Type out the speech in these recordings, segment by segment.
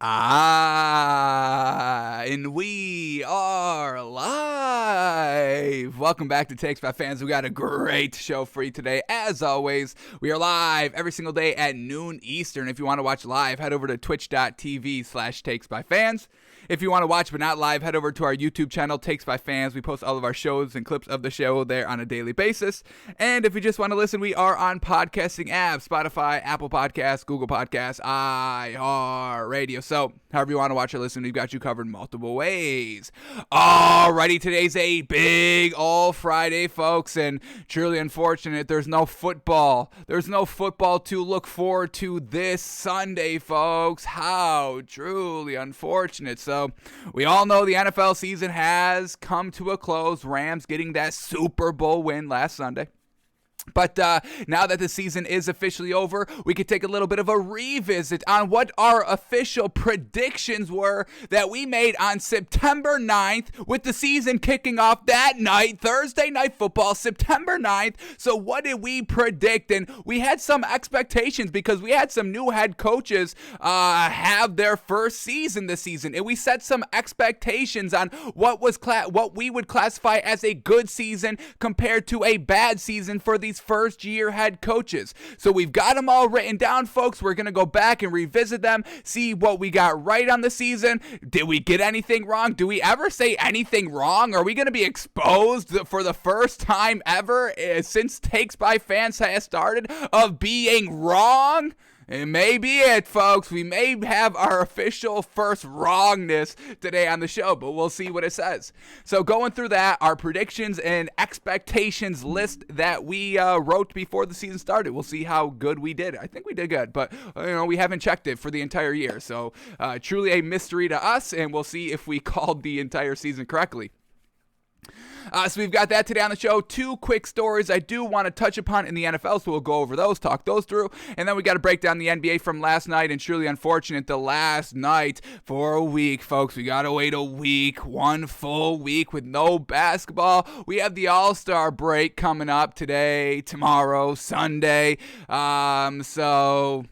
And we are live. Welcome back to Takes by Fans. We got a great show for you today. As always, we are live every single day at noon Eastern. If you want to watch live, head over to twitch.tv/takesbyfans. If you want to watch but not live, head over to our YouTube channel, Takes by Fans. We post all of our shows and clips of the show there on a daily basis. And if you just want to listen, we are on podcasting apps, Spotify, Apple Podcasts, Google Podcasts, iHeartRadio. So however you want to watch or listen, we've got you covered multiple ways. Alrighty, today's a big all Friday, folks, and truly unfortunate there's no football. There's no football to look forward to this Sunday, folks. How truly unfortunate. So we all know the NFL season has come to a close. Rams getting that Super Bowl win last Sunday. But now that the season is officially over, we could take a little bit of a revisit on what our official predictions were that we made on September 9th with the season kicking off that night, Thursday Night Football, September 9th. So what did we predict? And we had some expectations because we had some new head coaches have their first season this season. And we set some expectations on what we would classify as a good season compared to a bad season for these first-year head coaches. So we've got them all written down, folks. We're going to go back and revisit them, see what we got right on the season. Did we get anything wrong? Do we ever say anything wrong? Are we going to be exposed for the first time ever since Takes by Fans has started of being wrong? It may be it, folks. We may have our official first wrongness today on the show, but we'll see what it says. So going through that, our predictions and expectations list that we wrote before the season started. We'll see how good we did. I think we did good, but we haven't checked it for the entire year. So truly a mystery to us, and we'll see if we called the entire season correctly. So we've got that today on the show. Two quick stories I do want to touch upon in the NFL, so we'll go over those, talk those through, and then we got to break down the NBA from last night, and truly unfortunate, the last night for a week, folks. We got to wait a week, one full week with no basketball. We have the All-Star break coming up today, tomorrow, Sunday, so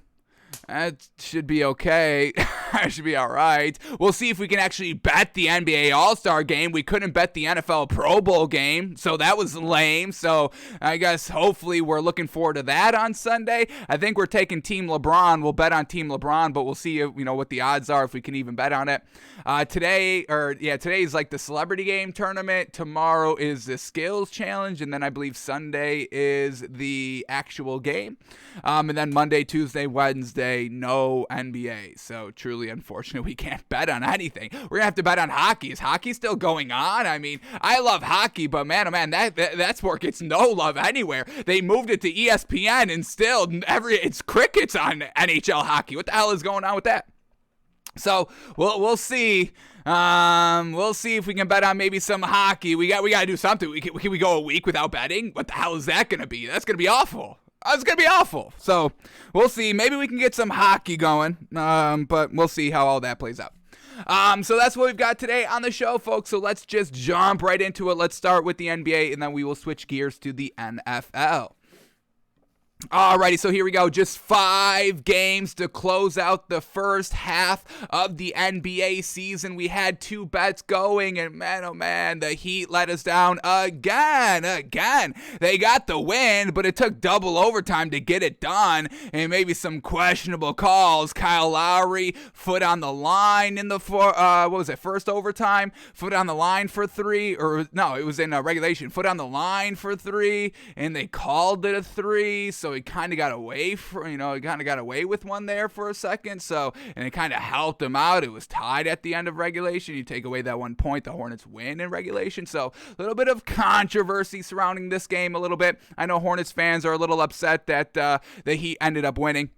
that should be okay. It should be all right. We'll see if we can actually bet the NBA All-Star game. We couldn't bet the NFL Pro Bowl game, so that was lame. So I guess hopefully we're looking forward to that on Sunday. I think we're taking Team LeBron. We'll bet on Team LeBron, but we'll see if, what the odds are, if we can even bet on it. Today is like the celebrity game tournament. Tomorrow is the skills challenge, and then I believe Sunday is the actual game. And then Monday, Tuesday, Wednesday, no NBA. So truly unfortunate we can't bet on anything. We're gonna have to bet on hockey. Is hockey still going on? I mean, I love hockey, but man, oh man, that sport gets no love anywhere. They moved it to ESPN, and still it's crickets on NHL hockey. What the hell is going on with that? So we'll see. We'll see if we can bet on maybe some hockey. We got to do something. Can we go a week without betting? What the hell is that gonna be? That's gonna be awful. It's going to be awful. So we'll see. Maybe we can get some hockey going, but we'll see how all that plays out. So that's what we've got today on the show, folks. So let's just jump right into it. Let's start with the NBA, and then we will switch gears to the NFL. Alrighty, so here we go. Just 5 games to close out the first half of the NBA season. We had 2 bets going, and man, oh man, the Heat let us down again. They got the win, but it took double overtime to get it done, and maybe some questionable calls. Kyle Lowry, foot on the line in the first overtime? Foot on the line for 3, or no, it was in regulation. Foot on the line for 3, and they called it a 3, so he kind of got away with one there for a second. So, and it kind of helped him out. It was tied at the end of regulation. You take away that 1 point, the Hornets win in regulation. So, a little bit of controversy surrounding this game a little bit. I know Hornets fans are a little upset that the Heat ended up winning.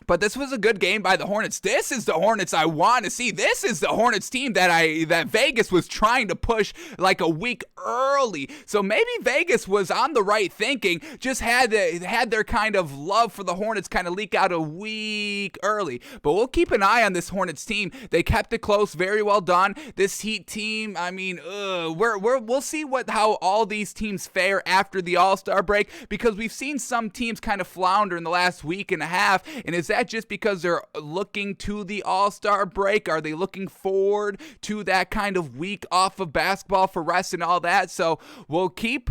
But this was a good game by the Hornets. This is the Hornets I want to see. This is the Hornets team that Vegas was trying to push like a week early. So maybe Vegas was on the right thinking, just had their kind of love for the Hornets kind of leak out a week early. But we'll keep an eye on this Hornets team. They kept it close, very well done. This Heat team, I mean, we'll see how all these teams fare after the All-Star break, because we've seen some teams kind of flounder in the last week and a half, and it's is that just because they're looking to the All-Star break? Are they looking forward to that kind of week off of basketball for rest and all that? So we'll keep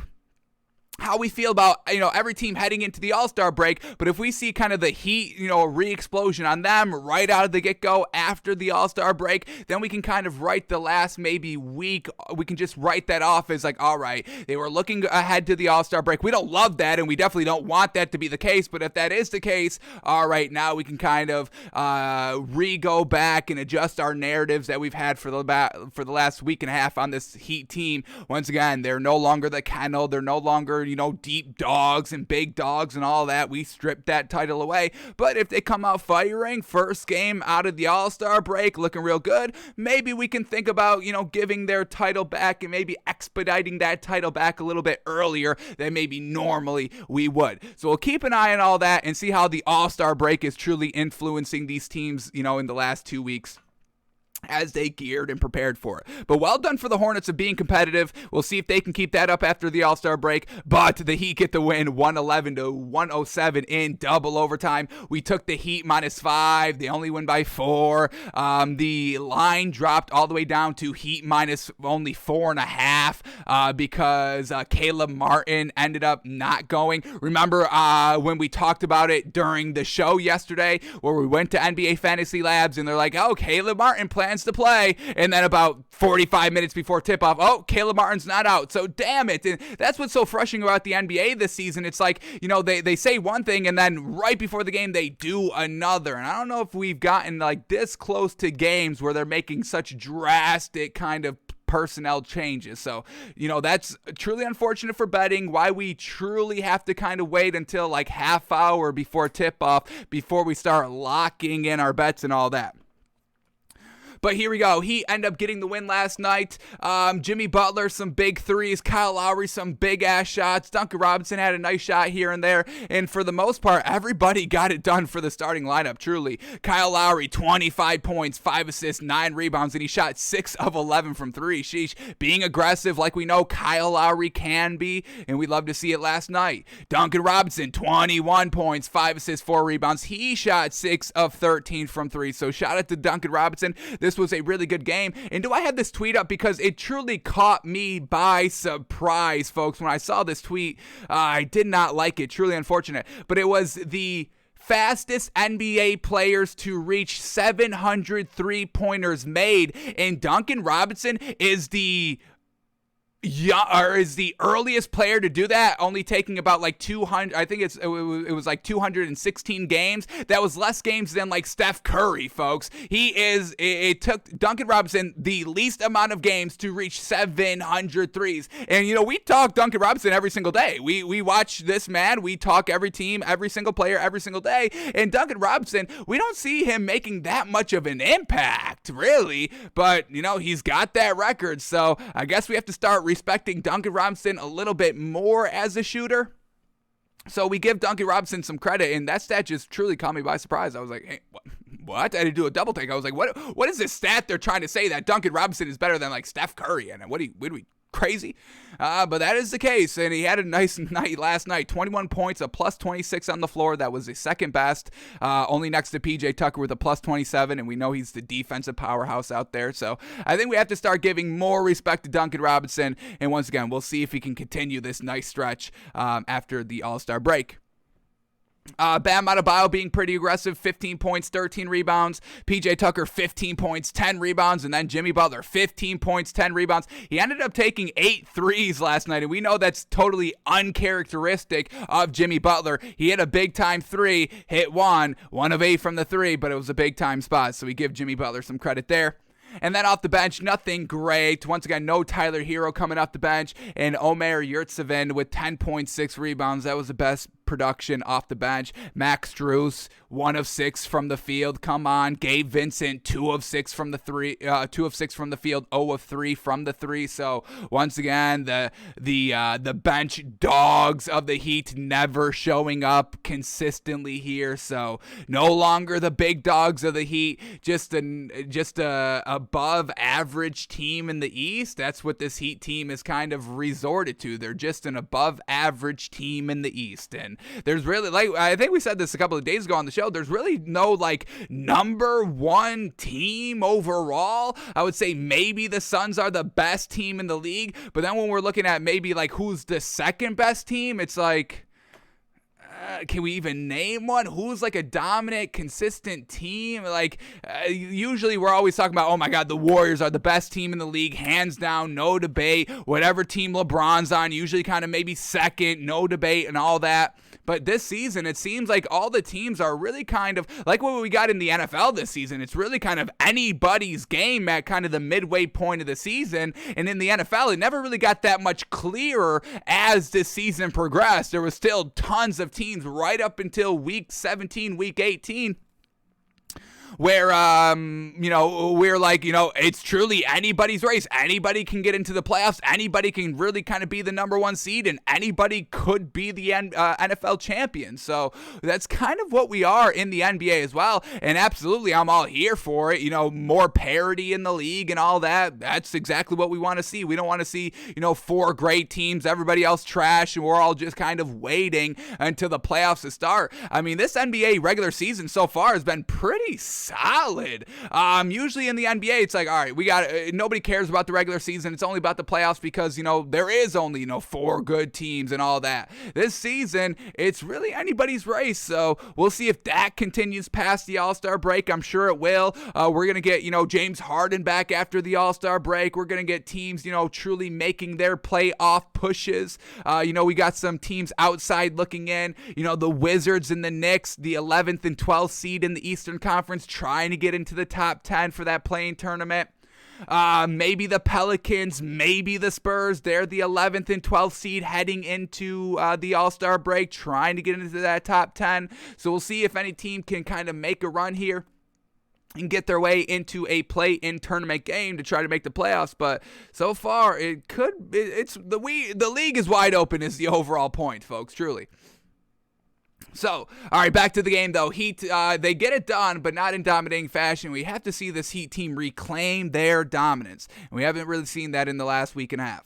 how we feel about, every team heading into the All-Star break, but if we see kind of the Heat, re-explosion on them right out of the get-go after the All-Star break, then we can kind of write the last maybe week, we can just write that off as like, all right, they were looking ahead to the All-Star break. We don't love that, and we definitely don't want that to be the case, but if that is the case, all right, now we can kind of re-go back and adjust our narratives that we've had for the last week and a half on this Heat team. Once again, they're no longer the kennel, they're no longer deep dogs and big dogs and all that. We stripped that title away. But if they come out firing, first game out of the All-Star break, looking real good, maybe we can think about, giving their title back and maybe expediting that title back a little bit earlier than maybe normally we would. So we'll keep an eye on all that and see how the All-Star break is truly influencing these teams, in the last 2 weeks as they geared and prepared for it. But well done for the Hornets of being competitive. We'll see if they can keep that up after the All-Star break. But the Heat get the win 111-107 in double overtime. We took the Heat -5. They only win by 4. The line dropped all the way down to Heat minus only 4.5 because Kyla Murray ended up not going. Remember when we talked about it during the show yesterday where we went to NBA Fantasy Labs and they're like, oh, Kyla Murray plans to play, and then about 45 minutes before tip-off, oh, Kyla Murray's not out, so damn it. And that's what's so frustrating about the NBA this season. It's like, they say one thing, and then right before the game, they do another, and I don't know if we've gotten like this close to games where they're making such drastic kind of personnel changes. So, that's truly unfortunate for betting, why we truly have to kind of wait until like half hour before tip-off before we start locking in our bets and all that. But here we go. He ended up getting the win last night. Jimmy Butler, some big threes. Kyle Lowry, some big-ass shots. Duncan Robinson had a nice shot here and there. And for the most part, everybody got it done for the starting lineup, truly. Kyle Lowry, 25 points, 5 assists, 9 rebounds, and he shot 6 of 11 from 3. Sheesh. Being aggressive like we know Kyle Lowry can be, and we'd love to see it last night. Duncan Robinson, 21 points, 5 assists, 4 rebounds. He shot 6 of 13 from 3. So shout out to Duncan Robinson. This was a really good game. And do I have this tweet up because it truly caught me by surprise, folks. When I saw this tweet, I did not like it. Truly unfortunate. But it was the fastest NBA players to reach 700 three-pointers made. And Duncan Robinson is the earliest player to do that, only taking about like 200. I think it was like 216 games. That was less games than like Steph Curry, folks. It took Duncan Robinson the least amount of games to reach 700 threes. And we talk Duncan Robinson every single day. We watch this man. We talk every team, every single player, every single day. And Duncan Robinson, we don't see him making that much of an impact, really. But he's got that record. So I guess we have to start respecting Duncan Robinson a little bit more as a shooter. So we give Duncan Robinson some credit, and that stat just truly caught me by surprise. I was like, hey, what? I had to do a double take. I was like, what is this stat they're trying to say that Duncan Robinson is better than like Steph Curry? And what are we crazy? But that is the case, and he had a nice night last night. 21 points, a plus 26 on the floor. That was the second best, only next to PJ Tucker with a plus 27, and we know he's the defensive powerhouse out there. So I think we have to start giving more respect to Duncan Robinson, and once again, we'll see if he can continue this nice stretch after the All-Star break. Bam Adebayo being pretty aggressive, 15 points, 13 rebounds. PJ Tucker, 15 points, 10 rebounds. And then Jimmy Butler, 15 points, 10 rebounds. He ended up taking 8 threes last night, and we know that's totally uncharacteristic of Jimmy Butler. He hit a big-time 3, hit 1 of 8 from the 3, but it was a big-time spot, so we give Jimmy Butler some credit there. And then off the bench, nothing great. Once again, no Tyler Hero coming off the bench. And Omer Yurtseven with 10.6 rebounds. That was the best production off the bench. Max Strus, 1 of 6 from the field. Come on. Gabe Vincent, 2 of 6 from the 3, 2 of 6 from the field, 0 of 3 from the 3. So once again, the bench dogs of the Heat never showing up consistently here. So no longer the big dogs of the Heat, just a above average team in the East. That's what this Heat team is kind of resorted to. They're just an above average team in the East. And season. There's really, like, I think we said this a couple of days ago on the show, there's really no, like, number one team overall. I would say maybe the Suns are the best team in the league, but then when we're looking at maybe, like, who's the second best team, it's like, can we even name one? Who's like a dominant, consistent team? Like, usually we're always talking about, oh my God, the Warriors are the best team in the league, hands down, no debate. Whatever team LeBron's on, usually kind of maybe second, no debate and all that. But this season, it seems like all the teams are really kind of like what we got in the NFL this season. It's really kind of anybody's game at kind of the midway point of the season. And in the NFL, it never really got that much clearer as this season progressed. There was still tons of teams right up until week 17, week 18. Where, we're like, it's truly anybody's race. Anybody can get into the playoffs. Anybody can really kind of be the number one seed, and anybody could be the NFL champion. So that's kind of what we are in the NBA as well. And absolutely, I'm all here for it. More parity in the league and all that. That's exactly what we want to see. We don't want to see, 4 great teams, everybody else trash, and we're all just kind of waiting until the playoffs to start. I mean, this NBA regular season so far has been pretty solid. Usually in the NBA, it's like, all right, nobody cares about the regular season. It's only about the playoffs because, there is only, 4 good teams and all that. This season, it's really anybody's race. So we'll see if that continues past the All-Star break. I'm sure it will. We're going to get, James Harden back after the All-Star break. We're going to get teams, truly making their playoff pushes. We got some teams outside looking in, the Wizards and the Knicks, the 11th and 12th seed in the Eastern Conference, trying to get into the top 10 for that play-in tournament. Maybe the Pelicans, maybe the Spurs. They're the 11th and 12th seed heading into the All-Star break, trying to get into that top 10. So we'll see if any team can kind of make a run here and get their way into a play-in tournament game to try to make the playoffs. But so far, the league is wide open is the overall point, folks, truly. So, all right, back to the game, though. Heat, they get it done, but not in dominating fashion. We have to see this Heat team reclaim their dominance, and we haven't really seen that in the last week and a half.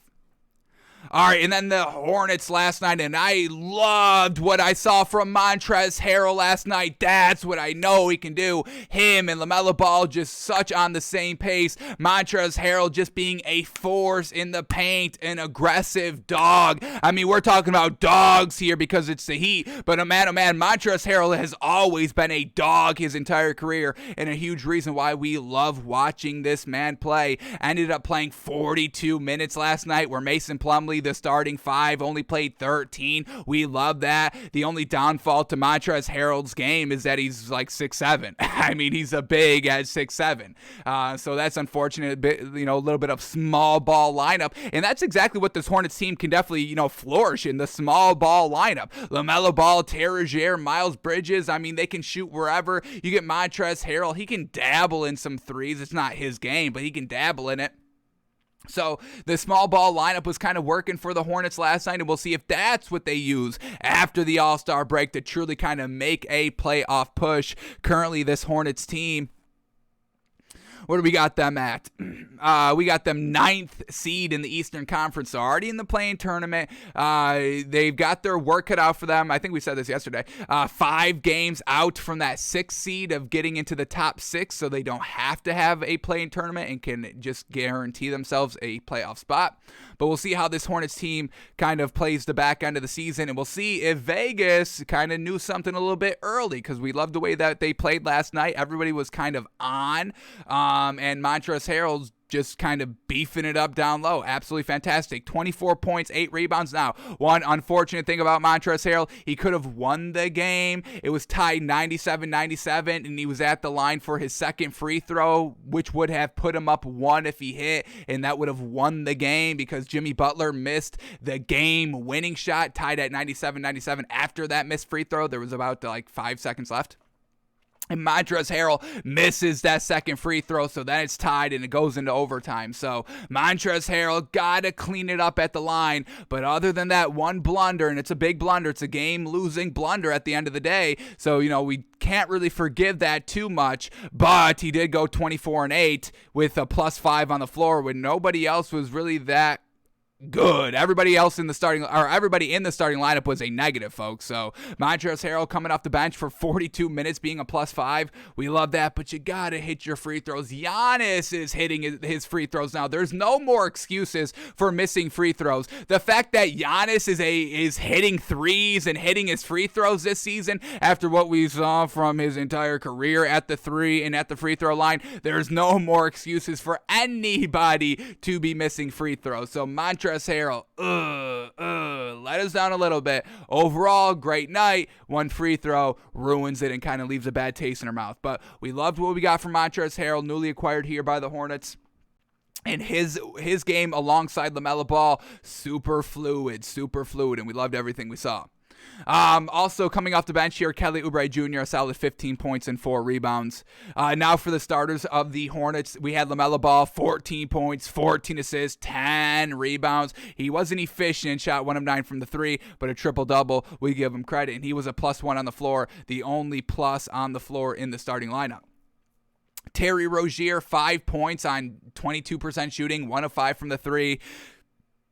All right, and then the Hornets last night, and I loved what I saw from Montrezl Harrell last night. That's what I know he can do. Him and LaMelo Ball just such on the same pace. Montrezl Harrell just being a force in the paint, an aggressive dog. I mean, we're talking about dogs here because it's the Heat, but oh man, Montrezl Harrell has always been a dog his entire career, and a huge reason why we love watching this man play. Ended up playing 42 minutes last night, where Mason Plumlee, the starting 5, only played 13. We love that. The only downfall to Montrezl Harrell's game is that he's like 6'7". I mean, he's a big at 6'7". So that's unfortunate. A bit, a little bit of small ball lineup, and that's exactly what this Hornets team can definitely, flourish in, the small ball lineup. LaMelo Ball, Terry Rozier, Miles Bridges. I mean, they can shoot wherever. You get Montrezl Harrell. He can dabble in some threes. It's not his game, but he can dabble in it. So the small ball lineup was kind of working for the Hornets last night, and we'll see if that's what they use after the All-Star break to truly kind of make a playoff push. Currently, this Hornets team, what do we got them at? We got them 9th seed in the Eastern Conference, so already in the play-in tournament. They've got their work cut out for them. I think we said this yesterday. 5 games out from that 6th seed of getting into the top 6, so they don't have to have a play-in tournament and can just guarantee themselves a playoff spot. But we'll see how this Hornets team kind of plays the back end of the season, and we'll see if Vegas kind of knew something a little bit early, because we loved the way that they played last night. Everybody was kind of on, and Montrezl Harrell's just kind of beefing it up down low. Absolutely fantastic. 24 points, 8 rebounds. Now, one unfortunate thing about Montrezl Harrell, he could have won the game. It was tied 97-97, and he was at the line for his second free throw, which would have put him up 1 if he hit, and that would have won the game because Jimmy Butler missed the game-winning shot, tied at 97-97. After that missed free throw, there was about 5 seconds left. And Montrezl Harrell misses that second free throw, so then it's tied and it goes into overtime. So Montrezl Harrell got to clean it up at the line. But other than that one blunder, and it's a big blunder, it's a game-losing blunder at the end of the day. So, we can't really forgive that too much. But he did go 24-8 with a +5 on the floor when nobody else was really that good. Everybody in the starting lineup was a negative, folks. So Montrezl Harrell coming off the bench for 42 minutes, being a +5. We love that, but you gotta hit your free throws. Giannis is hitting his free throws now. There's no more excuses for missing free throws. The fact that Giannis is hitting threes and hitting his free throws this season, after what we saw from his entire career at the three and at the free throw line, there's no more excuses for anybody to be missing free throws. So Montrezl Harrell, let us down a little bit. Overall, great night. One free throw ruins it and kind of leaves a bad taste in our mouth. But we loved what we got from Montrezl Harrell, newly acquired here by the Hornets. And his game alongside LaMelo Ball, super fluid, and we loved everything we saw. Also coming off the bench here, Kelly Oubre Jr., a solid 15 points and 4 rebounds. Now for the starters of the Hornets, we had LaMelo Ball, 14 points, 14 assists, 10 rebounds. He wasn't efficient, shot 1 of 9 from the 3, but a triple-double. We give him credit, and he was a +1 on the floor, the only plus on the floor in the starting lineup. Terry Rozier, 5 points on 22% shooting, 1 of 5 from the 3.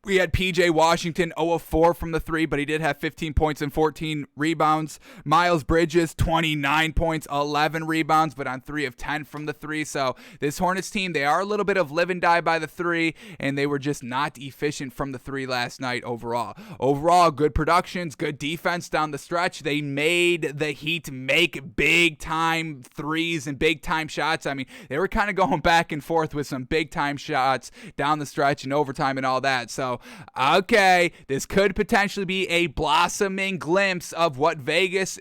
We had P.J. Washington, 0 of 4 from the 3, but he did have 15 points and 14 rebounds. Miles Bridges, 29 points, 11 rebounds, but on 3 of 10 from the 3. So this Hornets team, they are a little bit of live and die by the 3, and they were just not efficient from the 3 last night overall. Overall, good productions, good defense down the stretch. They made the Heat make big-time threes and big-time shots. I mean, they were kind of going back and forth with some big-time shots down the stretch and overtime and all that. So okay, this could potentially be a blossoming glimpse of what Vegas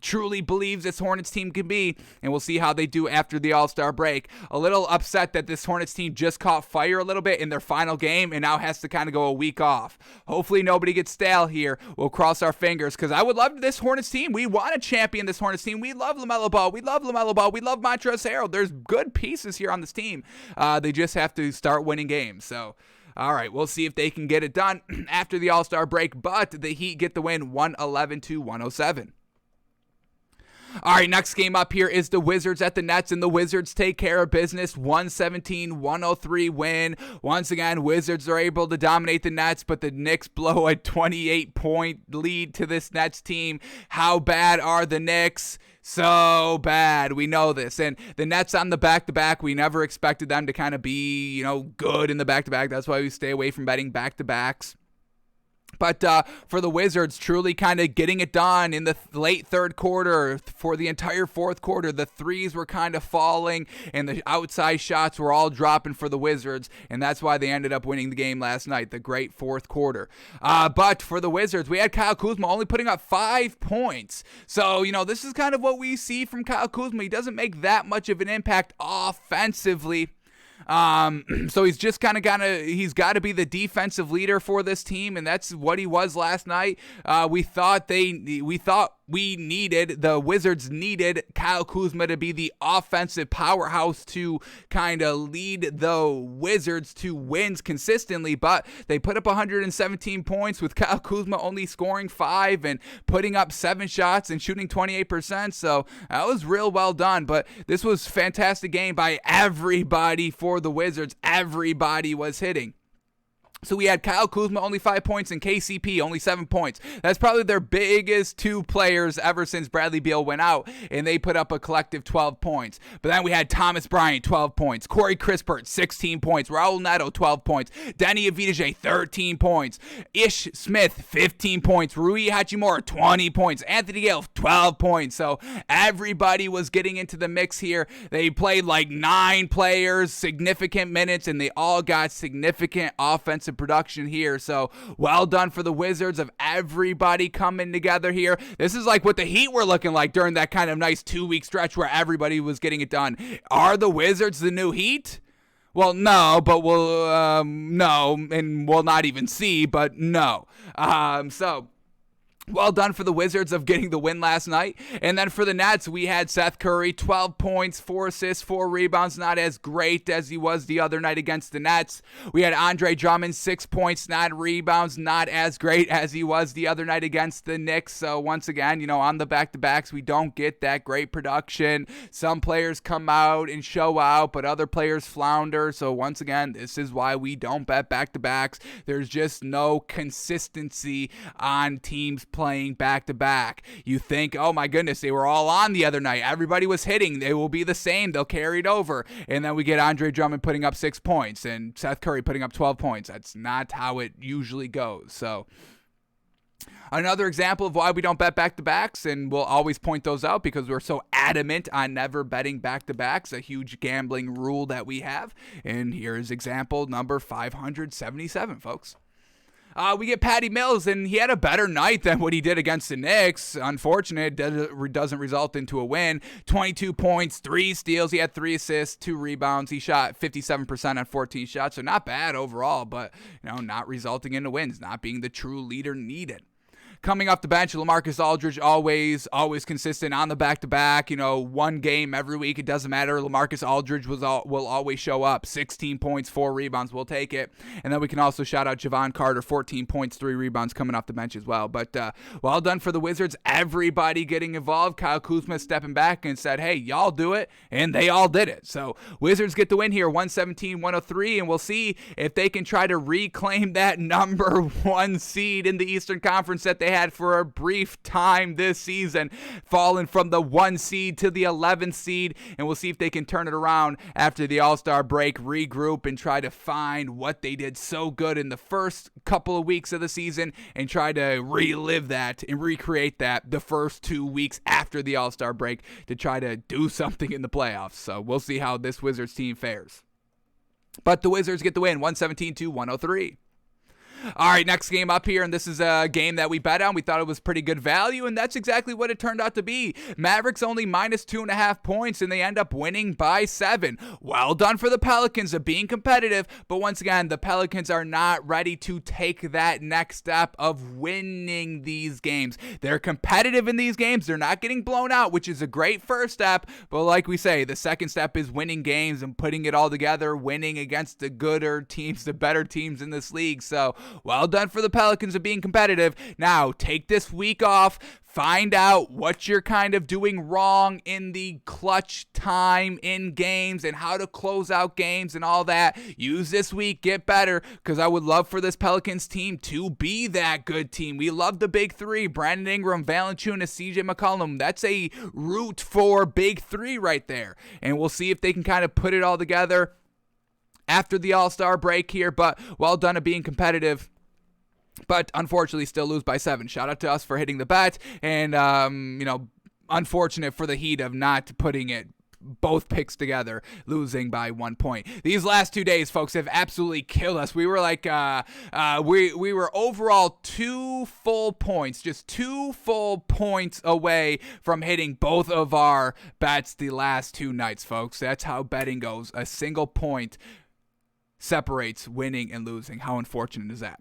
truly believes this Hornets team can be, and we'll see how they do after the All-Star break. A little upset that this Hornets team just caught fire a little bit in their final game and now has to kind of go a week off. Hopefully nobody gets stale here. We'll cross our fingers, because I would love this Hornets team. We want to champion this Hornets team. We love LaMelo Ball. We love Montrezl Harrell. There's good pieces here on this team. They just have to start winning games. So all right, we'll see if they can get it done after the All-Star break, but the Heat get the win 111-107. All right, next game up here is the Wizards at the Nets, and the Wizards take care of business. 117-103 win. Once again, Wizards are able to dominate the Nets, but the Knicks blow a 28-point lead to this Nets team. How bad are the Knicks? So bad. We know this. And the Nets on the back-to-back, we never expected them to kind of be, good in the back-to-back. That's why we stay away from betting back-to-backs. But for the Wizards, truly kind of getting it done in the late third quarter, for the entire fourth quarter, the threes were kind of falling and the outside shots were all dropping for the Wizards, and that's why they ended up winning the game last night, the great fourth quarter. But for the Wizards, we had Kyle Kuzma only putting up 5 points. So, this is kind of what we see from Kyle Kuzma. He doesn't make that much of an impact offensively. So he's just he's got to be the defensive leader for this team, and that's what he was last night. The Wizards needed Kyle Kuzma to be the offensive powerhouse to kind of lead the Wizards to wins consistently, but they put up 117 points with Kyle Kuzma only scoring 5 and putting up 7 shots and shooting 28%, so that was real well done. But this was a fantastic game by everybody for the Wizards. Everybody was hitting. So we had Kyle Kuzma only 5 points and KCP only 7 points. That's probably their biggest 2 players ever since Bradley Beal went out, and they put up a collective 12 points. But then we had Thomas Bryant, 12 points. Corey Crispert, 16 points. Raul Neto, 12 points. Denny Avdija, 13 points. Ish Smith, 15 points. Rui Hachimura, 20 points. Anthony Gale, 12 points. So everybody was getting into the mix here. They played like 9 players, significant minutes, and they all got significant offensive production here. So well done for the Wizards of everybody coming together here. This is like what the Heat were looking like during that kind of nice 2-week stretch where everybody was getting it done. Are the Wizards the new Heat? Well, no, but no, and we'll not even see, but no. So Well done for the Wizards of getting the win last night. And then for the Nets, we had Seth Curry, 12 points, 4 assists, 4 rebounds, not as great as he was the other night against the Nets. We had Andre Drummond, 6 points, 9 rebounds, not as great as he was the other night against the Knicks. So once again, on the back-to-backs, we don't get that great production. Some players come out and show out, but other players flounder. So once again, this is why we don't bet back-to-backs. There's just no consistency on teams playing back-to-back. You think, oh my goodness, they were all on the other night. Everybody was hitting. They will be the same. They'll carry it over. And then we get Andre Drummond putting up 6 points and Seth Curry putting up 12 points. That's not how it usually goes. So another example of why we don't bet back-to-backs, and we'll always point those out because we're so adamant on never betting back-to-backs, a huge gambling rule that we have. And here's example number 577, folks. We get Paddy Mills, and he had a better night than what he did against the Knicks. Unfortunate, it doesn't result into a win. 22 points, 3 steals. He had 3 assists, 2 rebounds. He shot 57% on 14 shots, so not bad overall, but not resulting in the wins, not being the true leader needed. Coming off the bench, LaMarcus Aldridge, always consistent on the back-to-back. One game every week, it doesn't matter. LaMarcus Aldridge will always show up. 16 points, 4 rebounds, we'll take it. And then we can also shout out Javon Carter, 14 points, 3 rebounds coming off the bench as well. But well done for the Wizards. Everybody getting involved. Kyle Kuzma stepping back and said, hey, y'all do it. And they all did it. So Wizards get the win here, 117-103. And we'll see if they can try to reclaim that number 1 seed in the Eastern Conference that they had for a brief time this season, falling from the 1 seed to the 11th seed, and we'll see if they can turn it around after the All-Star break, regroup, and try to find what they did so good in the first couple of weeks of the season and try to relive that and recreate that the first 2 weeks after the All-Star break to try to do something in the playoffs. So we'll see how this Wizards team fares. But the Wizards get the win, 117-103. All right, next game up here, and this is a game that we bet on. We thought it was pretty good value, and that's exactly what it turned out to be. Mavericks only minus 2.5 points, and they end up winning by 7. Well done for the Pelicans of being competitive, but once again, the Pelicans are not ready to take that next step of winning these games. They're competitive in these games. They're not getting blown out, which is a great first step, but like we say, the second step is winning games and putting it all together, winning against the gooder teams, the better teams in this league. So well done for the Pelicans of being competitive. Now, take this week off. Find out what you're kind of doing wrong in the clutch time in games and how to close out games and all that. Use this week, get better, because I would love for this Pelicans team to be that good team. We love the big three, Brandon Ingram, Valanciunas, CJ McCollum. That's a root for big three right there. And we'll see if they can kind of put it all together after the All-Star break here, but well done at being competitive. But unfortunately, still lose by 7. Shout out to us for hitting the bet, and unfortunate for the Heat of not putting it both picks together, losing by 1 point. These last 2 days, folks, have absolutely killed us. We were like, we were overall 2 full points, just 2 full points away from hitting both of our bets the last 2 nights, folks. That's how betting goes. A single point separates winning and losing. How unfortunate is that?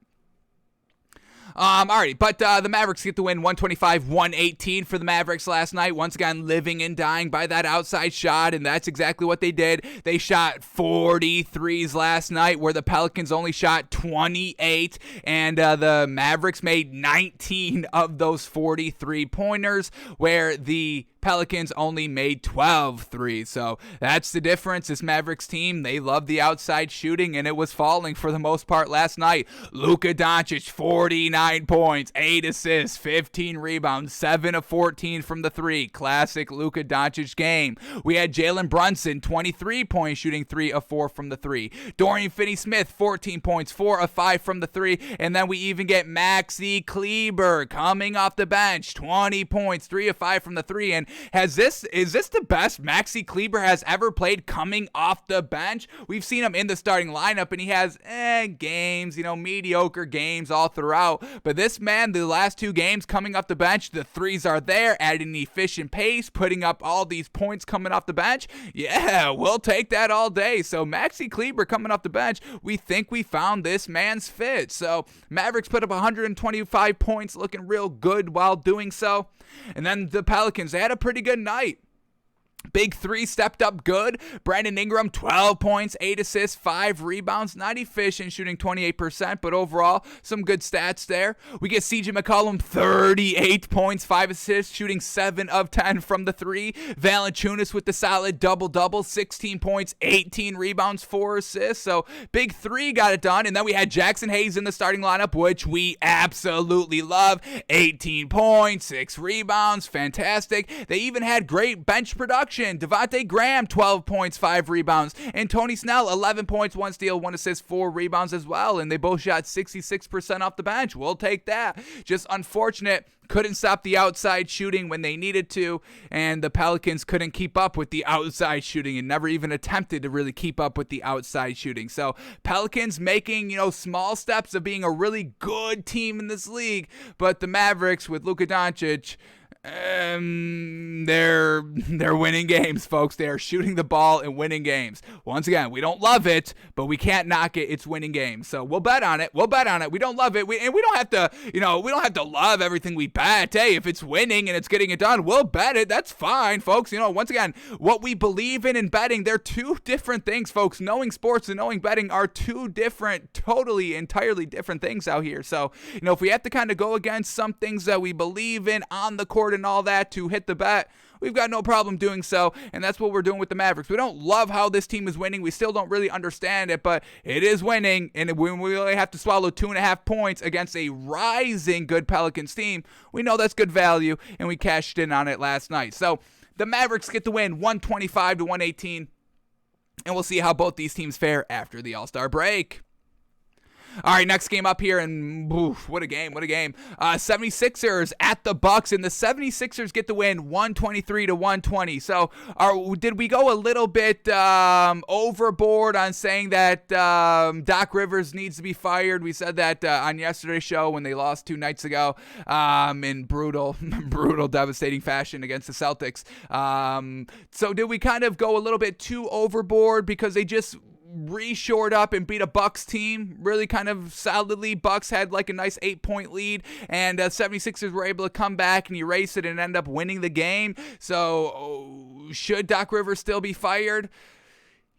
Alrighty, but the Mavericks get the win, 125-118 for the Mavericks last night. Once again, living and dying by that outside shot, and that's exactly what they did. They shot 43s last night, where the Pelicans only shot 28, and the Mavericks made 19 of those 43-pointers, where the Pelicans only made 12 threes. So that's the difference. This Mavericks team, they love the outside shooting, and it was falling for the most part last night. Luka Doncic, 49 points, 8 assists, 15 rebounds, 7 of 14 from the 3. Classic Luka Doncic game. We had Jalen Brunson, 23 points, shooting 3 of 4 from the 3. Dorian Finney-Smith, 14 points, 4 of 5 from the 3. And then we even get Maxi Kleber coming off the bench, 20 points, 3 of 5 from the 3. And Is this the best Maxi Kleber has ever played coming off the bench? We've seen him in the starting lineup, and he has games, mediocre games all throughout. But this man, the last 2 games coming off the bench, the threes are there at an efficient pace, putting up all these points coming off the bench. Yeah, we'll take that all day. So Maxi Kleber coming off the bench, we think we found this man's fit. So Mavericks put up 125 points, looking real good while doing so. And then the Pelicans, they had a pretty good night. Big 3 stepped up good. Brandon Ingram, 12 points, 8 assists, 5 rebounds. Not efficient, shooting 28%, but overall, some good stats there. We get CJ McCollum, 38 points, 5 assists, shooting 7 of 10 from the 3. Valanciunas with the solid double-double, 16 points, 18 rebounds, 4 assists. So big 3 got it done. And then we had Jackson Hayes in the starting lineup, which we absolutely love. 18 points, 6 rebounds, fantastic. They even had great bench production. Devontae Graham, 12 points, 5 rebounds. And Tony Snell, 11 points, 1 steal, 1 assist, 4 rebounds as well. And they both shot 66% off the bench. We'll take that. Just unfortunate. Couldn't stop the outside shooting when they needed to, and the Pelicans couldn't keep up with the outside shooting and never even attempted to really keep up with the outside shooting. So Pelicans making, small steps of being a really good team in this league, but the Mavericks with Luka Doncic, they're winning games, folks. They are shooting the ball and winning games. Once again, we don't love it, but we can't knock it. It's winning games. So we'll bet on it. We don't love it. We don't have to, we don't have to love everything we bet. Hey, if it's winning and it's getting it done, we'll bet it. That's fine, folks. Once again, what we believe in betting, they're 2 different things, folks. Knowing sports and knowing betting are 2 different, entirely different things out here. So, if we have to kind of go against some things that we believe in on the court and all that to hit the bet, we've got no problem doing so, and that's what we're doing with the Mavericks. We don't love how this team is winning. We still don't really understand it, but it is winning, and when we only have to swallow 2.5 points against a rising good Pelicans team, we know that's good value, and we cashed in on it last night. So the Mavericks get the win, 125-118, and we'll see how both these teams fare after the All-Star break. All right, next game up here, and what a game. 76ers at the Bucks, and the 76ers get the win 123-120. So did we go a little bit overboard on saying that Doc Rivers needs to be fired? We said that on yesterday's show when they lost 2 nights ago in brutal, devastating fashion against the Celtics. So did we kind of go a little bit too overboard because they just re-shored up and beat a Bucks team really kind of solidly? Bucks had like a nice 8-point lead, and 76ers were able to come back and erase it and end up winning the game. So should Doc Rivers still be fired?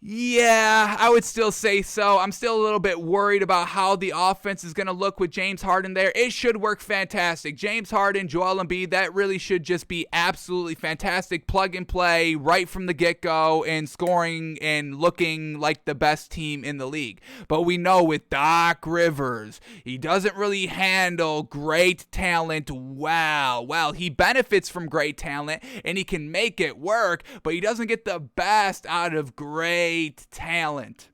Yeah, I would still say so. I'm still a little bit worried about how the offense is going to look with James Harden there. It should work fantastic. James Harden, Joel Embiid, that really should just be absolutely fantastic. Plug and play right from the get-go and scoring and looking like the best team in the league. But we know with Doc Rivers, he doesn't really handle great talent well. Well, he benefits from great talent and he can make it work, but he doesn't get the best out of great talent.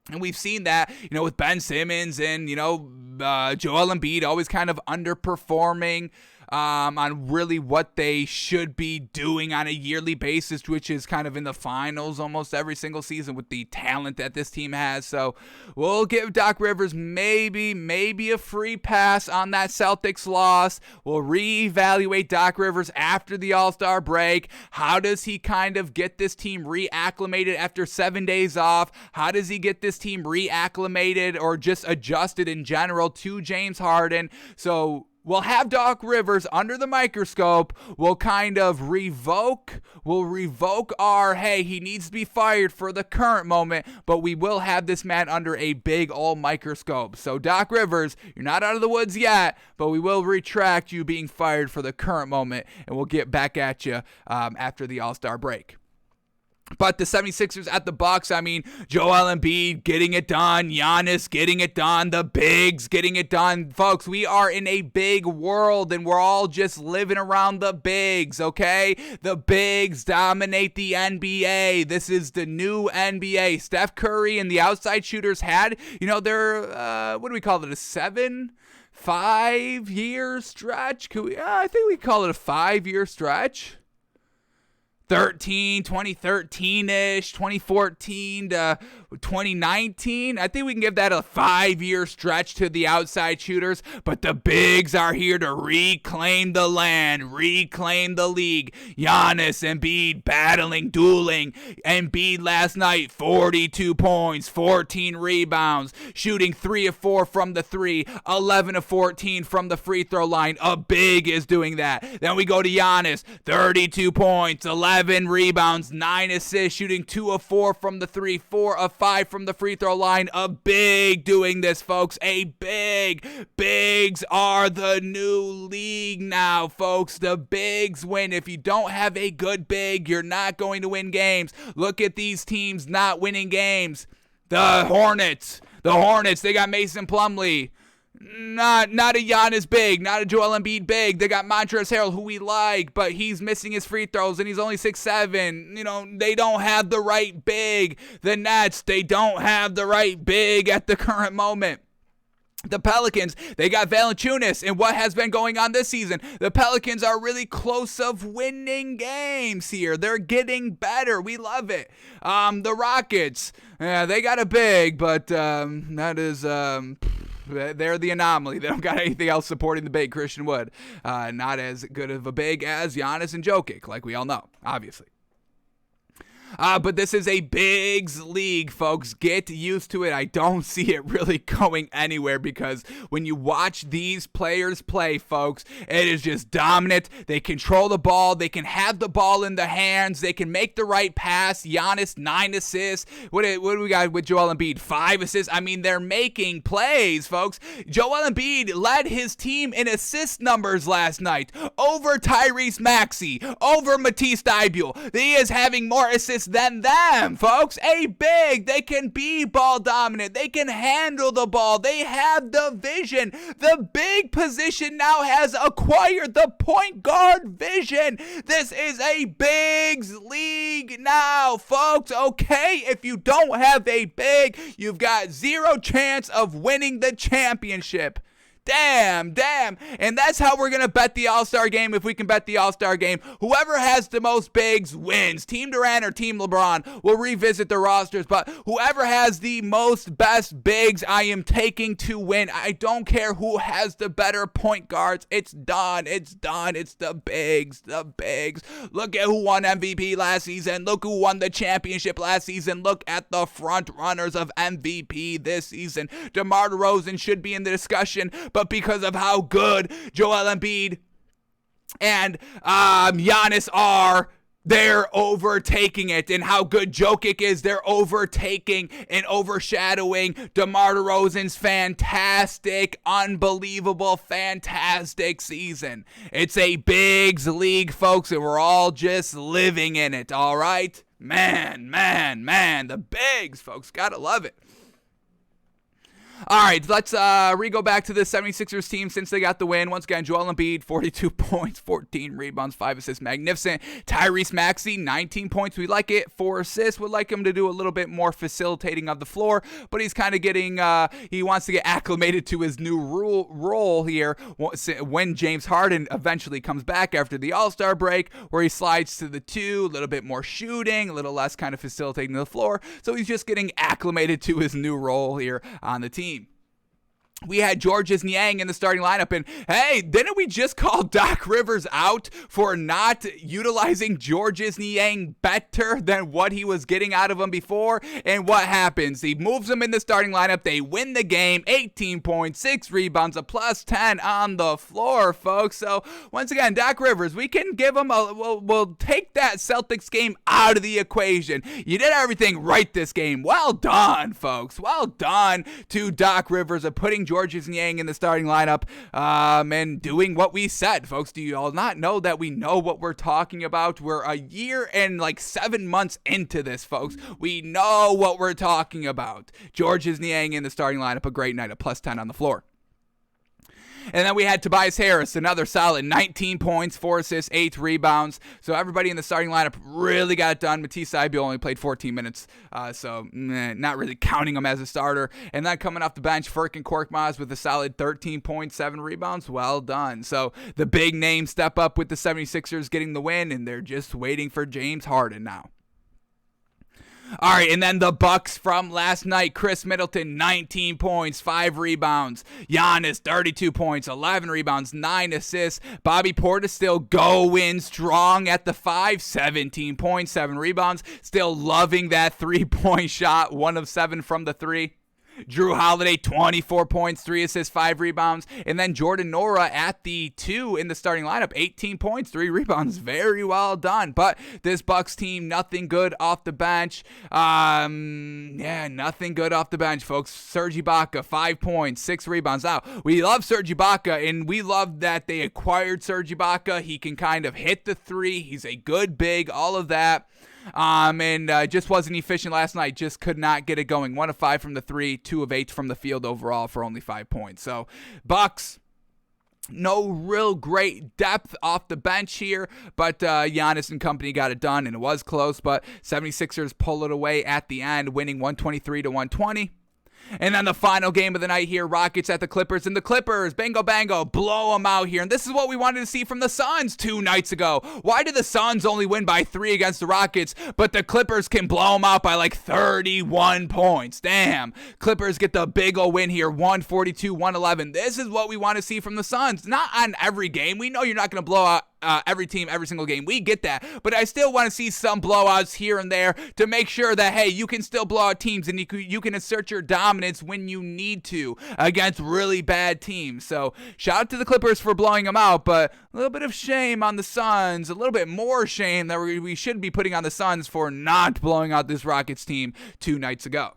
And we've seen that, with Ben Simmons and, Joel Embiid always kind of underperforming on really what they should be doing on a yearly basis, which is kind of in the finals almost every single season with the talent that this team has. So we'll give Doc Rivers maybe a free pass on that Celtics loss. We'll reevaluate Doc Rivers after the All-Star break. How does he kind of get this team reacclimated after 7 days off? How does he get this team reacclimated or just adjusted in general to James Harden? So we'll have Doc Rivers under the microscope. We'll kind of revoke our, hey, he needs to be fired for the current moment, but we will have this man under a big old microscope. So Doc Rivers, you're not out of the woods yet, but we will retract you being fired for the current moment, and we'll get back at you after the All-Star break. But the 76ers at the Bucks, Joel Embiid getting it done, Giannis getting it done, the bigs getting it done. Folks, we are in a big world, and we're all just living around the bigs, okay? The bigs dominate the NBA. This is the new NBA. Steph Curry and the outside shooters had, their, what do we call it, a 5-year stretch? I think we call it a 5-year stretch. 2013-ish, 2014 to 2019. I think we can give that a 5-year stretch to the outside shooters, but the bigs are here to reclaim the land, reclaim the league. Giannis, Embiid battling, dueling. Embiid last night, 42 points, 14 rebounds, shooting 3 of 4 from the 3, 11 of 14 from the free throw line. A big is doing that. Then we go to Giannis, 32 points, 11 rebounds, 9 assists, shooting 2 of 4 from the 3, 4 of 5 from the free throw line. A big doing this, folks. A big. Bigs are the new league now, folks. The bigs win. If you don't have a good big, you're not going to win games. Look at these teams not winning games. The Hornets, they got Mason Plumlee. Not a Giannis big, not a Joel Embiid big. They got Montrezl Harrell, who we like, but he's missing his free throws, and he's only 6'7". They don't have the right big. The Nets, they don't have the right big at the current moment. The Pelicans, they got Valanciunas, and what has been going on this season? The Pelicans are really close of winning games here. They're getting better. We love it. The Rockets, they got a big, but that is... they're the anomaly. They don't got anything else supporting the big. Christian Wood, not as good of a big as Giannis and Jokic, like we all know, obviously. But this is a bigs league, folks. Get used to it. I don't see it really going anywhere because when you watch these players play, folks, it is just dominant. They control the ball. They can have the ball in their hands. They can make the right pass. Giannis, 9 assists. What do we got with Joel Embiid? 5 assists. I mean, they're making plays, folks. Joel Embiid led his team in assist numbers last night over Tyrese Maxey, over Matisse Thybulle. He is having more assists than them, folks. A big. They can be ball dominant. They can handle the ball. They have the vision. The big position now has acquired the point guard vision. This is a bigs league now, folks. Okay, if you don't have a big, you've got 0 chance of winning the championship. Damn. And that's how we're going to bet the All-Star game. If we can bet the All-Star game, whoever has the most bigs wins. Team Durant or Team LeBron. We'll revisit the rosters, but whoever has the most best bigs, I am taking to win. I don't care who has the better point guards. It's done. It's the bigs. Look at who won MVP last season. Look who won the championship last season. Look at the front runners of MVP this season. DeMar DeRozan should be in the discussion, but because of how good Joel Embiid and Giannis are, they're overtaking it. And how good Jokic is, they're overtaking and overshadowing DeMar DeRozan's fantastic, unbelievable, fantastic season. It's a bigs league, folks, and we're all just living in it, all right? Man, the bigs, folks, gotta love it. All right, let's go back to the 76ers team since they got the win. Once again, Joel Embiid, 42 points, 14 rebounds, 5 assists. Magnificent. Tyrese Maxey, 19 points. We like it. 4 assists. Would like him to do a little bit more facilitating of the floor, but he's kind of getting, he wants to get acclimated to his new role here when James Harden eventually comes back after the All-Star break, where he slides to the 2, a little bit more shooting, a little less kind of facilitating the floor. So he's just getting acclimated to his new role here on the team. We had Georges Niang in the starting lineup, and hey, didn't we just call Doc Rivers out for not utilizing Georges Niang better than what he was getting out of him before? And what happens? He moves him in the starting lineup. They win the game, 18 points, 6 rebounds, a plus 10 on the floor, folks. So once again, Doc Rivers, we can give him we'll take that Celtics game out of the equation. You did everything right this game. Well done, folks. Well done to Doc Rivers of putting Georges Niang in the starting lineup and doing what we said, folks. Do you all not know that we know what we're talking about? We're a year and like 7 months into this, folks. We know what we're talking about. Georges Niang in the starting lineup, a great night, a plus 10 on the floor. And then we had Tobias Harris, another solid 19 points, 4 assists, 8 rebounds. So everybody in the starting lineup really got it done. Matisse Thybulle only played 14 minutes, so not really counting him as a starter. And then coming off the bench, Furkan Korkmaz with a solid 13 points, 7 rebounds. Well done. So the big names step up with the 76ers getting the win, and they're just waiting for James Harden now. All right, and then the Bucks from last night. Chris Middleton, 19 points, 5 rebounds. Giannis, 32 points, 11 rebounds, 9 assists. Bobby Portis still going strong at the 5, 17 points, 7 rebounds. Still loving that 3-point shot, 1 of 7 from the 3. Drew Holiday, 24 points, 3 assists, 5 rebounds. And then Jordan Nora at the 2 in the starting lineup, 18 points, 3 rebounds. Very well done. But this Bucks team, nothing good off the bench. Nothing good off the bench, folks. Serge Ibaka, 5 points, 6 rebounds. Now, we love Serge Ibaka, and we love that they acquired Serge Ibaka. He can kind of hit the 3. He's a good big, all of that. Just wasn't efficient last night. Just could not get it going. 1 of 5 from the 3, 2 of 8 from the field overall for only 5 points. So Bucks, no real great depth off the bench here, but Giannis and company got it done, and it was close. But 76ers pull it away at the end, winning 123-120. And then the final game of the night here, Rockets at the Clippers. And the Clippers, bango bango, blow them out here. And this is what we wanted to see from the Suns 2 nights ago. Why did the Suns only win by 3 against the Rockets, but the Clippers can blow them out by like 31 points? Damn. Clippers get the big ol' win here, 142-111. This is what we want to see from the Suns. Not on every game. We know you're not going to blow out every team, every single game. We get that. But I still want to see some blowouts here and there to make sure that, hey, you can still blow out teams and you can assert your dominance when you need to against really bad teams. So shout out to the Clippers for blowing them out, but a little bit of shame on the Suns, a little bit more shame that we should be putting on the Suns for not blowing out this Rockets team 2 nights ago.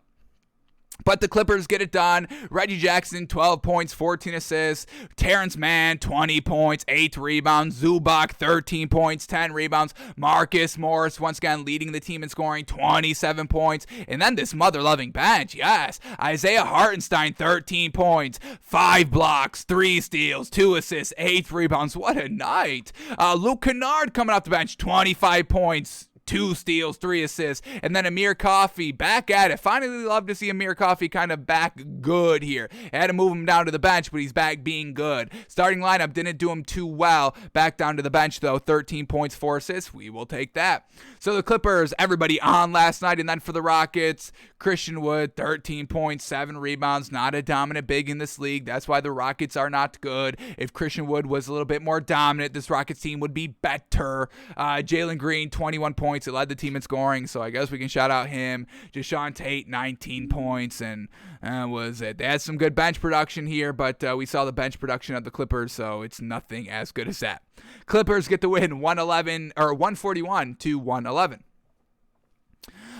But the Clippers get it done. Reggie Jackson, 12 points, 14 assists. Terrence Mann, 20 points, 8 rebounds. Zubac, 13 points, 10 rebounds. Marcus Morris, once again, leading the team in scoring, 27 points. And then this mother-loving bench, yes. Isaiah Hartenstein, 13 points, 5 blocks, 3 steals, 2 assists, 8 rebounds. What a night. Luke Kennard coming off the bench, 25 points. 2 steals, 3 assists, and then Amir Coffey back at it. Finally love to see Amir Coffey kind of back good here. Had to move him down to the bench, but he's back being good. Starting lineup didn't do him too well. Back down to the bench, though, 13 points, 4 assists. We will take that. So the Clippers, everybody on last night, and then for the Rockets, Christian Wood, 13 points, 7 rebounds. Not a dominant big in this league. That's why the Rockets are not good. If Christian Wood was a little bit more dominant, this Rockets team would be better. Jalen Green, 21 points. It led the team in scoring, so I guess we can shout out him. Deshaun Tate, 19 points, and was it? They had some good bench production here, but we saw the bench production of the Clippers, so it's nothing as good as that. Clippers get the win, 141-111.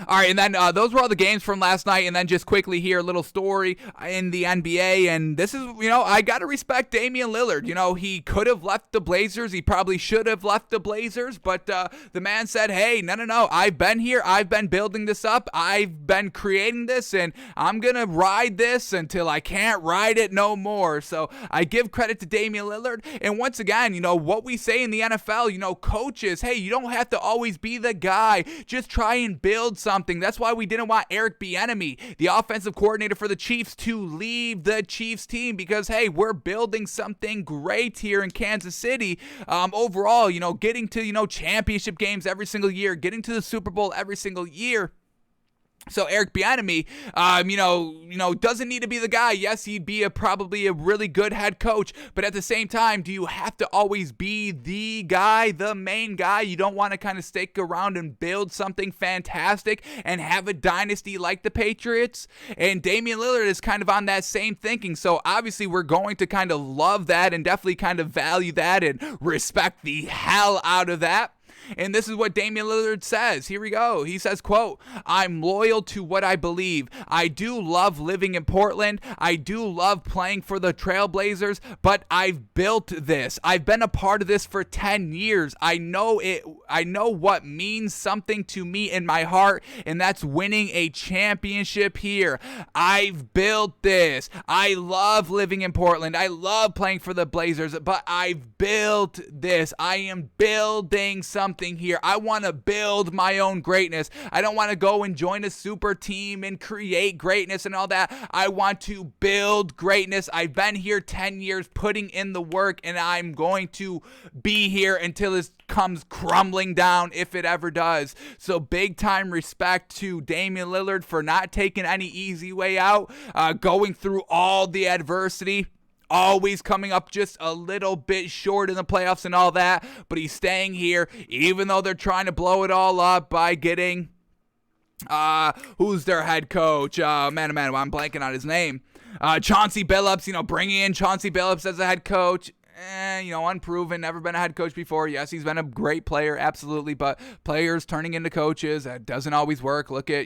All right, and then those were all the games from last night, and then just quickly here, a little story in the NBA, and this is, I got to respect Damian Lillard. He could have left the Blazers. He probably should have left the Blazers, but the man said, hey, no, I've been here. I've been building this up. I've been creating this, and I'm going to ride this until I can't ride it no more. So I give credit to Damian Lillard, and once again, what we say in the NFL, coaches, hey, you don't have to always be the guy. Just try and build something. That's why we didn't want Eric Bieniemy, the offensive coordinator for the Chiefs, to leave the Chiefs team because, hey, we're building something great here in Kansas City. Overall, getting to, championship games every single year, getting to the Super Bowl every single year. So Eric Bieniemy, doesn't need to be the guy. Yes, he'd be probably a really good head coach, but at the same time, do you have to always be the guy, the main guy? You don't want to kind of stick around and build something fantastic and have a dynasty like the Patriots? And Damian Lillard is kind of on that same thinking. So obviously, we're going to kind of love that and definitely kind of value that and respect the hell out of that. And this is what Damian Lillard says. Here we go. He says, quote, "I'm loyal to what I believe. I do love living in Portland. I do love playing for the Trailblazers, but I've built this. I've been a part of this for 10 years. I know it. I know what means something to me in my heart, and that's winning a championship here. I've built this. I love living in Portland. I love playing for the Blazers, but I've built this. I am building something here. I want to build my own greatness. I don't want to go and join a super team and create greatness and all that. I want to build greatness. I've been here 10 years putting in the work, and I'm going to be here until it comes crumbling down, if it ever does." So big time respect to Damian Lillard for not taking any easy way out, going through all the adversity, always coming up just a little bit short in the playoffs and all that, but he's staying here even though they're trying to blow it all up by getting who's their head coach? I'm blanking on his name. Chauncey Billups, bringing in Chauncey Billups as a head coach. Unproven, never been a head coach before. Yes, he's been a great player, absolutely, but players turning into coaches, that doesn't always work. Look at,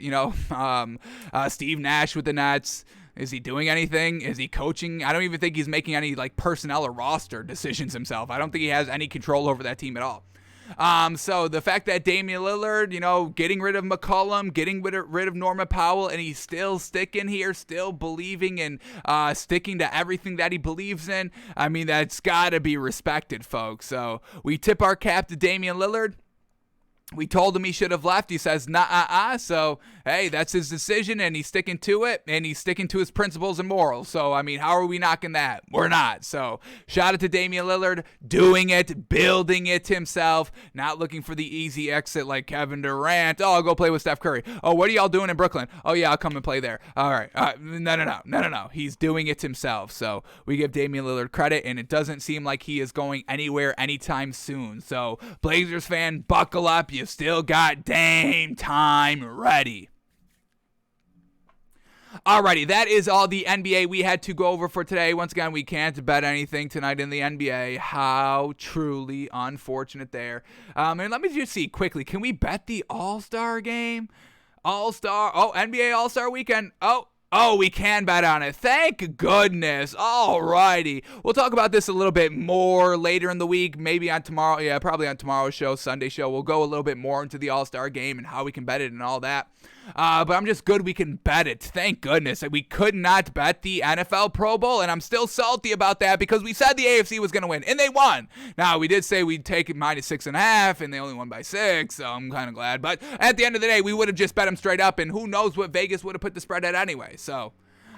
Steve Nash with the Nets. Is he doing anything? Is he coaching? I don't even think he's making any personnel or roster decisions himself. I don't think he has any control over that team at all. So the fact that Damian Lillard, getting rid of McCollum, getting rid of Norman Powell, and he's still sticking here, still believing and sticking to everything that he believes in, I mean, that's got to be respected, folks. So we tip our cap to Damian Lillard. We told him he should have left. He says, nah, so, hey, that's his decision, and he's sticking to it, and he's sticking to his principles and morals. So, I mean, how are we knocking that? We're not. So, shout out to Damian Lillard, doing it, building it himself, not looking for the easy exit like Kevin Durant. Oh, I'll go play with Steph Curry. Oh, what are y'all doing in Brooklyn? Oh, yeah, I'll come and play there. All right. No. He's doing it himself. So, we give Damian Lillard credit, and it doesn't seem like he is going anywhere anytime soon. So, Blazers fan, buckle up. You've still got Dame time ready. Alrighty, that is all the NBA we had to go over for today. Once again, we can't bet anything tonight in the NBA. How truly unfortunate there. And let me just see quickly. Can we bet the All-Star game? NBA All-Star weekend. Oh, we can bet on it. Thank goodness. Alrighty. We'll talk about this a little bit more later in the week. Maybe on tomorrow. Yeah, probably on tomorrow's show, Sunday show. We'll go a little bit more into the All-Star game and how we can bet it and all that. But I'm just good we can bet it. Thank goodness. We could not bet the NFL Pro Bowl, and I'm still salty about that because we said the AFC was going to win, and they won. Now, we did say we'd take it -6.5, and they only won by 6, so I'm kind of glad. But at the end of the day, we would have just bet them straight up, and who knows what Vegas would have put the spread at anyway. So,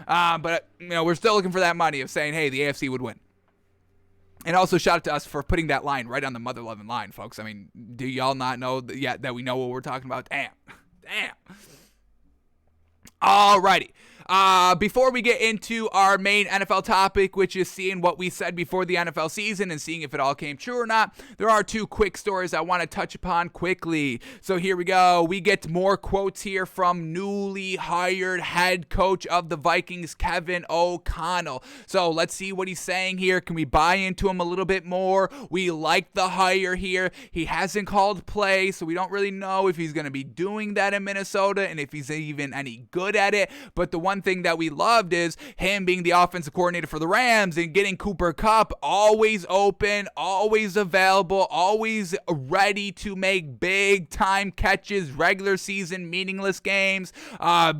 but we're still looking for that money of saying, hey, the AFC would win. And also shout out to us for putting that line right on the mother loving line, folks. I mean, do y'all not know yet that we know what we're talking about? Damn. Alrighty. Before we get into our main NFL topic, which is seeing what we said before the NFL season and seeing if it all came true or not, there are two quick stories I want to touch upon quickly. So here we go. We get more quotes here from newly hired head coach of the Vikings, Kevin O'Connell. So let's see what he's saying here. Can we buy into him a little bit more? We like the hire here. He hasn't called play, so we don't really know if he's going to be doing that in Minnesota and if he's even any good at it. But the one thing that we loved is him being the offensive coordinator for the Rams and getting Cooper Kupp always open, always available, always ready to make big time catches, regular season meaningless games,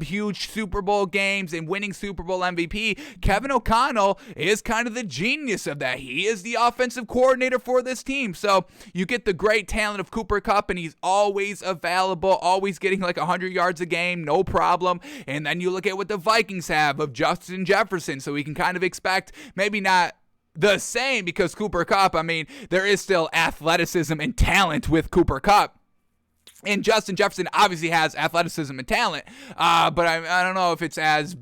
huge Super Bowl games, and winning Super Bowl MVP. Kevin O'Connell is kind of the genius of that. He is the offensive coordinator for this team. So you get the great talent of Cooper Kupp, and he's always available, always getting like 100 yards a game, no problem. And then you look at what the Vikings have of Justin Jefferson, so we can kind of expect maybe not the same because Cooper Kupp, I mean, there is still athleticism and talent with Cooper Kupp. And Justin Jefferson obviously has athleticism and talent, but I don't know if it's as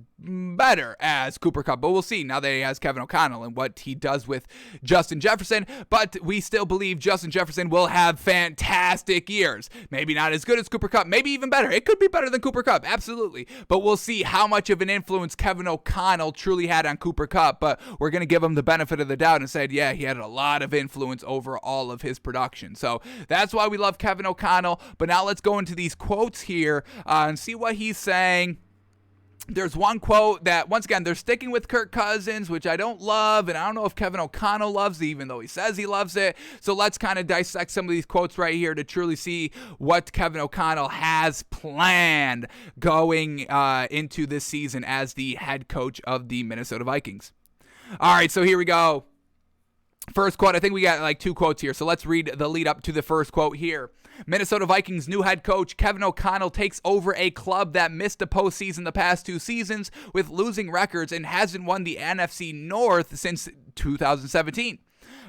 better as Cooper Kupp. But we'll see now that he has Kevin O'Connell and what he does with Justin Jefferson. But we still believe Justin Jefferson will have fantastic years. Maybe not as good as Cooper Kupp, maybe even better. It could be better than Cooper Kupp, absolutely. But we'll see how much of an influence Kevin O'Connell truly had on Cooper Kupp. But we're going to give him the benefit of the doubt and say, yeah, he had a lot of influence over all of his production. So that's why we love Kevin O'Connell. But now let's go into these quotes here and see what he's saying. There's one quote that, once again, they're sticking with Kirk Cousins, which I don't love, and I don't know if Kevin O'Connell loves it, even though he says he loves it. So let's kind of dissect some of these quotes right here to truly see what Kevin O'Connell has planned going into this season as the head coach of the Minnesota Vikings. All right, so here we go. First quote, I think we got like two quotes here, so let's read the lead up to the first quote here. Minnesota Vikings new head coach Kevin O'Connell takes over a club that missed the postseason the past 2 seasons with losing records and hasn't won the NFC North since 2017.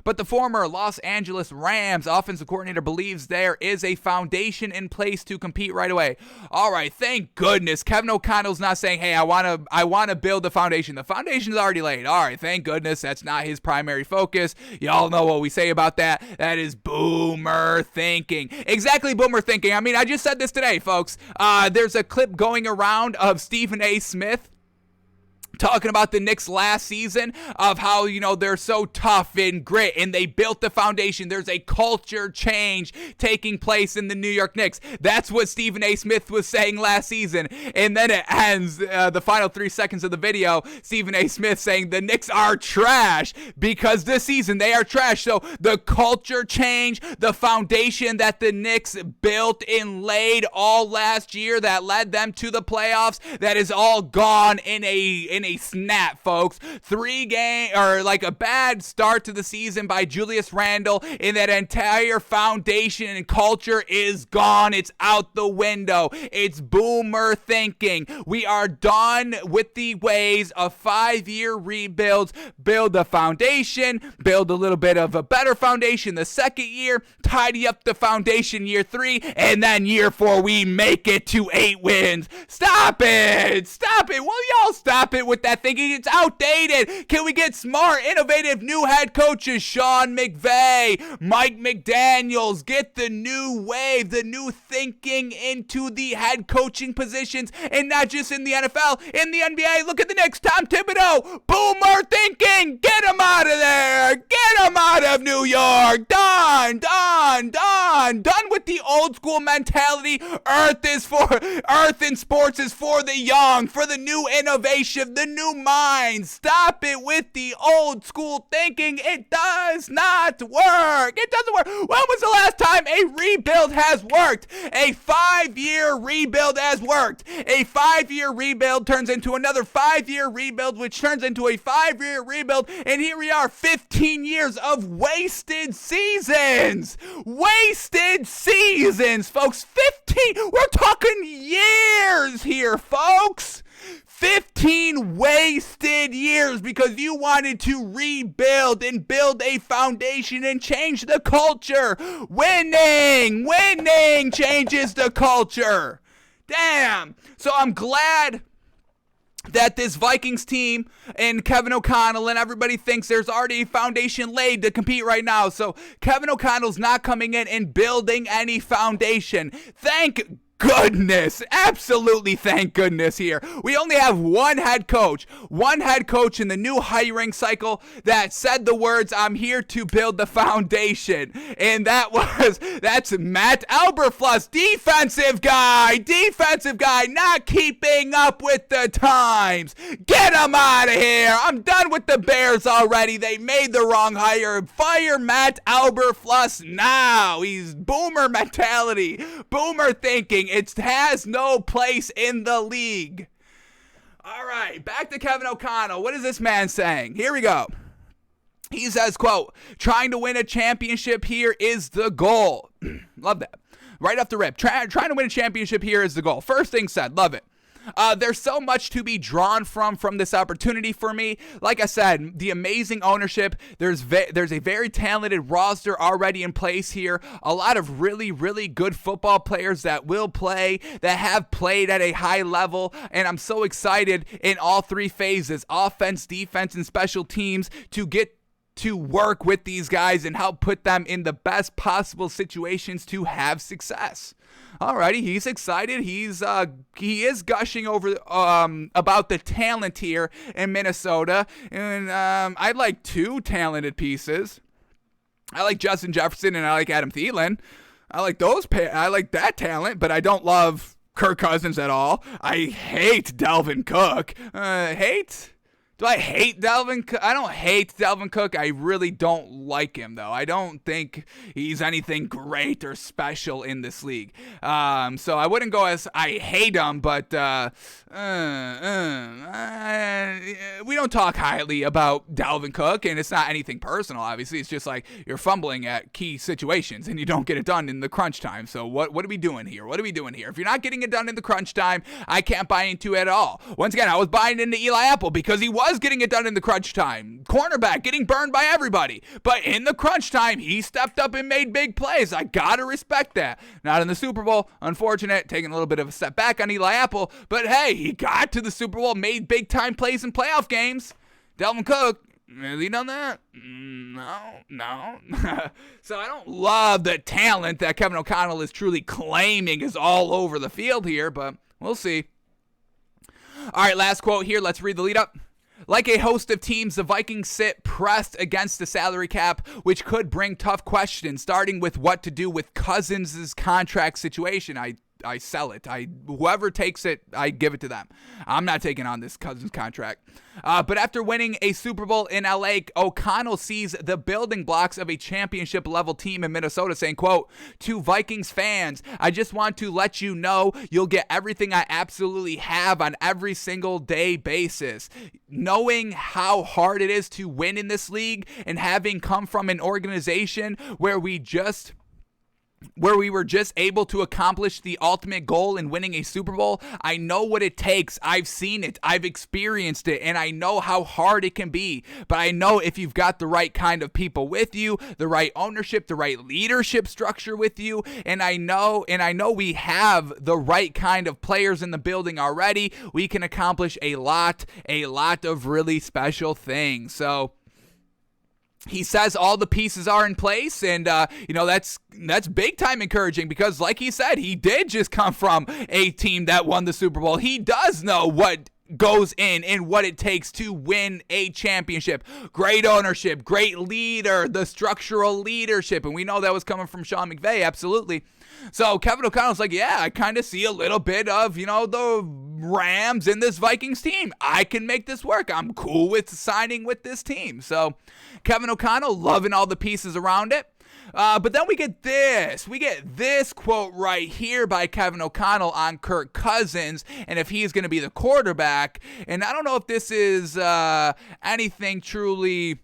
But the former Los Angeles Rams offensive coordinator believes there is a foundation in place to compete right away. All right, thank goodness Kevin O'Connell's not saying, hey, I want to build the foundation. The foundation's already laid. All right, thank goodness that's not his primary focus. Y'all know what we say about that. That is boomer thinking. Exactly, boomer thinking. I mean, I just said this today, folks. There's a clip going around of Stephen A. Smith talking about the Knicks last season of how, they're so tough and grit and they built the foundation. There's a culture change taking place in the New York Knicks. That's what Stephen A. Smith was saying last season. And then it ends, the final 3 seconds of the video, Stephen A. Smith saying the Knicks are trash because this season they are trash. So the culture change, the foundation that the Knicks built and laid all last year that led them to the playoffs, that is all gone in a snap, folks. 3 game or like a bad start to the season by Julius Randle, and that entire foundation and culture is gone. It's out the window. It's boomer thinking. We are done with the ways of 5-year rebuilds. Build a foundation, build a little bit of a better foundation the second year, tidy up the foundation year 3, and then year 4 we make it to 8 wins. Stop it. Will y'all stop it with that thinking? It's outdated. Can we get smart, innovative new head coaches? Sean McVay, Mike McDaniels, get the new wave, the new thinking into the head coaching positions, and not just in the NFL, in the NBA. Look at the Knicks, Tom Thibodeau, boomer thinking. Get him out of there. Get him out of New York. Done with the old school mentality. Earth in sports is for the young, for the new innovation, the new mind. Stop it with the old school thinking. It does not work. It doesn't work. When was the last time a rebuild has worked? A 5-year rebuild has worked. A 5-year rebuild turns into another 5-year rebuild, which turns into a 5-year rebuild, and here we are, 15 years of wasted seasons. Wasted seasons, folks. 15. We're talking years here, folks. 15 wasted years because you wanted to rebuild and build a foundation and change the culture. Winning changes the culture. Damn. So I'm glad that this Vikings team and Kevin O'Connell and everybody thinks there's already a foundation laid to compete right now. So Kevin O'Connell's not coming in and building any foundation. Thank goodness, absolutely thank goodness here. We only have one head coach in the new hiring cycle that said the words, I'm here to build the foundation. And that's Matt Eberflus, defensive guy, not keeping up with the times. Get him out of here. I'm done with the Bears already. They made the wrong hire. Fire Matt Eberflus now. He's boomer mentality, boomer thinking. It has no place in the league. All right, back to Kevin O'Connell. What is this man saying? Here we go. He says, quote, trying to win a championship here is the goal. Love that. Right off the rip. Trying to win a championship here is the goal. First thing said. Love it. There's so much to be drawn from this opportunity for me. Like I said, the amazing ownership. There's a very talented roster already in place here. A lot of really, really good football players that will play, that have played at a high level, and I'm so excited in all three phases, offense, defense, and special teams, to get to work with these guys and help put them in the best possible situations to have success. Alrighty, he's excited. He is gushing over about the talent here in Minnesota, and I like two talented pieces. I like Justin Jefferson and I like Adam Thielen. I like I like that talent, but I don't love Kirk Cousins at all. I hate Dalvin Cook. Do I hate Dalvin Cook? I don't hate Dalvin Cook. I really don't like him, though. I don't think he's anything great or special in this league. So I wouldn't go as I hate him, but we don't talk highly about Dalvin Cook, and it's not anything personal, obviously. It's just like you're fumbling at key situations, and you don't get it done in the crunch time. So what are we doing here? What are we doing here? If you're not getting it done in the crunch time, I can't buy into it at all. Once again, I was buying into Eli Apple because he was getting it done in the crunch time. Cornerback getting burned by everybody. But in the crunch time, he stepped up and made big plays. I gotta respect that. Not in the Super Bowl. Unfortunate. Taking a little bit of a step back on Eli Apple. But hey, he got to the Super Bowl, made big time plays in playoff games. Dalvin Cook, really done that? No. So I don't love the talent that Kevin O'Connell is truly claiming is all over the field here, but we'll see. All right, last quote here. Let's read the lead up. Like a host of teams, the Vikings sit pressed against the salary cap, which could bring tough questions, starting with what to do with Cousins' contract situation. I sell it. Whoever takes it, I give it to them. I'm not taking on this Cousins contract. But after winning a Super Bowl in LA, O'Connell sees the building blocks of a championship level team in Minnesota, saying, quote, "To Vikings fans, I just want to let you know you'll get everything I absolutely have on every single day basis. Knowing how hard it is to win in this league and having come from an organization where we were just able to accomplish the ultimate goal in winning a Super Bowl, I know what it takes. I've seen it. I've experienced it, and I know how hard it can be. But I know if you've got the right kind of people with you, the right ownership, the right leadership structure with you, and I know we have the right kind of players in the building already, we can accomplish a lot of really special things." So he says all the pieces are in place, and that's big time encouraging because, like he said, he did just come from a team that won the Super Bowl. He does know what goes in and what it takes to win a championship. Great ownership, great leader, the structural leadership, and we know that was coming from Sean McVay, absolutely. So Kevin O'Connell's like, yeah, I kind of see a little bit of, the Rams in this Vikings team. I can make this work. I'm cool with signing with this team. So Kevin O'Connell loving all the pieces around it. But then we get this quote right here by Kevin O'Connell on Kirk Cousins and if he's going to be the quarterback. And I don't know if this is anything truly...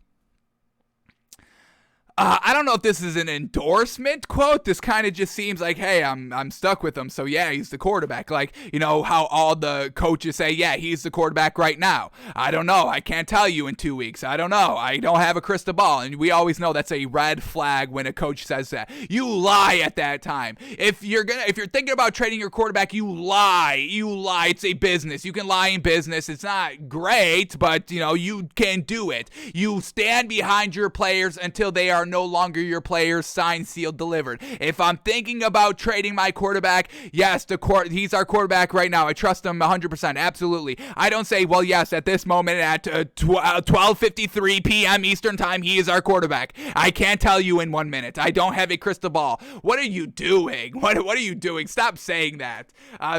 I don't know if this is an endorsement quote. This kind of just seems like, hey, I'm stuck with him. So yeah, he's the quarterback. Like, how all the coaches say, yeah, he's the quarterback right now. I don't know. I can't tell you in 2 weeks. I don't know. I don't have a crystal ball. And we always know that's a red flag when a coach says that. You lie at that time. If you're thinking about trading your quarterback, you lie. It's a business. You can lie in business. It's not great, but you can do it. You stand behind your players until they are no longer your players, signed, sealed, delivered. If I'm thinking about trading my quarterback, yes, he's our quarterback right now. I trust him 100%, absolutely. I don't say, well, yes, at this moment at 12:53 p.m. Eastern time, he is our quarterback. I can't tell you in 1 minute. I don't have a crystal ball. What are you doing? What are you doing? Stop saying that.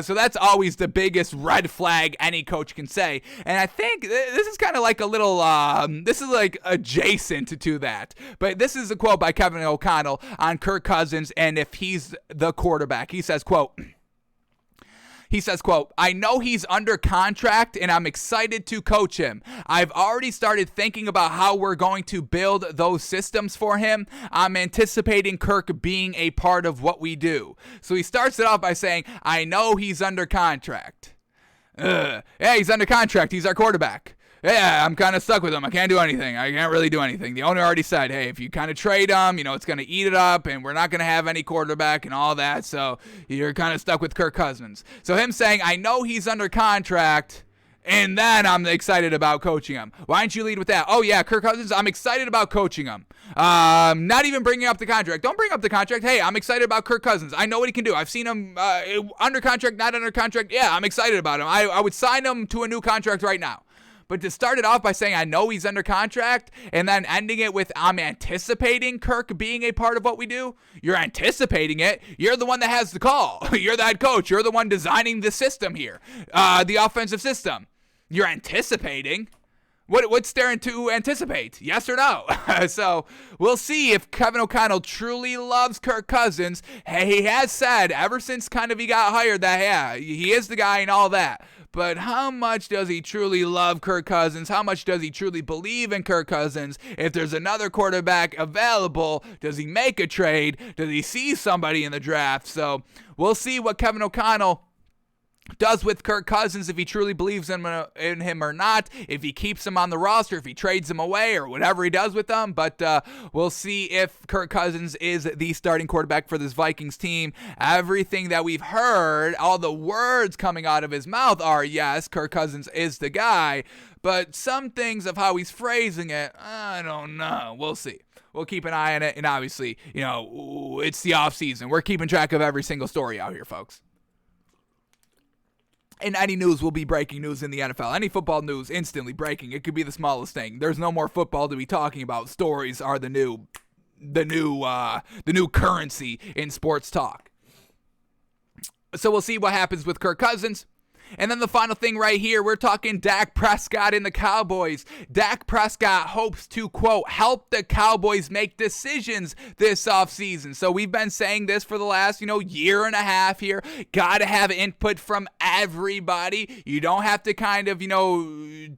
So that's always the biggest red flag any coach can say. And I think this is kind of like a little, this is like adjacent to that. But this is a quote by Kevin O'Connell on Kirk Cousins and if he's the quarterback. He says, quote, "I know he's under contract and I'm excited to coach him. I've already started thinking about how we're going to build those systems for him. I'm anticipating Kirk being a part of what we do." So he starts it off by saying, I know he's under contract. Yeah, he's under contract. He's our quarterback. Yeah, I'm kind of stuck with him. I can't do anything. I can't really do anything. The owner already said, hey, if you kind of trade him, it's going to eat it up, and we're not going to have any quarterback and all that, so you're kind of stuck with Kirk Cousins. So him saying, I know he's under contract, and then I'm excited about coaching him. Why don't you lead with that? Oh, yeah, Kirk Cousins, I'm excited about coaching him. Not even bringing up the contract. Don't bring up the contract. Hey, I'm excited about Kirk Cousins. I know what he can do. I've seen him under contract, not under contract. Yeah, I'm excited about him. I would sign him to a new contract right now. But to start it off by saying, I know he's under contract, and then ending it with, I'm anticipating Kirk being a part of what we do, you're anticipating it. You're the one that has the call. You're the head coach. You're the one designing the system here, the offensive system. You're anticipating. What's there to anticipate? Yes or no? So we'll see if Kevin O'Connell truly loves Kirk Cousins. Hey, he has said ever since kind of he got hired that, yeah, he is the guy and all that. But how much does he truly love Kirk Cousins? How much does he truly believe in Kirk Cousins? If there's another quarterback available, does he make a trade? Does he see somebody in the draft? So we'll see what Kevin O'Connell does with Kirk Cousins, if he truly believes in him or not, if he keeps him on the roster, if he trades him away, or whatever he does with them. But we'll see if Kirk Cousins is the starting quarterback for this Vikings team. Everything that we've heard, all the words coming out of his mouth are, yes, Kirk Cousins is the guy. But some things of how he's phrasing it, I don't know. We'll see. We'll keep an eye on it. And obviously, it's the offseason. We're keeping track of every single story out here, folks. And any news will be breaking news in the NFL. Any football news, instantly breaking. It could be the smallest thing. There's no more football to be talking about. Stories are the new currency in sports talk. So we'll see what happens with Kirk Cousins. And then the final thing right here, we're talking Dak Prescott and the Cowboys. Dak Prescott hopes to, quote, help the Cowboys make decisions this offseason. So we've been saying this for the last, year and a half here. Got to have input from everybody. You don't have to kind of,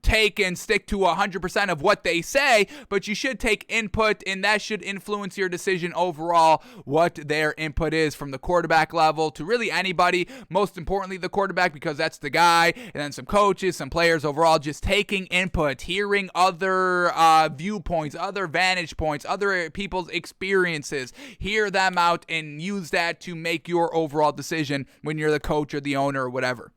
take and stick to 100% of what they say, but you should take input, and that should influence your decision overall, what their input is from the quarterback level to really anybody. Most importantly, the quarterback, because that's the guy, and then some coaches, some players overall, just taking input, hearing other viewpoints, other vantage points, other people's experiences, hear them out and use that to make your overall decision when you're the coach or the owner or whatever.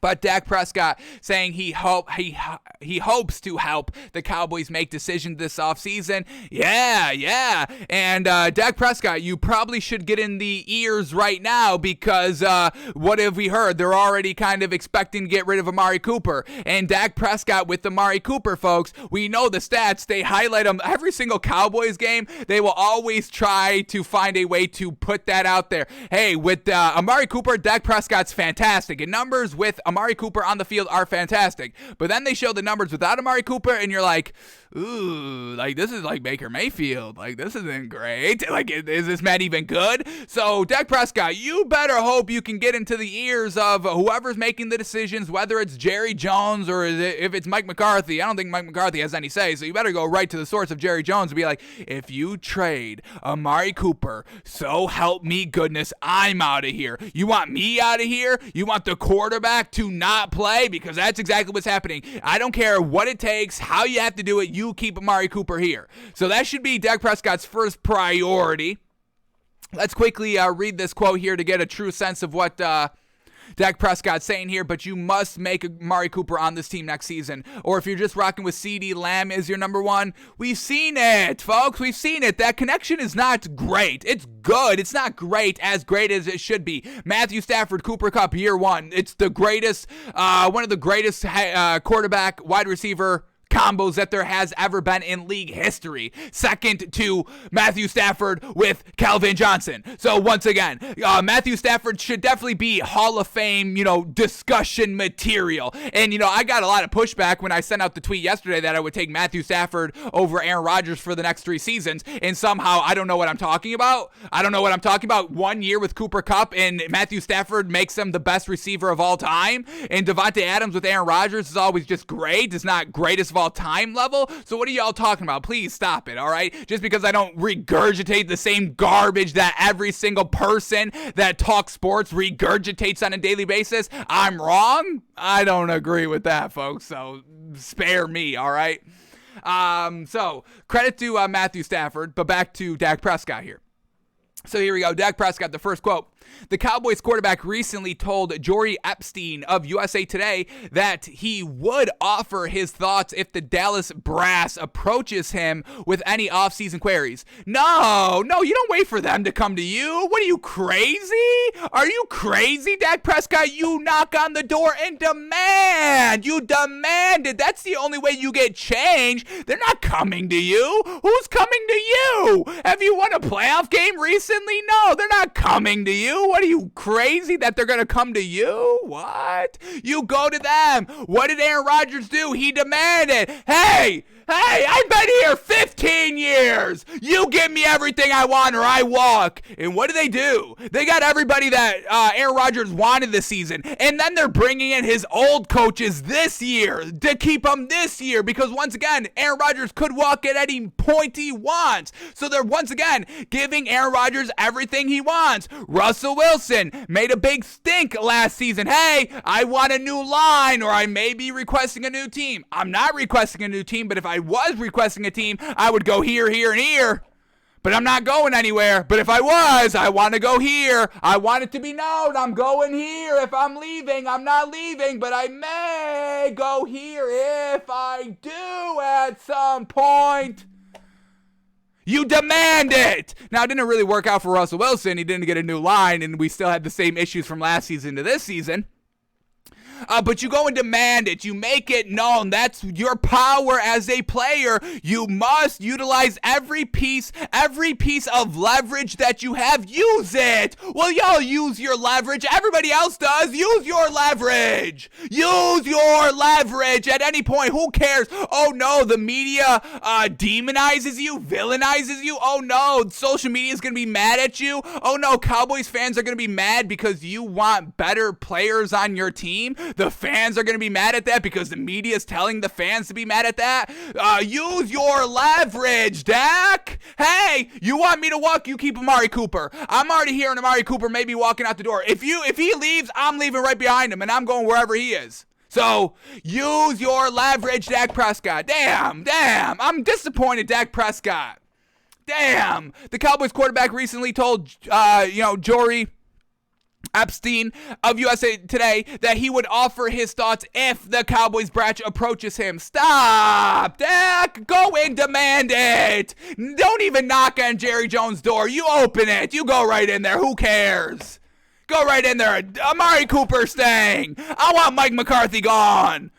But Dak Prescott saying he hopes to help the Cowboys make decisions this offseason. Yeah. And Dak Prescott, you probably should get in the ears right now, because what have we heard? They're already kind of expecting to get rid of Amari Cooper. And Dak Prescott with Amari Cooper, folks, we know the stats. They highlight him every single Cowboys game. They will always try to find a way to put that out there. Hey, with Amari Cooper, Dak Prescott's fantastic. And numbers with Amari Cooper on the field are fantastic. But then they show the numbers without Amari Cooper, and you're like, ooh, like this is like Baker Mayfield. Like this isn't great. Like, is this man even good? So Dak Prescott, you better hope you can get into the ears of whoever's making the decisions, whether it's Jerry Jones or if it's Mike McCarthy. I don't think Mike McCarthy has any say, so you better go right to the source of Jerry Jones and be like, if you trade Amari Cooper, so help me goodness, I'm out of here. You want me out of here? You want the quarterback to not play? Because that's exactly what's happening. I don't care what it takes, how you have to do it, you keep Amari Cooper here. So that should be Dak Prescott's first priority. Let's quickly read this quote here to get a true sense of what Dak Prescott's saying here. But you must make Amari Cooper on this team next season. Or if you're just rocking with CeeDee Lamb as your number one, we've seen it, folks. We've seen it. That connection is not great. It's good. It's not great as it should be. Matthew Stafford, Cooper Kupp, year one. It's the greatest, one of the greatest quarterback, wide receiver combos that there has ever been in league history. Second to Matthew Stafford with Calvin Johnson. So once again, Matthew Stafford should definitely be Hall of Fame, discussion material. And, I got a lot of pushback when I sent out the tweet yesterday that I would take Matthew Stafford over Aaron Rodgers for the next 3 seasons. And somehow I don't know what I'm talking about. 1 year with Cooper Kupp and Matthew Stafford makes him the best receiver of all time. And Devontae Adams with Aaron Rodgers is always just great. It's not greatest of all time level. So what are y'all talking about? Please stop it, all right? Just because I don't regurgitate the same garbage that every single person that talks sports regurgitates on a daily basis, I'm wrong? I don't agree with that, folks, so spare me, all right? So credit to Matthew Stafford, but back to Dak Prescott here. So here we go. Dak Prescott, the first quote. The Cowboys quarterback recently told Jory Epstein of USA Today that he would offer his thoughts if the Dallas brass approaches him with any offseason queries. No, you don't wait for them to come to you. What are you, crazy? Are you crazy, Dak Prescott? You knock on the door and demand. You demand it. That's the only way you get change. They're not coming to you. Who's coming to you? Have you won a playoff game recently? No, they're not coming to you. What are you, crazy that they're going to come to you? What? You go to them. What did Aaron Rodgers do? He demanded, hey, I've been here 15 years. You give me everything I want or I walk. And what do? They got everybody that Aaron Rodgers wanted this season. And then they're bringing in his old coaches this year to keep him this year. Because once again, Aaron Rodgers could walk at any point he wants. So they're once again giving Aaron Rodgers everything he wants. Russell Wilson made a big stink last season. Hey, I want a new line, or I may be requesting a new team. I'm not requesting a new team, but if I was requesting a team, I would go here, and here. But I'm not going anywhere. But if I was, I want to go here. I want it to be known I'm going here. If I'm leaving, I'm not leaving, but I may go here if I do at some point. You demand it. Now, it didn't really work out for Russell Wilson. He didn't get a new line, and we still had the same issues from last season to this season. But you go and demand it. You make it known. That's your power as a player. You must utilize every piece of leverage that you have. Use it. Well, y'all use your leverage. Everybody else does. Use your leverage. Use your leverage at any point. Who cares? Oh, no, the media demonizes you, villainizes you. Oh, no, social media is going to be mad at you. Oh, no, Cowboys fans are going to be mad because you want better players on your team. The fans are going to be mad at that because the media is telling the fans to be mad at that. Use your leverage, Dak. Hey, you want me to walk? You keep Amari Cooper. I'm already hearing Amari Cooper maybe walking out the door. If he leaves, I'm leaving right behind him, and I'm going wherever he is. So, use your leverage, Dak Prescott. Damn. I'm disappointed, Dak Prescott. Damn. The Cowboys quarterback recently told, Jory Epstein of USA Today that he would offer his thoughts if the Cowboys branch approaches him. Stop, Dak. Go and demand it. Don't even knock on Jerry Jones' door. You open it. You go right in there. Who cares? Go right in there. Amari Cooper staying. I want Mike McCarthy gone.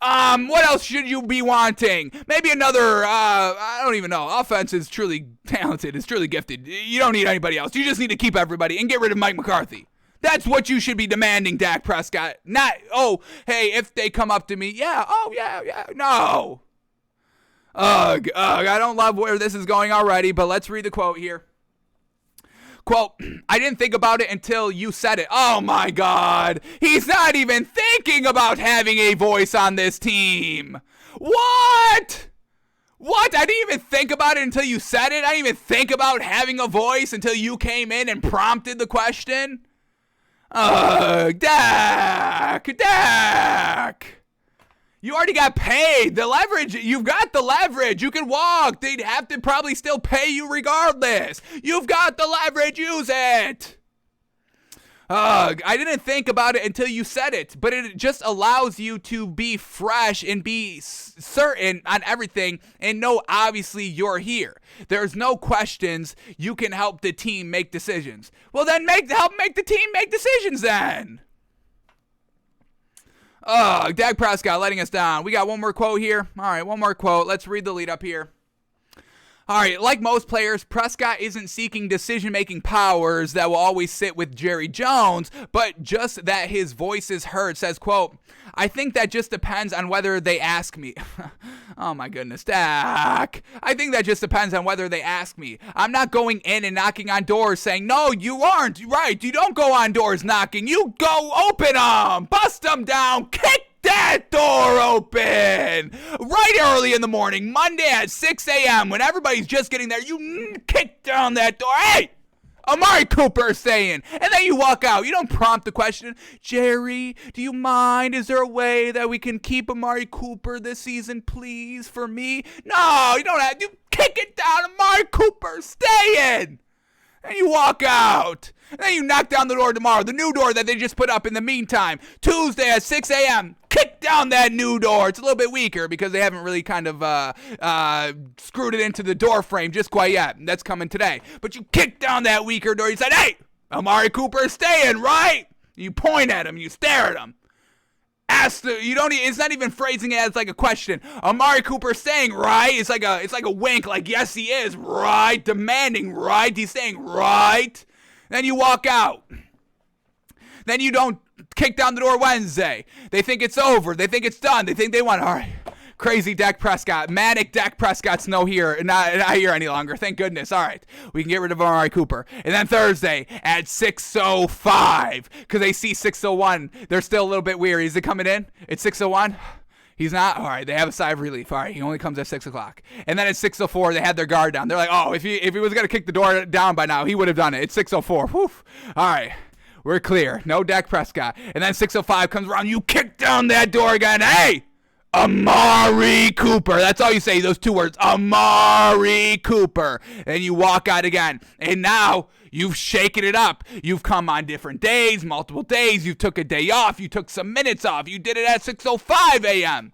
What else should you be wanting? Maybe another, I don't even know. Offense is truly talented. It's truly gifted. You don't need anybody else. You just need to keep everybody and get rid of Mike McCarthy. That's what you should be demanding, Dak Prescott. Not, hey, if they come up to me, yeah, no. Ugh, I don't love where this is going already, but let's read the quote here. Quote, I didn't think about it until you said it. Oh, my God. He's not even thinking about having a voice on this team. What? I didn't even think about it until you said it. I didn't even think about having a voice until you came in and prompted the question. Dak. You already got paid. The leverage, you've got the leverage. You can walk. They'd have to probably still pay you regardless. You've got the leverage. Use it. I didn't think about it until you said it, but it just allows you to be fresh and be certain on everything and know obviously you're here. There's no questions. You can help the team make decisions. Well, then help make the team make decisions then. Dak Prescott letting us down. We got one more quote here. All right, one more quote. Let's read the lead up here. All right, like most players, Prescott isn't seeking decision-making powers that will always sit with Jerry Jones, but just that his voice is heard. Says, quote, I think that just depends on whether they ask me. Oh, my goodness, Dak. I think that just depends on whether they ask me. I'm not going in and knocking on doors saying, no, you aren't. Right, you don't go on doors knocking. You go open them, bust them down, kick them that door open right early in the morning, Monday at 6 a.m. when everybody's just getting there. You kick down that door. Hey, Amari Cooper saying, and then you walk out. You don't prompt the question, Jerry, do you mind? Is there a way that we can keep Amari Cooper this season, please, for me? No, you don't have to. Kick it down, Amari Cooper, stay in. And you walk out. And then you knock down the door tomorrow, the new door that they just put up in the meantime. Tuesday at 6 a.m., kick down that new door. It's a little bit weaker because they haven't really kind of screwed it into the door frame just quite yet. That's coming today. But you kick down that weaker door. You said, hey, Amari Cooper is staying, right? You point at him. You stare at him. It's not even phrasing it as like a question. Amari Cooper saying, right? It's like a wink, like, yes, he is, right? Demanding, right? He's saying, right? Then you walk out. Then you don't kick down the door Wednesday. They think it's over. They think it's done. They think they won. All right. Crazy Dak Prescott. Manic Dak Prescott's not here any longer. Thank goodness. All right. We can get rid of Amari Cooper. And then Thursday at 6:05, because they see 6:01. They're still a little bit weary. Is it coming in? It's 6:01? He's not? All right. They have a sigh of relief. All right. He only comes at 6 o'clock. And then at 6:04, they had their guard down. They're like, oh, if he was going to kick the door down by now, he would have done it. It's 6:04. Whew. All right. We're clear. No Dak Prescott. And then 6:05 comes around. You kick down that door again. Hey! Amari Cooper. That's all you say, those two words. Amari Cooper. And you walk out again. And now you've shaken it up. You've come on different days, multiple days. You took a day off. You took some minutes off. You did it at 6:05 a.m.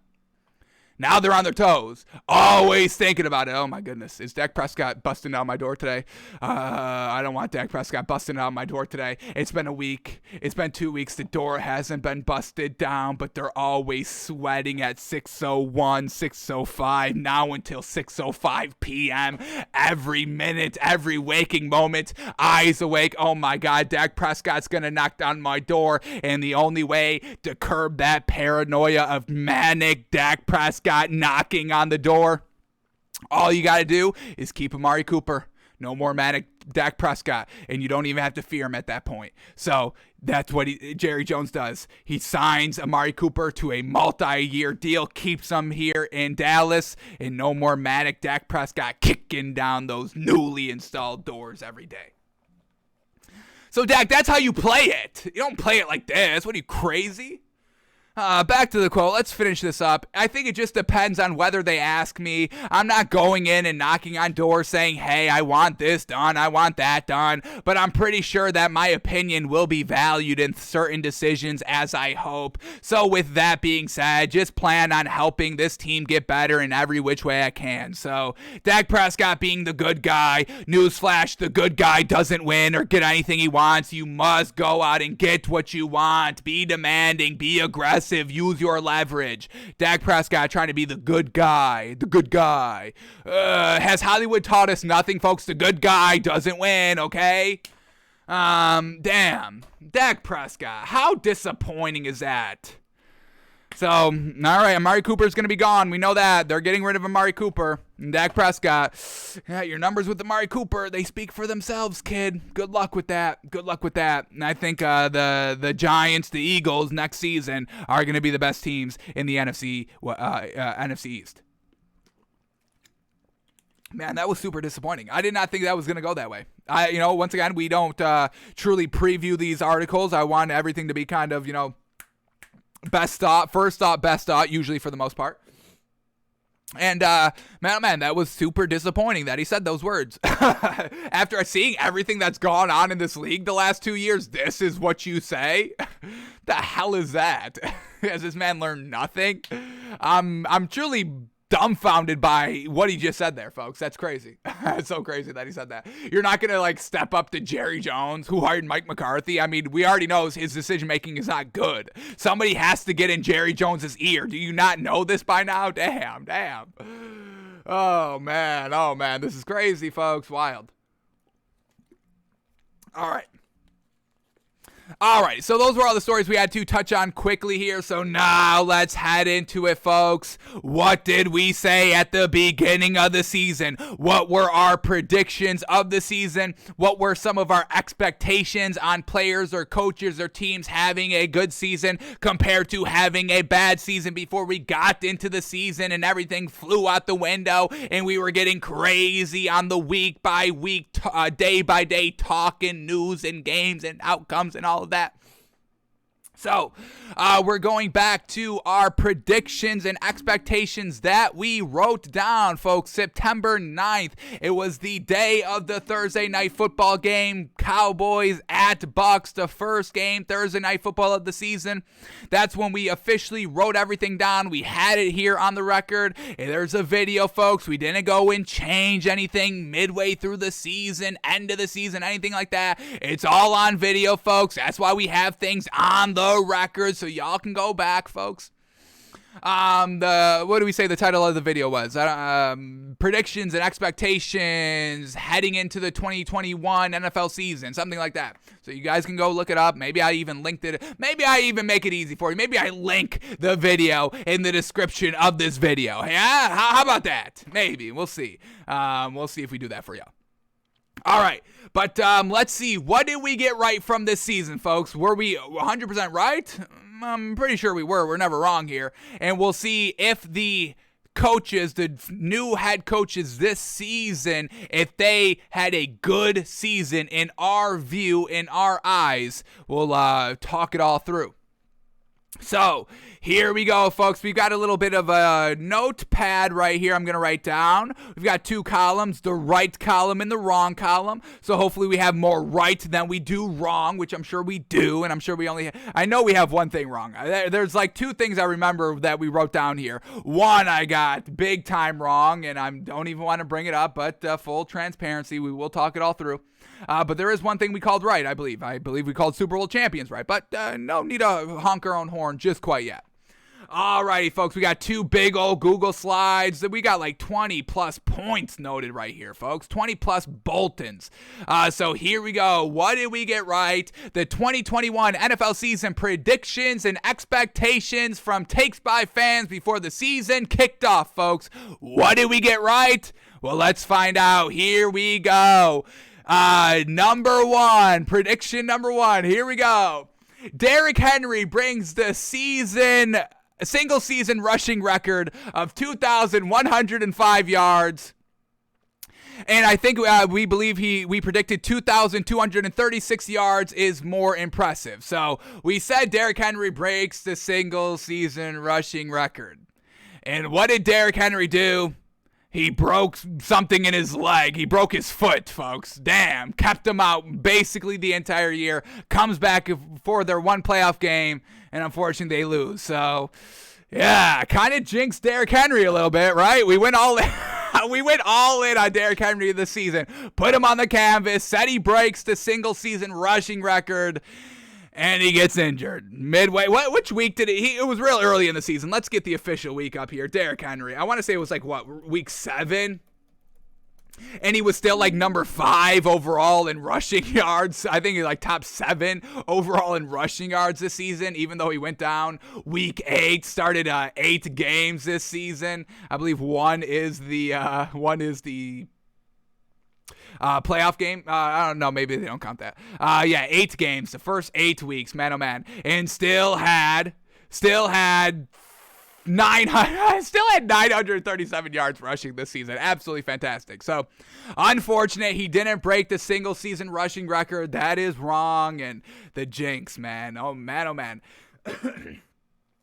Now they're on their toes, always thinking about it. Oh, my goodness. Is Dak Prescott busting down my door today? I don't want Dak Prescott busting down my door today. It's been a week. It's been 2 weeks. The door hasn't been busted down, but they're always sweating at 6:01, 6:05, now until 6:05 p.m. Every minute, every waking moment, eyes awake. Oh, my God, Dak Prescott's going to knock down my door, and the only way to curb that paranoia of manic Dak Prescott knocking on the door, all you got to do is keep Amari Cooper. No more manic Dak Prescott, and you don't even have to fear him at that point. So that's what Jerry Jones does. He signs Amari Cooper to a multi-year deal, keeps him here in Dallas, and no more manic Dak Prescott kicking down those newly installed doors every day. So, Dak, that's how you play it. You don't play it like this. What are you, crazy? Back to the quote. Let's finish this up. I think it just depends on whether they ask me. I'm not going in and knocking on doors saying, hey, I want this done, I want that done. But I'm pretty sure that my opinion will be valued in certain decisions, as I hope. So with that being said, just plan on helping this team get better in every which way I can. So Dak Prescott being the good guy. Newsflash, the good guy doesn't win or get anything he wants. You must go out and get what you want. Be demanding. Be aggressive. Use your leverage. Dak Prescott trying to be the good guy. The good guy. Has Hollywood taught us nothing, folks? The good guy doesn't win, okay? Damn. Dak Prescott. How disappointing is that? So, all right, Amari Cooper's going to be gone. We know that. They're getting rid of Amari Cooper. And Dak Prescott, yeah, your numbers with Amari Cooper, they speak for themselves, kid. Good luck with that. Good luck with that. And I think the Giants, the Eagles, next season are going to be the best teams in the NFC East. Man, that was super disappointing. I did not think that was going to go that way. Once again, we don't truly preview these articles. I want everything to be kind of, best thought, first thought, best thought, usually for the most part. And, man, that was super disappointing that he said those words. After seeing everything that's gone on in this league the last 2 years, this is what you say? The hell is that? Has this man learned nothing? I'm truly dumbfounded by what he just said there, folks. That's crazy. It's so crazy that he said that. You're not going to step up to Jerry Jones, who hired Mike McCarthy. I mean, we already know his decision making is not good. Somebody has to get in Jerry Jones's ear. Do you not know this by now? Damn. Oh man, this is crazy, folks. Wild. All right. All right, so those were all the stories we had to touch on quickly here. So now let's head into it, folks. What did we say at the beginning of the season? What were our predictions of the season? What were some of our expectations on players or coaches or teams having a good season compared to having a bad season before we got into the season and everything flew out the window and we were getting crazy on the week by week, day by day talk and news and games and outcomes and all of that. So, we're going back to our predictions and expectations that we wrote down, folks. September 9th, it was the day of the Thursday night football game. Cowboys at Bucks, the first game, Thursday night football of the season. That's when we officially wrote everything down. We had it here on the record. There's a video, folks. We didn't go and change anything midway through the season, end of the season, anything like that. It's all on video, folks. That's why we have things on the record, so y'all can go back, folks. What do we say the title of the video was? Predictions and expectations heading into the 2021 NFL season, something like that. So you guys can go look it up. Maybe I even linked it. Maybe I even make it easy for you. Maybe I link the video in the description of this video. Yeah, how about that? Maybe. We'll see. We'll see if we do that for you. All right, but let's see. What did we get right from this season, folks? Were we 100% right? I'm pretty sure we were. We're never wrong here. And we'll see if the coaches, the new head coaches this season, if they had a good season in our view, in our eyes. We'll talk it all through. So, here we go, folks. We've got a little bit of a notepad right here I'm going to write down. We've got two columns, the right column and the wrong column. So, hopefully we have more right than we do wrong, which I'm sure we do. And I'm sure I know we have one thing wrong. There's like two things I remember that we wrote down here. One, I got big time wrong, and I don't even want to bring it up, but full transparency, we will talk it all through. But there is one thing we called right, I believe. I believe we called Super Bowl champions right, but no need to honk our own horn just quite yet. Alrighty, folks, we got two big old Google slides. We got like 20 plus points noted right here, folks. 20 plus Boltons. So here we go. What did we get right? The 2021 NFL season predictions and expectations from takes by fans before the season kicked off, folks. What did we get right? Well, let's find out. Here we go. Number one, prediction number one. Here we go. Derrick Henry brings the single season rushing record of 2,105 yards. And I think we predicted 2,236 yards is more impressive. So we said Derrick Henry breaks the single season rushing record. And what did Derrick Henry do? He broke something in his leg. He broke his foot, folks. Damn. Kept him out basically the entire year. Comes back for their one playoff game, and unfortunately they lose. So, yeah, kind of jinxed Derrick Henry a little bit, right? We went all in. We went all in on Derrick Henry this season. Put him on the canvas. Said he breaks the single season rushing record. And he gets injured midway. Which week did it was real early in the season. Let's get the official week up here. Derrick Henry. I want to say it was like, week 7? And he was still like number 5 overall in rushing yards. I think he's like top 7 overall in rushing yards this season, even though he went down week 8, started 8 games this season. I believe one is the playoff game. I don't know. Maybe they don't count that. 8 games. The first 8 weeks, man, oh man, and still had 937 yards rushing this season. Absolutely fantastic. So, unfortunate he didn't break the single season rushing record. That is wrong, and the jinx, man. Oh man, oh man.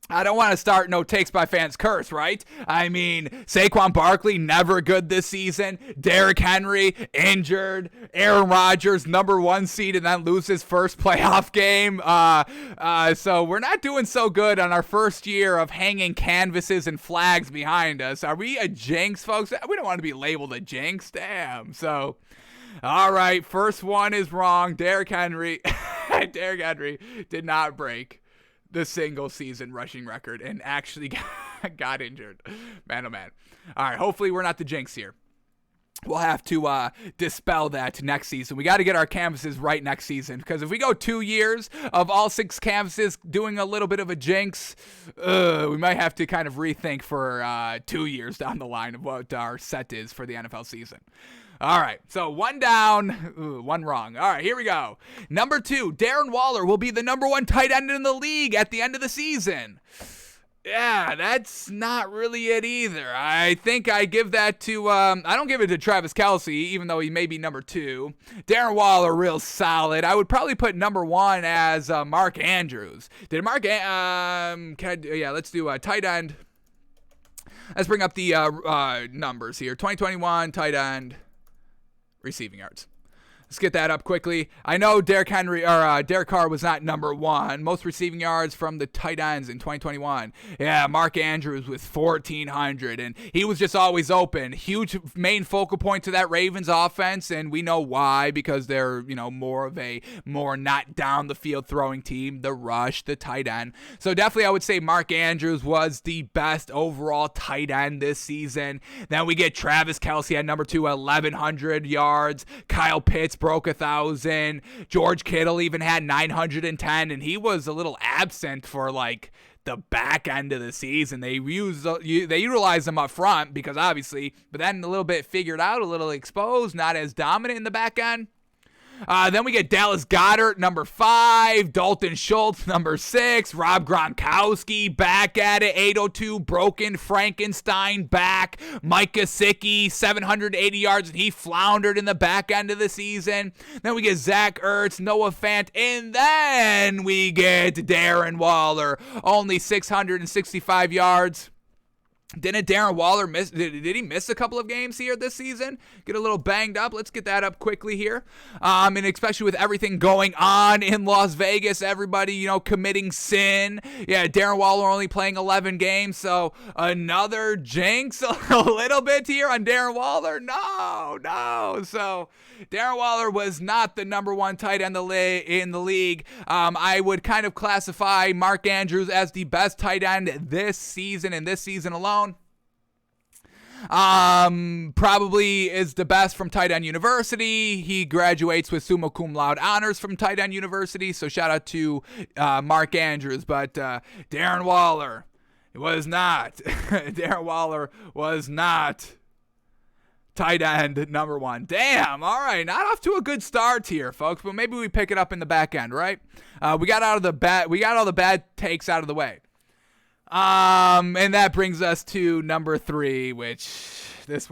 I don't want to start no takes by fans curse, right? I mean, Saquon Barkley, never good this season. Derrick Henry, injured. Aaron Rodgers, number 1 seed, and then lose his first playoff game. So we're not doing so good on our first year of hanging canvases and flags behind us. Are we a jinx, folks? We don't want to be labeled a jinx. Damn. So, all right, first one is wrong. Derrick Henry did not break the single season rushing record and actually got injured. Man, oh man. All right, hopefully we're not the jinx here. we'll have to dispel that next season. We got to get our canvases right next season, because if we go 2 years of all 6 canvases doing a little bit of a jinx, we might have to kind of rethink for 2 years down the line of what our set is for the NFL season. All right, so 1 down, 1 wrong. All right, here we go. Number 2, Darren Waller will be the number 1 tight end in the league at the end of the season. Yeah, that's not really it either. I think I give that to, I don't give it to Travis Kelsey, even though he may be number 2. Darren Waller, real solid. I would probably put number 1 as Mark Andrews. Did Mark, let's do tight end. Let's bring up the numbers here. 2021 tight end receiving yards. Let's get that up quickly. I know Derek Carr was not number 1. Most receiving yards from the tight ends in 2021. Yeah, Mark Andrews with 1,400, and he was just always open. Huge main focal point to that Ravens offense, and we know why, because they're, more of a not down the field throwing team, the rush, the tight end. So definitely I would say Mark Andrews was the best overall tight end this season. Then we get Travis Kelsey at number 2, 1,100 yards. Kyle Pitts broke 1,000. George Kittle even had 910, and he was a little absent for the back end of the season. They utilized him up front because obviously, but then a little bit figured out, a little exposed, not as dominant in the back end. Then we get Dallas Goddard, number 5, Dalton Schultz, number 6, Rob Gronkowski back at it, 802, broken Frankenstein back, Mike Gesicki, 780 yards, and he floundered in the back end of the season. Then we get Zach Ertz, Noah Fant, and then we get Darren Waller, only 665 yards. Didn't Darren Waller miss? Did he miss a couple of games here this season? Get a little banged up. Let's get that up quickly here. And especially with everything going on in Las Vegas, everybody, committing sin. Yeah, Darren Waller only playing 11 games, so another jinx a little bit here on Darren Waller. No. So Darren Waller was not the number 1 tight end in the league. I would kind of classify Mark Andrews as the best tight end this season and this season alone. Probably is the best from Tight End University. He graduates with summa cum laude honors from Tight End University, so shout out to Mark Andrews. But Darren Waller was not. Darren Waller was not tight end number 1. Damn, all right, not off to a good start here, folks, but maybe we pick it up in the back end, right? We got all the bad takes out of the way. And that brings us to number 3, which this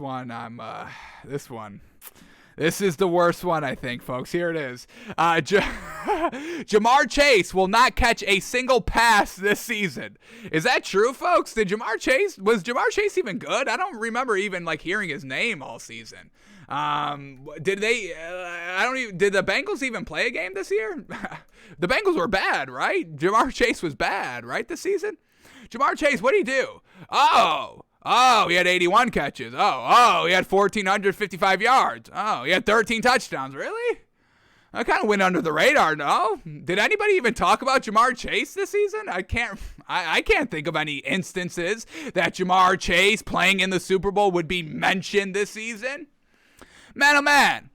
is the worst one, I think, folks. Here it is. Jamar Chase will not catch a single pass this season. Is that true, folks? Was Jamar Chase even good? I don't remember even hearing his name all season. Did the Bengals even play a game this year? The Bengals were bad, right? Jamar Chase was bad, right, this season? Jamar Chase, what did he do? Oh, he had 81 catches. Oh, he had 1,455 yards. Oh, he had 13 touchdowns. Really? I kind of went under the radar, no? Did anybody even talk about Jamar Chase this season? I can't think of any instances that Jamar Chase playing in the Super Bowl would be mentioned this season. Man, oh man.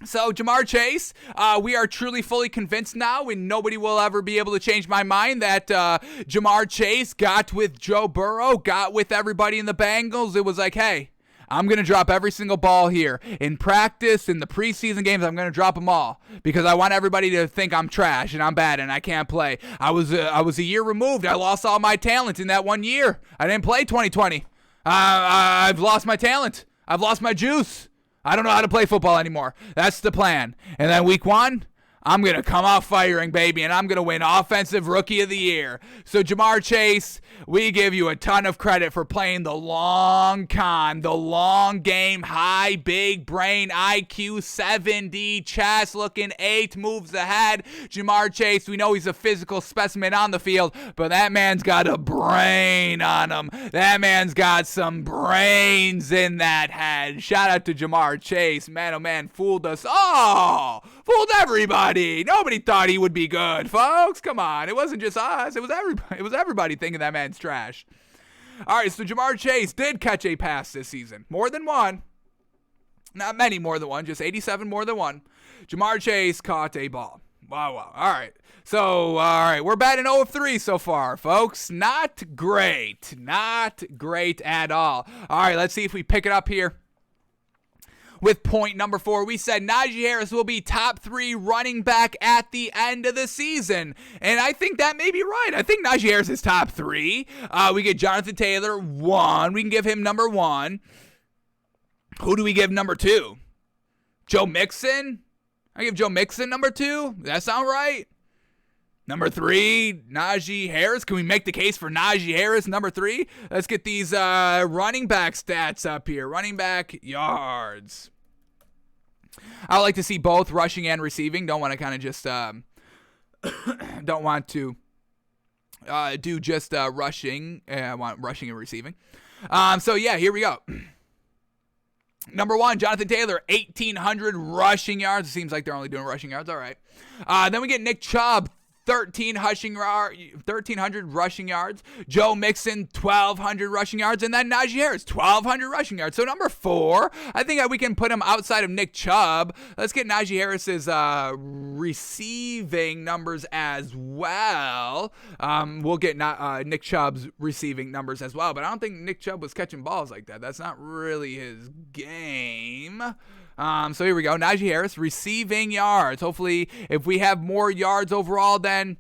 So Jamar Chase, we are truly fully convinced now, and nobody will ever be able to change my mind, that Jamar Chase got with Joe Burrow, got with everybody in the Bengals. It was like, hey, I'm going to drop every single ball here. In practice, in the preseason games, I'm going to drop them all because I want everybody to think I'm trash and I'm bad and I can't play. I was a year removed. I lost all my talent in that 1 year. I didn't play 2020. I've lost my talent. I've lost my juice. I don't know how to play football anymore. That's the plan. And then week 1, I'm going to come out firing, baby, and I'm going to win Offensive Rookie of the Year. So, Jamar Chase, we give you a ton of credit for playing the long con, the long game, high, big brain, IQ 70, chest looking 8 moves ahead. Jamar Chase, we know he's a physical specimen on the field, but that man's got a brain on him. That man's got some brains in that head. Shout out to Jamar Chase. Man, oh man, fooled us all. Fooled everybody. Nobody thought he would be good, folks. Come on. It wasn't just us. It was everybody thinking that man's trash. All right, so Jamar Chase did catch a pass this season. More than one. Not many more than one, just 87 more than one. Jamar Chase caught a ball. Wow. All right. So, we're batting 0 of 3 so far, folks. Not great. Not great at all. All right, let's see if we pick it up here. With point number 4, we said Najee Harris will be top 3 running back at the end of the season. And I think that may be right. I think Najee Harris is top 3. We get Jonathan Taylor 1. We can give him number 1. Who do we give number 2? Joe Mixon? I give Joe Mixon number 2. Does that sound right? Number 3, Najee Harris. Can we make the case for Najee Harris number 3? Let's get these running back stats up here. Running back yards. I would like to see both rushing and receiving. Don't want to kind of just don't want to do just rushing. I want rushing and receiving. So yeah, here we go. Number 1, Jonathan Taylor, 1,800 rushing yards. It seems like they're only doing rushing yards. All right. Then we get Nick Chubb, 1,300 rushing yards. Joe Mixon, 1,200 rushing yards. And then Najee Harris, 1,200 rushing yards. So number 4, I think we can put him outside of Nick Chubb. Let's get Najee Harris's receiving numbers as well. We'll get Nick Chubb's receiving numbers as well. But I don't think Nick Chubb was catching balls like that. That's not really his game. So here we go. Najee Harris, receiving yards. Hopefully, if we have more yards overall than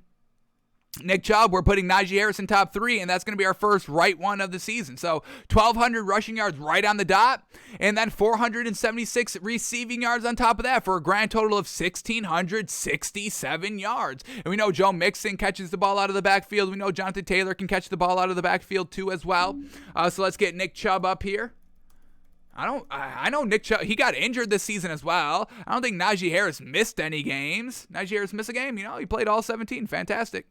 Nick Chubb, we're putting Najee Harris in top 3, and that's going to be our first right one of the season. So 1,200 rushing yards right on the dot, and then 476 receiving yards on top of that for a grand total of 1,667 yards. And we know Joe Mixon catches the ball out of the backfield. We know Jonathan Taylor can catch the ball out of the backfield too as well. So let's get Nick Chubb up here. I know Nick Chubb, he got injured this season as well. I don't think Najee Harris missed any games. Najee Harris missed a game? He played all 17. Fantastic.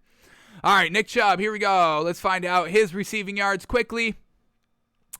All right, Nick Chubb, here we go. Let's find out his receiving yards quickly.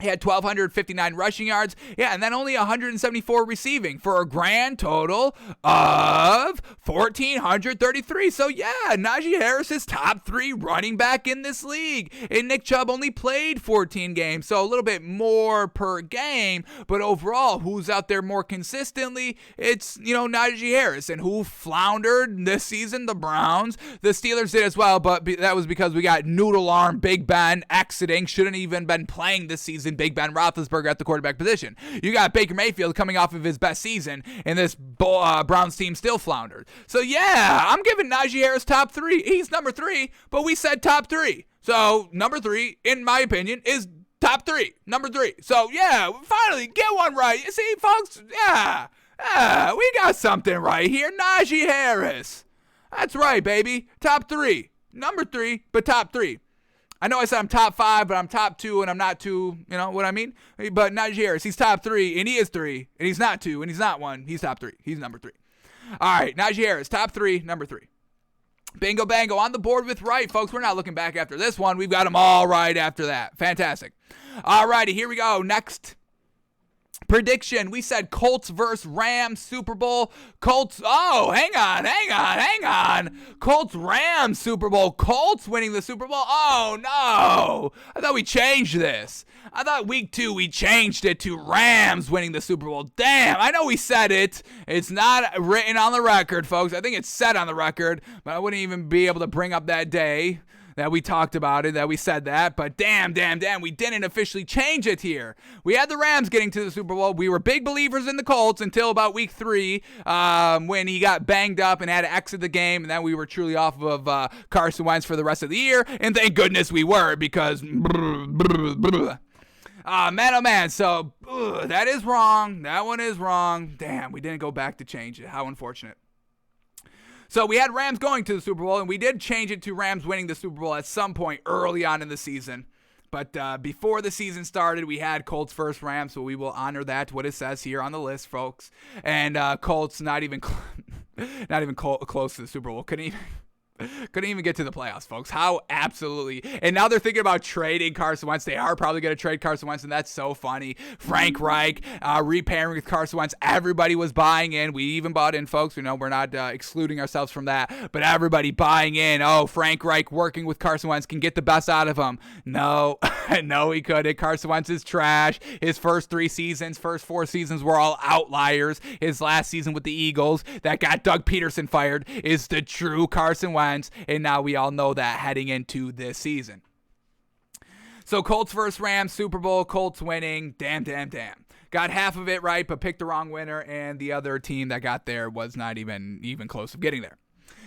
He had 1,259 rushing yards. Yeah, and then only 174 receiving for a grand total of 1,433. So, yeah, Najee Harris is top 3 running back in this league. And Nick Chubb only played 14 games, so a little bit more per game. But overall, who's out there more consistently? It's, Najee Harris. And who floundered this season? The Browns. The Steelers did as well, but that was because we got Noodle Arm Big Ben exiting. Shouldn't even been playing this season. Big Ben Roethlisberger at the quarterback position. You got Baker Mayfield coming off of his best season, and this Browns team still floundered. So yeah, I'm giving Najee Harris top 3. He's number 3, but we said top 3. So number 3, in my opinion, is top 3. Number 3. So yeah, finally get one right. You see, folks, yeah, we got something right here. Najee Harris. That's right, baby. Top 3. Number 3, but top 3. I know I said I'm top 5, but I'm top 2, and I'm not 2. You know what I mean? But Najee Harris, he's top 3, and he is 3, and he's not 2, and he's not 1. He's top 3. He's number 3. All right, Najee Harris, top 3, number 3. Bingo bango, on the board with right, folks. We're not looking back after this one. We've got them all right after that. Fantastic. All righty, here we go. Next prediction. We said Colts versus Rams Super Bowl. Colts. Oh, hang on. Colts Rams Super Bowl. Colts winning the Super Bowl. Oh, no. I thought we changed this. I thought week 2 we changed it to Rams winning the Super Bowl. Damn, I know we said it. It's not written on the record, folks. I think it's said on the record, but I wouldn't even be able to bring up that day that we talked about it, that we said that, but damn, we didn't officially change it here. We had the Rams getting to the Super Bowl. We were big believers in the Colts until about week 3 when he got banged up and had to exit the game, and then we were truly off of Carson Wentz for the rest of the year, and thank goodness we were, because man, oh man, so that is wrong. That one is wrong. Damn, we didn't go back to change it. How unfortunate. So we had Rams going to the Super Bowl, and we did change it to Rams winning the Super Bowl at some point early on in the season. But before the season started, we had Colts versus Rams, so we will honor that, what it says here on the list, folks. And Colts not even close to the Super Bowl. Couldn't even Couldn't even get to the playoffs, folks. How absolutely. And now they're thinking about trading Carson Wentz. They are probably going to trade Carson Wentz, and that's so funny. Frank Reich repairing with Carson Wentz. Everybody was buying in. We even bought in, folks. We're not excluding ourselves from that, but everybody buying in. Oh, Frank Reich working with Carson Wentz can get the best out of him. No, no, he couldn't. Carson Wentz is trash. His first 4 seasons were all outliers. His last season with the Eagles that got Doug Peterson fired is the true Carson Wentz. And now we all know that heading into this season. So Colts versus Rams, Super Bowl, Colts winning. Damn. Got half of it right, but picked the wrong winner, and the other team that got there was not even close to getting there.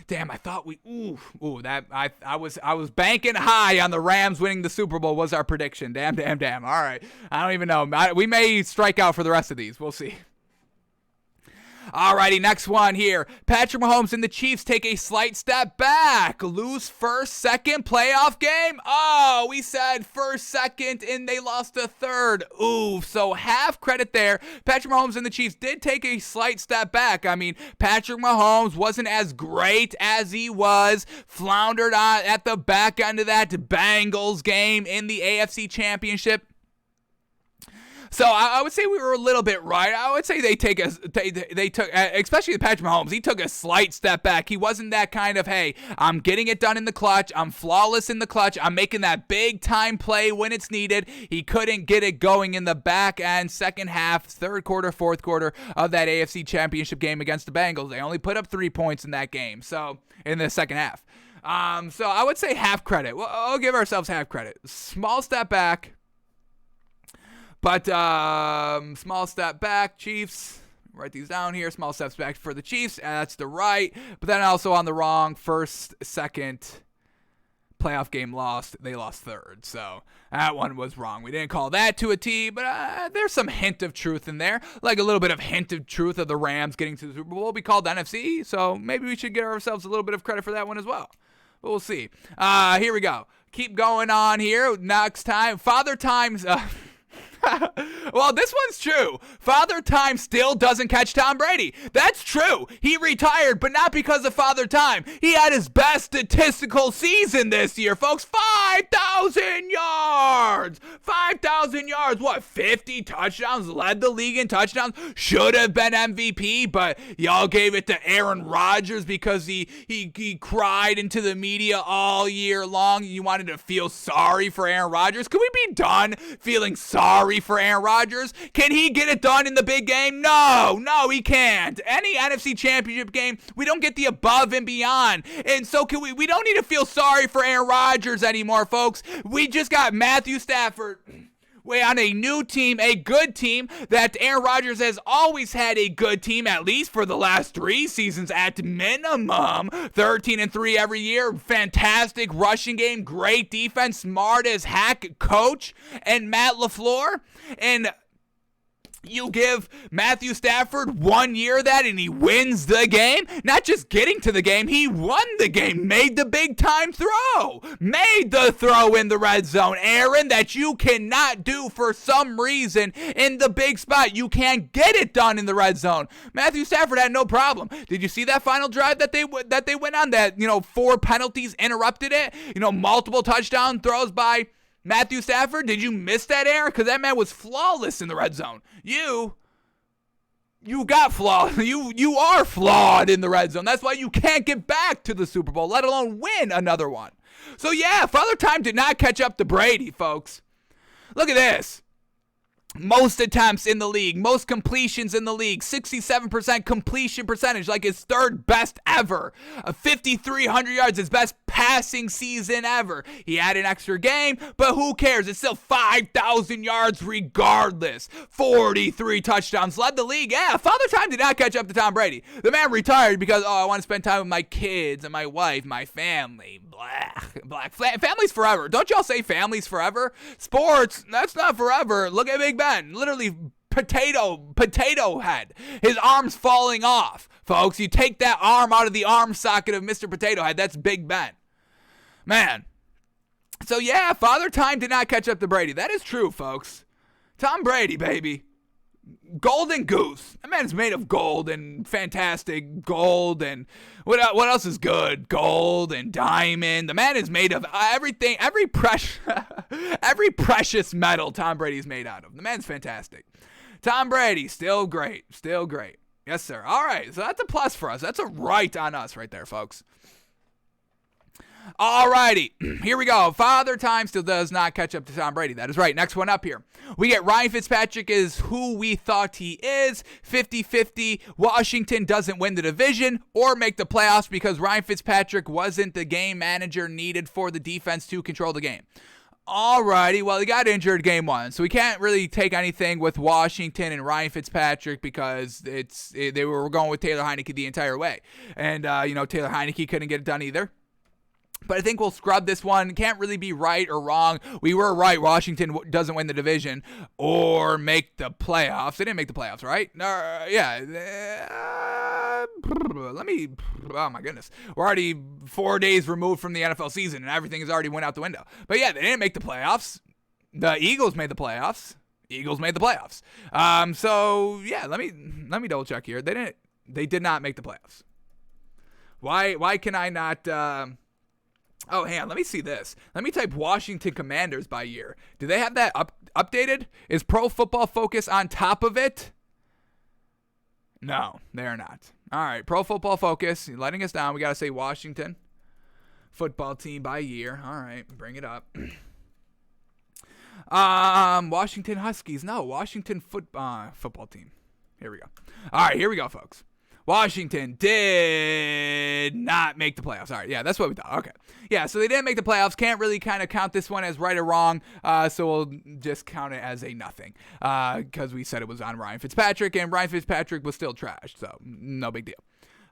Damn, I thought I was banking high on the Rams winning the Super Bowl was our prediction. Damn. All right. I don't even know. We may strike out for the rest of these. We'll see. Alrighty, next one here. Patrick Mahomes and the Chiefs take a slight step back. Lose first, second playoff game? Oh, we said first, second, and they lost a third. Ooh, so half credit there. Patrick Mahomes and the Chiefs did take a slight step back. I mean, Patrick Mahomes wasn't as great as he was. Floundered at the back end of that Bengals game in the AFC Championship. So I would say we were a little bit right. I would say they took, especially Patrick Mahomes, he took a slight step back. He wasn't that kind of, hey, I'm getting it done in the clutch. I'm flawless in the clutch. I'm making that big time play when it's needed. He couldn't get it going in the back end, second half, third quarter, fourth quarter of that AFC Championship game against the Bengals. They only put up 3 points in that game, so in the second half. So I would say half credit. Well, I'll give ourselves half credit. Small step back. But small step back, Chiefs. Write these down here. Small steps back for the Chiefs. That's the right. But then also on the wrong, first, second playoff game lost. They lost third. So that one was wrong. We didn't call that to a T, but there's some hint of truth in there. Like a little bit of hint of truth of the Rams getting to the Super Bowl. We called NFC, so maybe we should give ourselves a little bit of credit for that one as well. But we'll see. Here we go. Keep going on here. Next time. Father Time's... Well, this one's true. Father Time still doesn't catch Tom Brady. That's true. He retired, but not because of Father Time. He had his best statistical season this year, folks. 5,000 yards. 5,000 yards. What, 50 touchdowns? Led the league in touchdowns. Should have been MVP, but y'all gave it to Aaron Rodgers because he cried into the media all year long. You wanted to feel sorry for Aaron Rodgers. Could we be done feeling sorry for Aaron Rodgers? Can he get it done in the big game? No, he can't. Any NFC Championship game, we don't get the above and beyond. And so we don't need to feel sorry for Aaron Rodgers anymore, folks. We just got Matthew Stafford. We're on a new team, a good team, that Aaron Rodgers has always had a good team, at least for the last 3 seasons at minimum. 13-3 every year, fantastic rushing game, great defense, smart as heck coach, and Matt LaFleur. And you give Matthew Stafford 1 year of that and he wins the game. Not just getting to the game, he won the game. Made the big time throw. Made the throw in the red zone, Aaron, that you cannot do for some reason in the big spot. You can't get it done in the red zone. Matthew Stafford had no problem. Did you see that final drive that they went on that, 4 penalties interrupted it? Multiple touchdown throws by Matthew Stafford. Did you miss that, Aaron? Because that man was flawless in the red zone. You got flawed. You are flawed in the red zone. That's why you can't get back to the Super Bowl, let alone win another one. So yeah, Father Time did not catch up to Brady, folks. Look at this. Most attempts in the league, most completions in the league, 67% completion percentage, like his third best ever. 5,300 yards, his best passing season ever. He had an extra game, but who cares? It's still 5,000 yards regardless. 43 touchdowns, led the league. Yeah, Father Time did not catch up to Tom Brady. The man retired because, I want to spend time with my kids and my wife, my family. Black. Family's forever. Don't y'all say family's forever? Sports, that's not forever. Look at Big Ben. Literally potato head. His arm's falling off. Folks, you take that arm out of the arm socket of Mr. Potato Head. That's Big Ben. Man. So yeah, Father Time did not catch up to Brady. That is true, folks. Tom Brady, baby. Golden goose. That man's made of gold and fantastic gold, and what else is good? Gold and diamond. The man is made of everything, every precious metal Tom Brady's made out of. The man's fantastic. Tom Brady, still great. Yes, sir. All right, so that's a plus for us. That's a right on us right there, folks. All righty, here we go. Father Time still does not catch up to Tom Brady. That is right. Next one up here. We get Ryan Fitzpatrick is who we thought he is. 50-50. Washington doesn't win the division or make the playoffs because Ryan Fitzpatrick wasn't the game manager needed for the defense to control the game. Alrighty, well, he got injured game 1, so we can't really take anything with Washington and Ryan Fitzpatrick because they were going with Taylor Heineke the entire way. And, Taylor Heineke couldn't get it done either. But I think we'll scrub this one. Can't really be right or wrong. We were right. Washington doesn't win the division or make the playoffs. They didn't make the playoffs, right? Oh my goodness. We're already 4 days removed from the NFL season and everything has already went out the window. But yeah, they didn't make the playoffs. The Eagles made the playoffs. So yeah, let me double check here. They did not make the playoffs. Why can I not Oh, hang on. Let me see this. Let me type Washington Commanders by year. Do they have that updated? Is Pro Football Focus on top of it? No, they are not. All right, Pro Football Focus, you're letting us down. We got to say Washington football team by year. All right, bring it up. Washington Huskies. No, Washington football team. Here we go. All right, here we go, folks. Washington did not make the playoffs. All right, yeah, that's what we thought. Okay. Yeah, so they didn't make the playoffs. Can't really kind of count this one as right or wrong, so we'll just count it as a nothing because we said it was on Ryan Fitzpatrick, and Ryan Fitzpatrick was still trashed, so no big deal.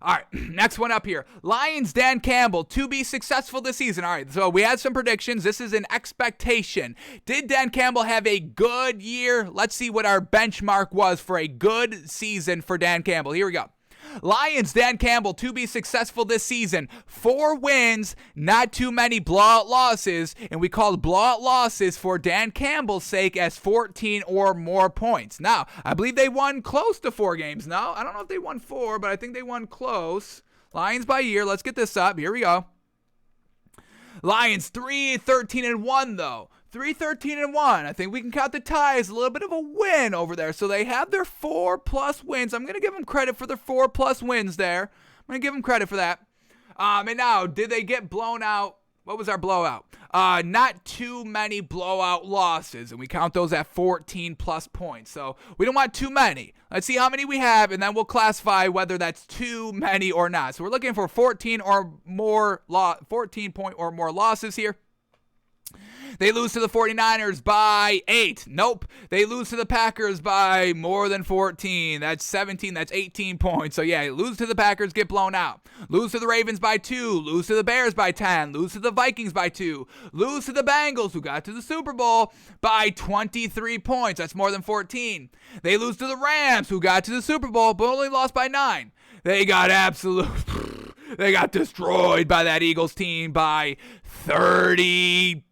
All right, next one up here. Lions, Dan Campbell, to be successful this season. All right, so we had some predictions. This is an expectation. Did Dan Campbell have a good year? Let's see what our benchmark was for a good season for Dan Campbell. Here we go. Lions, Dan Campbell, to be successful this season. 4 wins, not too many blowout losses, and we called blowout losses for Dan Campbell's sake as 14 or more points. Now, I believe they won close to 4 games. No, I don't know if they won 4, but I think they won close. Lions by year. Let's get this up. Here we go. Lions 3-13-1 though. 3-13-1. I think we can count the tie as a little bit of a win over there. So they have their 4+ wins. I'm going to give them credit for their 4+ wins there. I'm going to give them credit for that. And now, did they get blown out? What was our blowout? Not too many blowout losses, and we count those at 14+ points. So we don't want too many. Let's see how many we have, and then we'll classify whether that's too many or not. So we're looking for 14 point or more losses here. They lose to the 49ers by 8. Nope. They lose to the Packers by more than 14. That's 17. That's 18 points. So, yeah, lose to the Packers, get blown out. Lose to the Ravens by 2. Lose to the Bears by 10. Lose to the Vikings by 2. Lose to the Bengals, who got to the Super Bowl, by 23 points. That's more than 14. They lose to the Rams, who got to the Super Bowl, but only lost by 9. They got they got destroyed by that Eagles team by 38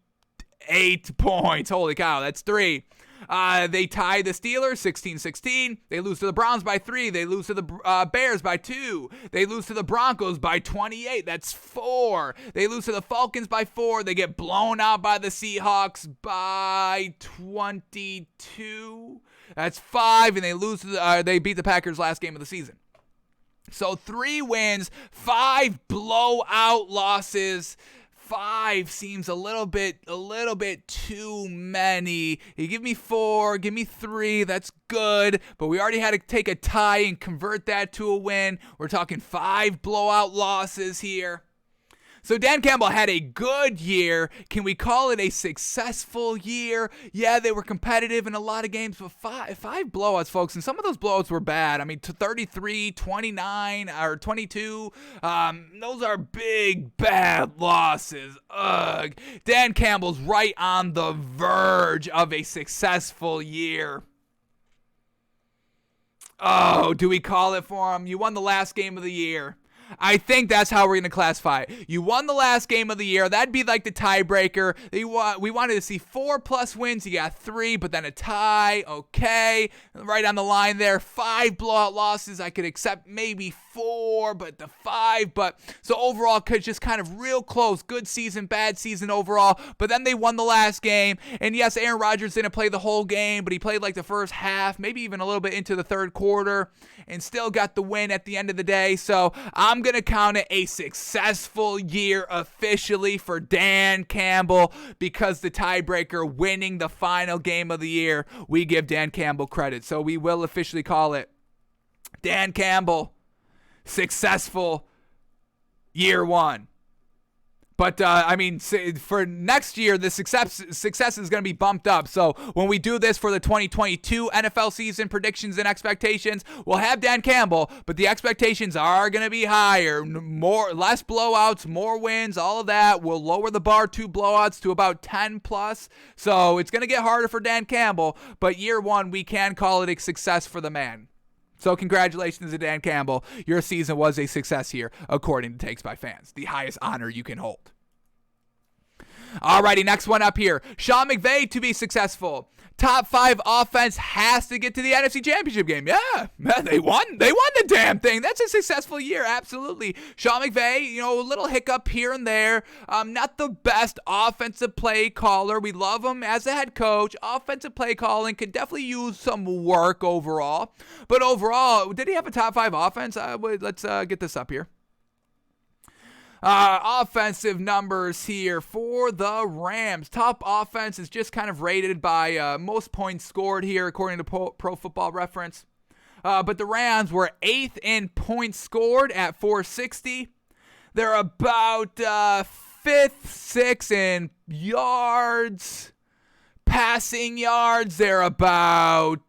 points. Holy cow, that's 3. They tie the Steelers 16-16. They lose to the Browns by 3. They lose to the Bears by 2. They lose to the Broncos by 28. That's 4. They lose to the Falcons by 4. They get blown out by the Seahawks by 22. That's 5. And they lose to they beat the Packers last game of the season. So 3 wins, 5 blowout losses. 5 seems a little bit too many. You give me 4, give me 3, that's good. But we already had to take a tie and convert that to a win. We're talking 5 blowout losses here. So Dan Campbell had a good year. Can we call it a successful year? Yeah, they were competitive in a lot of games, but 5 blowouts, folks, and some of those blowouts were bad. I mean, 33, 29, or 22, those are big, bad losses. Ugh. Dan Campbell's right on the verge of a successful year. Oh, do we call it for him? You won the last game of the year. I think that's how we're going to classify it. You won the last game of the year. That'd be like the tiebreaker. We wanted to see 4+ wins. You got 3, but then a tie. Okay. Right on the line there. 5 blowout losses. I could accept maybe 4, but the 5. But so overall, just kind of real close. Good season, bad season overall. But then they won the last game. And yes, Aaron Rodgers didn't play the whole game, but he played like the first half, maybe even a little bit into the third quarter, and still got the win at the end of the day. So I'm going to count it a successful year officially for Dan Campbell, because the tiebreaker, winning the final game of the year, we give Dan Campbell credit. So we will officially call it Dan Campbell successful year 1. But, for next year, the success is going to be bumped up. So when we do this for the 2022 NFL season predictions and expectations, we'll have Dan Campbell, but the expectations are going to be higher. Less blowouts, more wins, all of that. We'll lower the bar 2 blowouts to about 10+. So it's going to get harder for Dan Campbell, but year 1, we can call it a success for the man. So congratulations to Dan Campbell. Your season was a success here, according to Takes by Fans, the highest honor you can hold. Alrighty, next one up here. Sean McVay to be successful. Top 5 offense has to get to the NFC Championship game. Yeah, they won. They won the damn thing. That's a successful year, absolutely. Sean McVay, a little hiccup here and there. Not the best offensive play caller. We love him as a head coach. Offensive play calling could definitely use some work overall. But overall, did he have a top 5 offense? Let's get this up here. Offensive numbers here for the Rams. Top offense is just kind of rated by most points scored here, according to Pro Football Reference. But the Rams were 8th in points scored at 460. They're about 5th, 6th in yards. Passing yards, they're about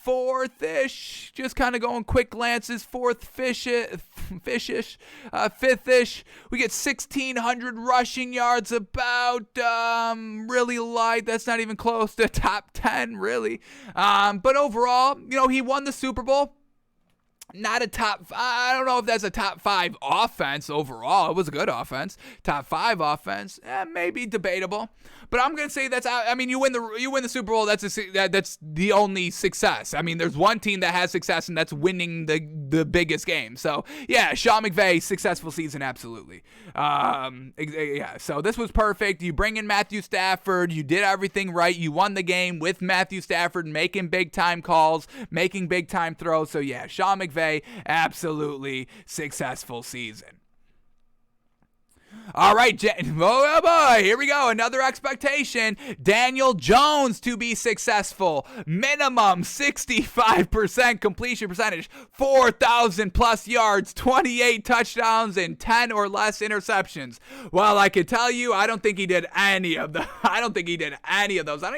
4th-ish, just kind of going quick glances, 4th-ish, 5th-ish. We get 1,600 rushing yards, about really light. That's not even close to top 10, really. But overall, he won the Super Bowl. Not a I don't know if that's a top 5 offense overall. It was a good offense. Top 5 offense, maybe debatable. But I'm gonna say you win the Super Bowl. That's the only success. There's one team that has success, and that's winning the biggest game. So yeah, Sean McVay, successful season, absolutely. Yeah. So this was perfect. You bring in Matthew Stafford. You did everything right. You won the game with Matthew Stafford making big time calls, making big time throws. So yeah, Sean McVay, absolutely successful season. All right, oh boy, here we go. Another expectation. Daniel Jones to be successful. Minimum 65% completion percentage, 4,000 plus yards, 28 touchdowns, and 10 or less interceptions. Well, I can tell you, I don't think he did any of those. I don't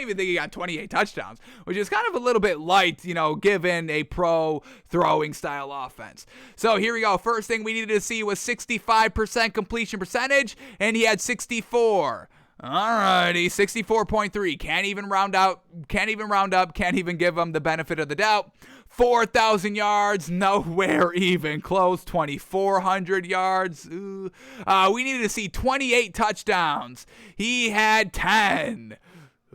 even think he got 28 touchdowns, which is kind of a little bit light, given a pro throwing style offense. So here we go. First thing we needed to see was 65% completion percentage. And he had 64. Alrighty, 64.3. Can't even round up. Can't even give him the benefit of the doubt. 4,000 yards, nowhere even close. 2,400 yards. We needed to see 28 touchdowns. He had 10.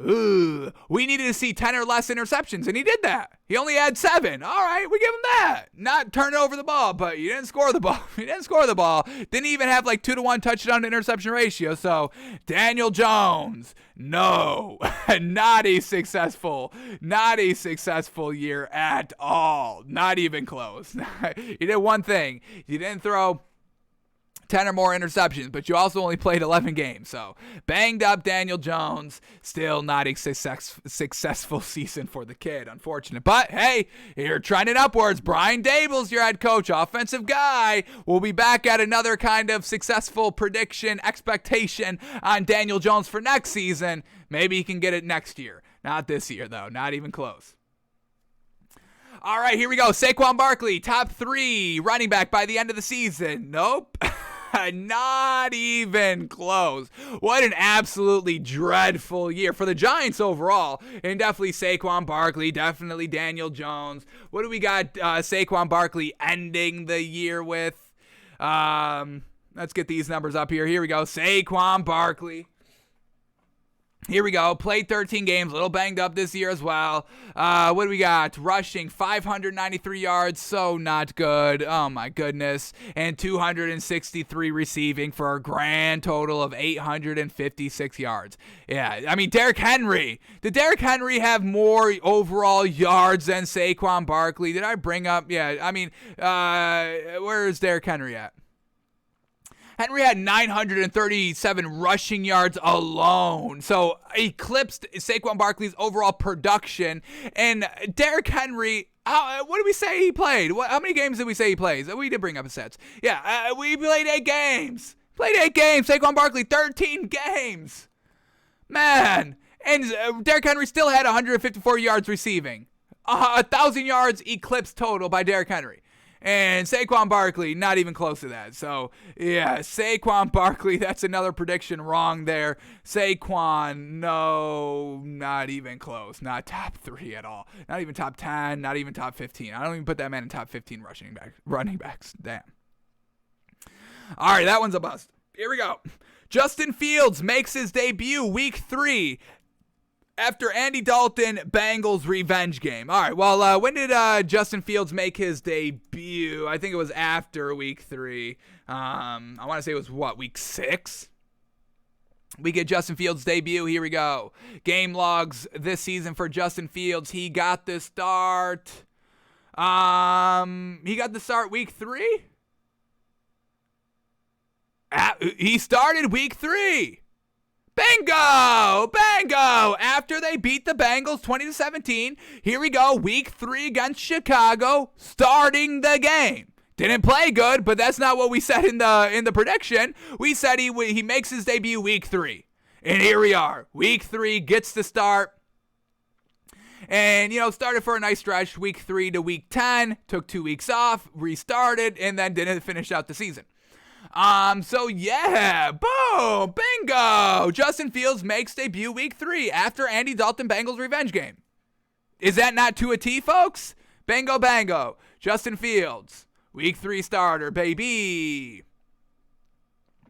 We needed to see 10 or less interceptions, and he did that. He only had 7. All right, we give him that. Not turning over the ball, but you didn't score the ball. Didn't even have 2-to-1 touchdown to interception ratio. So Daniel Jones, no, not a successful year at all. Not even close. You did one thing. You didn't throw 10 or more interceptions, but you also only played 11 games. So banged up Daniel Jones, still not a successful season for the kid, unfortunate. But hey, you're trending upwards. Brian Daboll's your head coach, offensive guy. We'll be back at another kind of successful prediction, expectation on Daniel Jones for next season. Maybe he can get it next year. Not this year, though. Not even close. All right, here we go. Saquon Barkley, top 3 running back by the end of the season. Nope. Not even close. What an absolutely dreadful year for the Giants overall. And definitely Saquon Barkley, definitely Daniel Jones. What do we got Saquon Barkley ending the year with? Let's get these numbers up here. Here we go. Saquon Barkley. Here we go. Played 13 games. A little banged up this year as well. What do we got? Rushing 593 yards. So not good. Oh, my goodness. And 263 receiving for a grand total of 856 yards. Yeah, I mean, Derrick Henry. Did Derrick Henry have more overall yards than Saquon Barkley? Did I bring up? Yeah, I mean, where is Derrick Henry at? Henry had 937 rushing yards alone, so eclipsed Saquon Barkley's overall production. And Derrick Henry, what did we say he played? How many games did we say he plays? We did bring up his stats. Yeah, we played 8 games. Saquon Barkley, 13 games. Man. And Derrick Henry still had 154 yards receiving. 1,000 yards eclipsed total by Derrick Henry. And Saquon Barkley, not even close to that. So, yeah, Saquon Barkley, that's another prediction wrong there. Saquon, no, not even close. Not top 3 at all. Not even top 10, not even top 15. I don't even put that man in top 15 running backs. Damn. All right, that one's a bust. Here we go. Justin Fields makes his debut week 3. After Andy Dalton, Bengals revenge game. All right, well, when did Justin Fields make his debut? I think it was after week 3. I want to say it was, week 6? We get Justin Fields' debut. Here we go. Game logs this season for Justin Fields. He got the start. Week 3? He started week 3. Bingo! After they beat the Bengals 20-17, here we go, week 3 against Chicago, starting the game. Didn't play good, but that's not what we said in the prediction. We said he makes his debut week 3. And here we are. Week 3 gets the start. And, started for a nice stretch, week 3 to week 10, took 2 weeks off, restarted, and then didn't finish out the season. So yeah, boom, bingo. Justin Fields makes debut week 3 after Andy Dalton Bengals revenge game. Is that not to a T, folks? Bingo, bango. Justin Fields, week 3 starter, baby.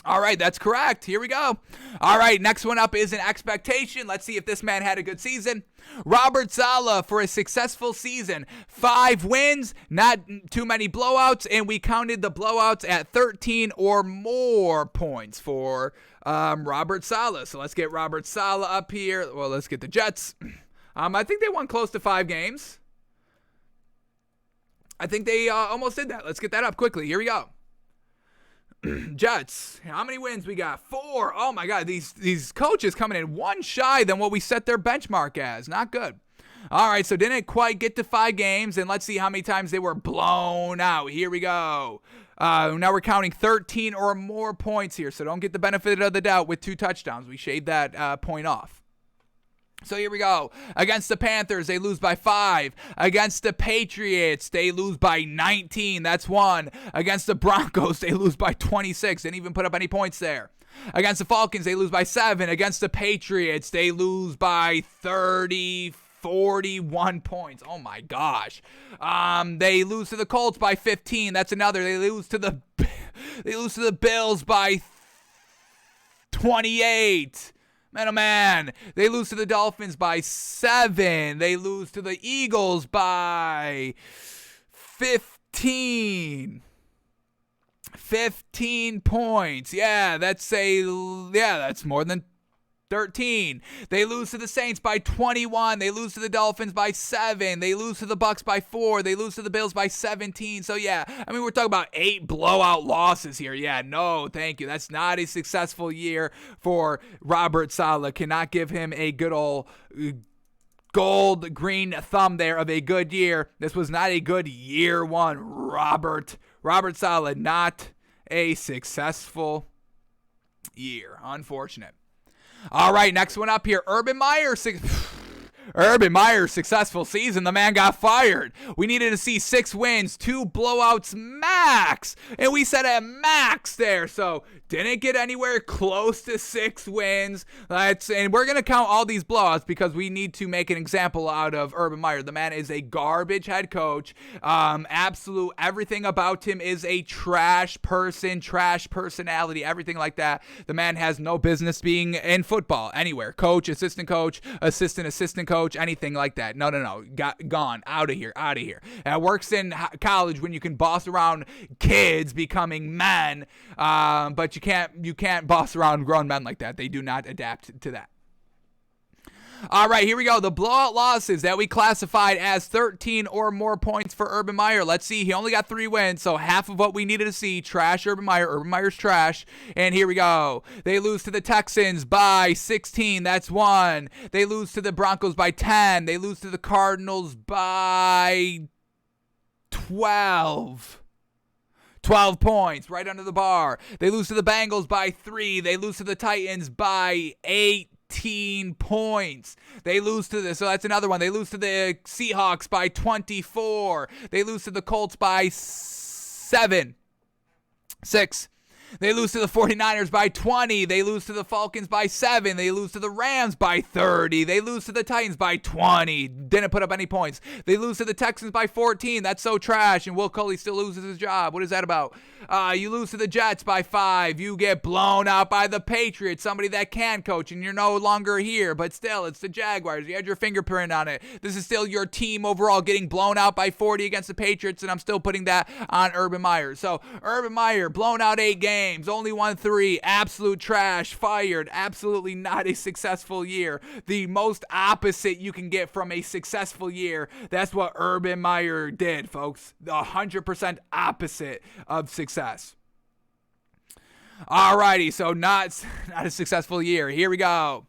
All right, that's correct. Here we go. All right, next one up is an expectation. Let's see if this man had a good season. Robert Saleh for a successful season. 5 wins, not too many blowouts, and we counted the blowouts at 13 or more points for Robert Saleh. So let's get Robert Saleh up here. Well, let's get the Jets. I think they won close to 5 games. I think they almost did that. Let's get that up quickly. Here we go. Jets, how many wins we got? 4. Oh my God, these coaches coming in 1 shy than what we set their benchmark as. Not good. All right, so didn't quite get to 5 games, and let's see how many times they were blown out. Here we go. Now we're counting 13 or more points here, so don't get the benefit of the doubt with 2 touchdowns. We shade that point off. So here we go. Against the Panthers, they lose by 5. Against the Patriots, they lose by 19. That's 1. Against the Broncos, they lose by 26. Didn't even put up any points there. Against the Falcons, they lose by 7. Against the Patriots, they lose by 41 points. Oh my gosh. They lose to the Colts by 15. That's another. They lose to the Bills by 28. Man, oh man, they lose to the Dolphins by 7. They lose to the Eagles by 15. 15 points. That's more than 13. They lose to the Saints by 21. They lose to the Dolphins by 7. They lose to the Bucks by 4. They lose to the Bills by 17. So we're talking about 8 blowout losses here. No, thank you. That's not a successful year for Robert Saleh. Cannot give him a good old gold green thumb there of a good year. This was not a good year 1, Robert Saleh. Not a successful year. Unfortunate. All right, next one up here. Urban Meyer. Urban Meyer's successful season, the man got fired. We needed to see 6 wins, 2 blowouts max. And we said a max there. So didn't get anywhere close to 6 wins. And we're going to count all these blowouts because we need to make an example out of Urban Meyer. The man is a garbage head coach. Absolute everything about him is a trash person, trash personality, everything like that. The man has no business being in football anywhere. Coach, assistant coach, assistant coach, anything like that. No. Gone. Out of here. Works in college when you can boss around kids becoming men, but you can't boss around grown men like that. They do not adapt to that. All right, here we go. The blowout losses that we classified as 13 or more points for Urban Meyer. Let's see. He only got 3 wins, so half of what we needed to see. Trash Urban Meyer. Urban Meyer's trash. And here we go. They lose to the Texans by 16. That's 1. They lose to the Broncos by 10. They lose to the Cardinals by 12. 12 points, right under the bar. They lose to the Bengals by 3. They lose to the Titans by 18 points. They lose to so that's another one. They lose to the Seahawks by 24. They lose to the Colts by 6. They lose to the 49ers by 20. They lose to the Falcons by 7. They lose to the Rams by 30. They lose to the Titans by 20. Didn't put up any points. They lose to the Texans by 14. That's so trash. And Will Culley still loses his job. What is that about? You lose to the Jets by 5. You get blown out by the Patriots, somebody that can coach, and you're no longer here. But still, it's the Jaguars. You had your fingerprint on it. This is still your team overall getting blown out by 40 against the Patriots, and I'm still putting that on Urban Meyer. So Urban Meyer, blown out 8 games. Only won 3, absolute trash, fired, absolutely not a successful year. The most opposite you can get from a successful year. That's what Urban Meyer did, folks. 100% opposite of success. Alrighty, so not a successful year. Here we go.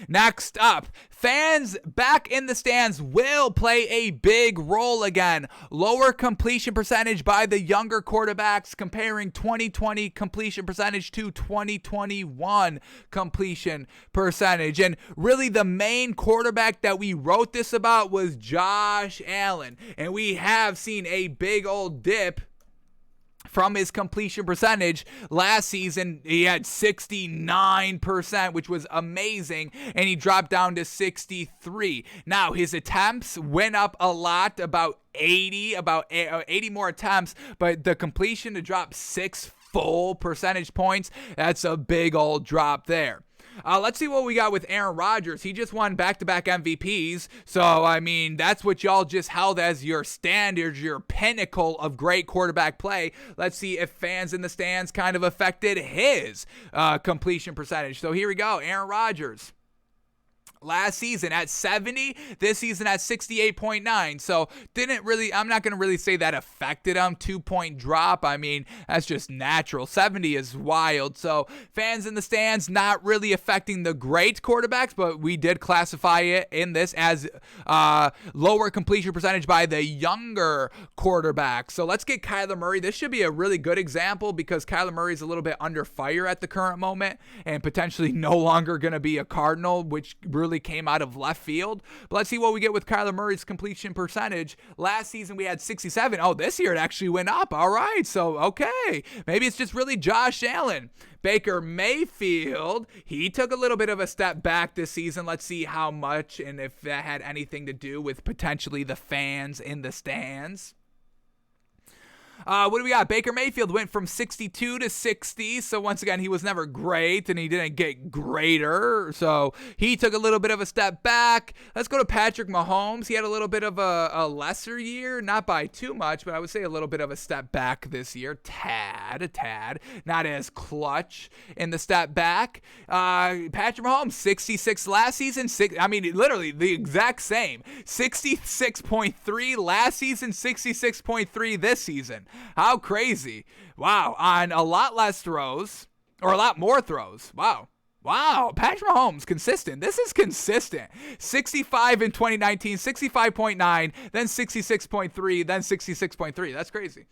Next up, fans back in the stands will play a big role again. Lower completion percentage by the younger quarterbacks, comparing 2020 completion percentage to 2021 completion percentage. And really the main quarterback that we wrote this about was Josh Allen. And we have seen a big old dip from his completion percentage. Last season, he had 69%, which was amazing, and he dropped down to 63. Now, his attempts went up a lot, about 80 more attempts, but the completion to drop 6 full percentage points, that's a big old drop there. Let's see what we got with Aaron Rodgers. He just won back-to-back MVPs. So, I mean, that's what y'all just held as your standards, your pinnacle of great quarterback play. Let's see if fans in the stands kind of affected his completion percentage. So here we go. Aaron Rodgers. Last season at 70, this season at 68.9. So I'm not going to really say that affected him. 2-point drop. I mean, that's just natural. 70 is wild. So fans in the stands, not really affecting the great quarterbacks, but we did classify it in this as lower completion percentage by the younger quarterbacks. So let's get Kyla Murray. This should be a really good example because Kyla Murray is a little bit under fire at the current moment and potentially no longer going to be a Cardinal, which really came out of left field. But let's see what we get with Kyla Murray's completion percentage. Last season we had 67. Oh, this year it actually went up. All right, so okay, maybe it's just really Josh Allen. Baker Mayfield, he took a little bit of a step back this season. Let's see how much and if that had anything to do with potentially the fans in the stands. What do we got? Baker Mayfield went from 62 to 60. So once again, he was never great and he didn't get greater. So he took a little bit of a step back. Let's go to Patrick Mahomes. He had a little bit of a lesser year, not by too much, but I would say a little bit of a step back this year. A tad. Not as clutch in the step back. Patrick Mahomes, 66 last season. Literally the exact same. 66.3 last season, 66.3 this season. How crazy. Wow. On a lot less throws, or a lot more throws. Wow. Patrick Mahomes, consistent. This is consistent. 65 in 2019, 65.9, then 66.3, then 66.3. That's crazy.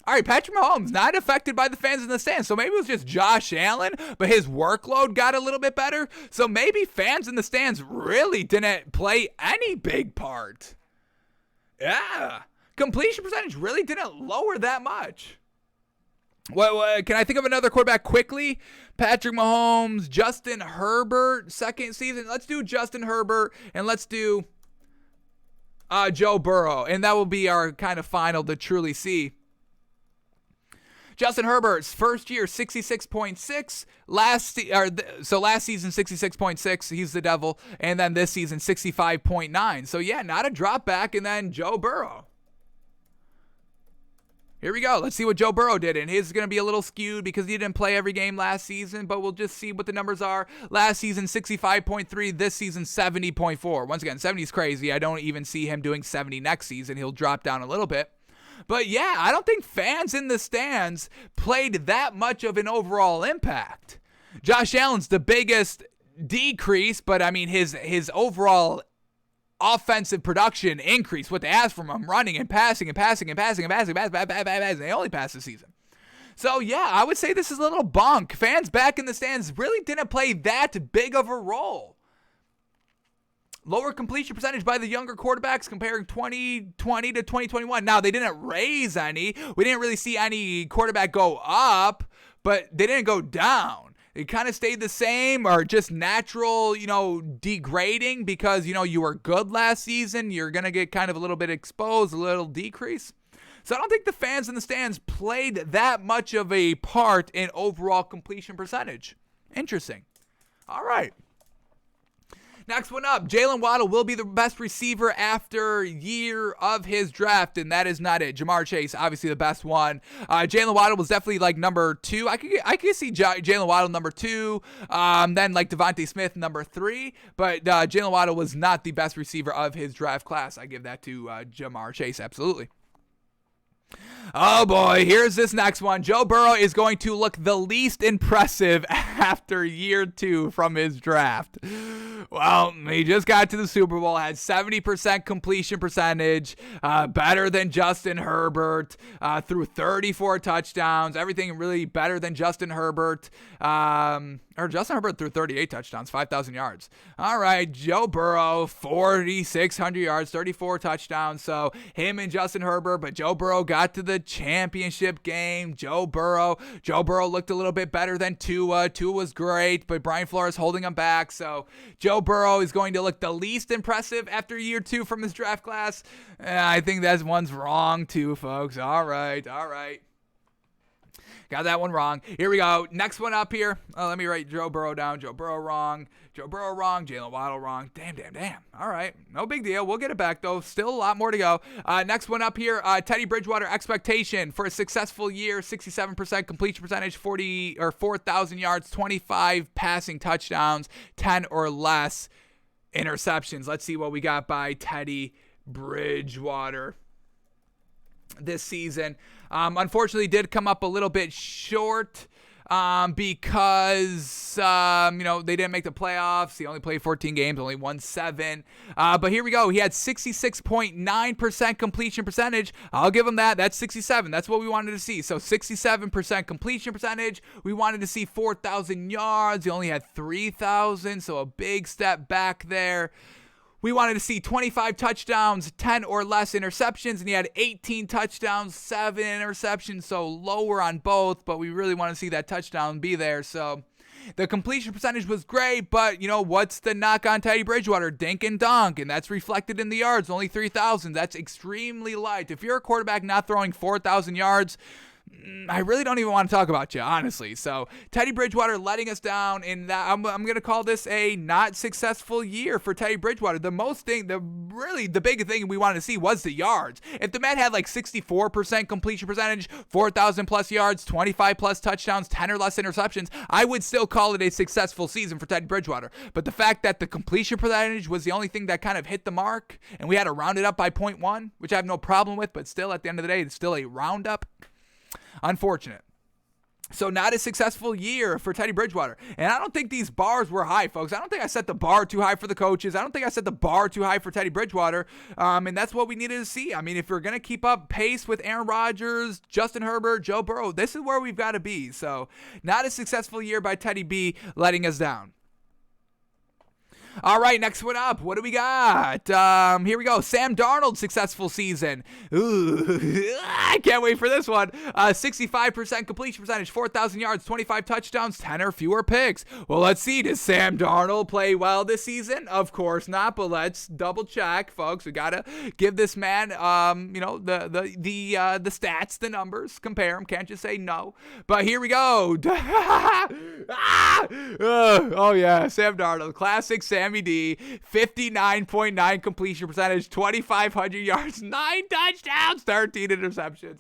All right, Patrick Mahomes, not affected by the fans in the stands. So maybe it was just Josh Allen, but his workload got a little bit better. So maybe fans in the stands really didn't play any big part. Yeah. Completion percentage really didn't lower that much. What, can I think of another quarterback quickly? Patrick Mahomes, Justin Herbert, second season. Let's do Justin Herbert, and let's do Joe Burrow. And that will be our kind of final to truly see. Justin Herbert's first year, 66.6. Last season, 66.6. He's the devil. And then this season, 65.9. So, yeah, not a drop back. And then Joe Burrow. Here we go. Let's see what Joe Burrow did. And his is going to be a little skewed because he didn't play every game last season, but we'll just see what the numbers are. Last season, 65.3. This season, 70.4. Once again, 70 is crazy. I don't even see him doing 70 next season. He'll drop down a little bit. But yeah, I don't think fans in the stands played that much of an overall impact. Josh Allen's the biggest decrease, but I mean, his overall offensive production increased. What they asked from him, running and passing and passing and passing and passing and passing. They only passed the season. So yeah, I would say this is a little bunk. Fans back in the stands really didn't play that big of a role. Lower completion percentage by the younger quarterbacks comparing 2020 to 2021. Now, they didn't raise any. We didn't really see any quarterback go up, but they didn't go down. It kind of stayed the same or just natural, degrading because, you were good last season. You're going to get kind of a little bit exposed, a little decrease. So I don't think the fans in the stands played that much of a part in overall completion percentage. Interesting. All right. Next one up, Jalen Waddle will be the best receiver after year of his draft, and that is not it. Jamar Chase, obviously the best one. Jalen Waddle was definitely like number 2. I could see Jalen Waddle number 2, then like Devontae Smith number 3, but Jalen Waddle was not the best receiver of his draft class. I give that to Jamar Chase, absolutely. Oh boy, here's this next one. Joe Burrow is going to look the least impressive after year 2 from his draft. Well, he just got to the Super Bowl, had 70% completion percentage, better than Justin Herbert, threw 34 touchdowns, everything really better than Justin Herbert. Justin Herbert threw 38 touchdowns, 5,000 yards. All right, Joe Burrow, 4,600 yards, 34 touchdowns. So him and Justin Herbert, but Joe Burrow got to the championship game. Joe Burrow looked a little bit better than Tua. Tua was great, but Brian Flores holding him back. So Joe Burrow is going to look the least impressive after year 2 from his draft class. I think that one's wrong too, folks. All right. Got that one wrong. Here we go. Next one up here. Let me write Joe Burrow down. Joe Burrow wrong. Jalen Waddle wrong. Damn. All right. No big deal. We'll get it back, though. Still a lot more to go. Next one up here. Teddy Bridgewater expectation for a successful year. 67% completion percentage, 4,000 yards, 25 passing touchdowns, 10 or less interceptions. Let's see what we got by Teddy Bridgewater this season. Unfortunately did come up a little bit short because they didn't make the playoffs. He only played 14 games, only won 7. But here we go. He had 66.9% completion percentage. I'll give him that. That's 67. That's what we wanted to see. So 67% completion percentage. We wanted to see 4,000 yards. He only had 3,000, so a big step back there. We wanted to see 25 touchdowns, 10 or less interceptions, and he had 18 touchdowns, 7 interceptions, so lower on both, but we really want to see that touchdown be there. So the completion percentage was great, but, what's the knock on Teddy Bridgewater? Dink and dunk, and that's reflected in the yards, only 3,000. That's extremely light. If you're a quarterback not throwing 4,000 yards, I really don't even want to talk about you, honestly. So Teddy Bridgewater letting us down, and I'm going to call this a not successful year for Teddy Bridgewater. The big thing we wanted to see was the yards. If the man had like 64% completion percentage, 4,000 plus yards, 25 plus touchdowns, 10 or less interceptions, I would still call it a successful season for Teddy Bridgewater. But the fact that the completion percentage was the only thing that kind of hit the mark, and we had to round it up by 0.1, which I have no problem with, but still at the end of the day, it's still a roundup. Unfortunate. So not a successful year for Teddy Bridgewater. And I don't think these bars were high, folks. I don't think I set the bar too high for the coaches. I don't think I set the bar too high for Teddy Bridgewater. And that's what we needed to see. I mean, if you're going to keep up pace with Aaron Rodgers, Justin Herbert, Joe Burrow, this is where we've got to be. So not a successful year by Teddy B, letting us down. All right, next one up. What do we got? Here we go. Sam Darnold, successful season. Ooh, I can't wait for this one. 65% completion percentage, 4,000 yards, 25 touchdowns, 10 or fewer picks. Well, let's see. Does Sam Darnold play well this season? Of course not, but let's double check, folks. We gotta give this man, the stats, the numbers, compare them. Can't just say no. But here we go. Oh yeah, Sam Darnold, classic Sammy D, 59.9 completion percentage, 2,500 yards, 9 touchdowns, 13 interceptions.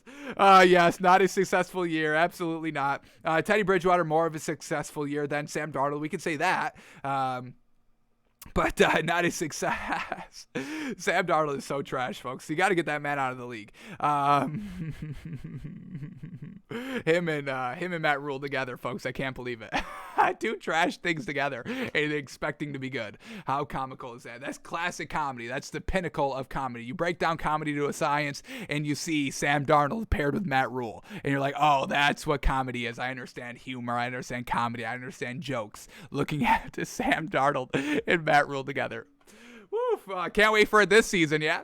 Yes, not a successful year, absolutely not. Teddy Bridgewater, more of a successful year than Sam Darnold, we could say that. But not a success. Sam Darnold is so trash, folks. You got to get that man out of the league. Him and Matt Rule together, folks. I can't believe it. Two trash things together and expecting to be good. How comical is that? That's classic comedy. That's the pinnacle of comedy. You break down comedy to a science and you see Sam Darnold paired with Matt Rule. And you're like, oh, that's what comedy is. I understand humor. I understand comedy. I understand jokes. Looking at Sam Darnold and Matt Rule together. Woof. Can't wait for it this season, yeah?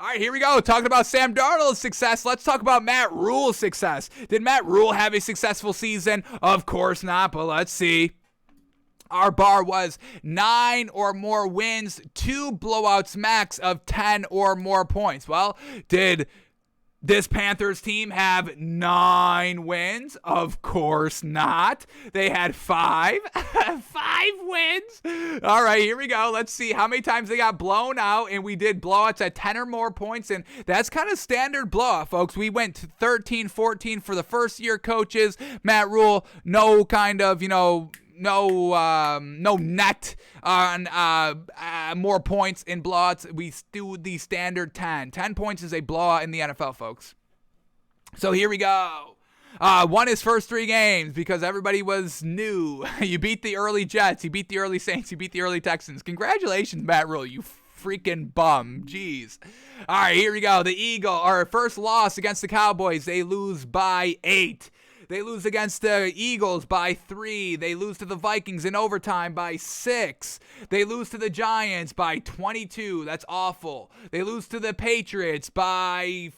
All right, here we go. Talking about Sam Darnold's success, let's talk about Matt Rule's success. Did Matt Rule have a successful season? Of course not, but let's see. Our bar was 9 or more wins, 2 blowouts max of 10 or more points. Well, did this Panthers team have 9 wins? Of course not. They had 5. 5 wins. All right, here we go. Let's see how many times they got blown out, and we did blowouts at 10 or more points, and that's kind of standard blowout, folks. We went to 13-14 for the first-year coaches. Matt Rule, no kind of, no net on more points in blowouts. We do the standard 10. 10 points is a blowout in the NFL, folks. So here we go. Won his first 3 games because everybody was new. You beat the early Jets. You beat the early Saints. You beat the early Texans. Congratulations, Matt Rule. You freaking bum. Jeez. All right, here we go. The Eagle, our first loss against the Cowboys. They lose by 8. They lose against the Eagles by 3. They lose to the Vikings in overtime by 6. They lose to the Giants by 22. That's awful. They lose to the Patriots by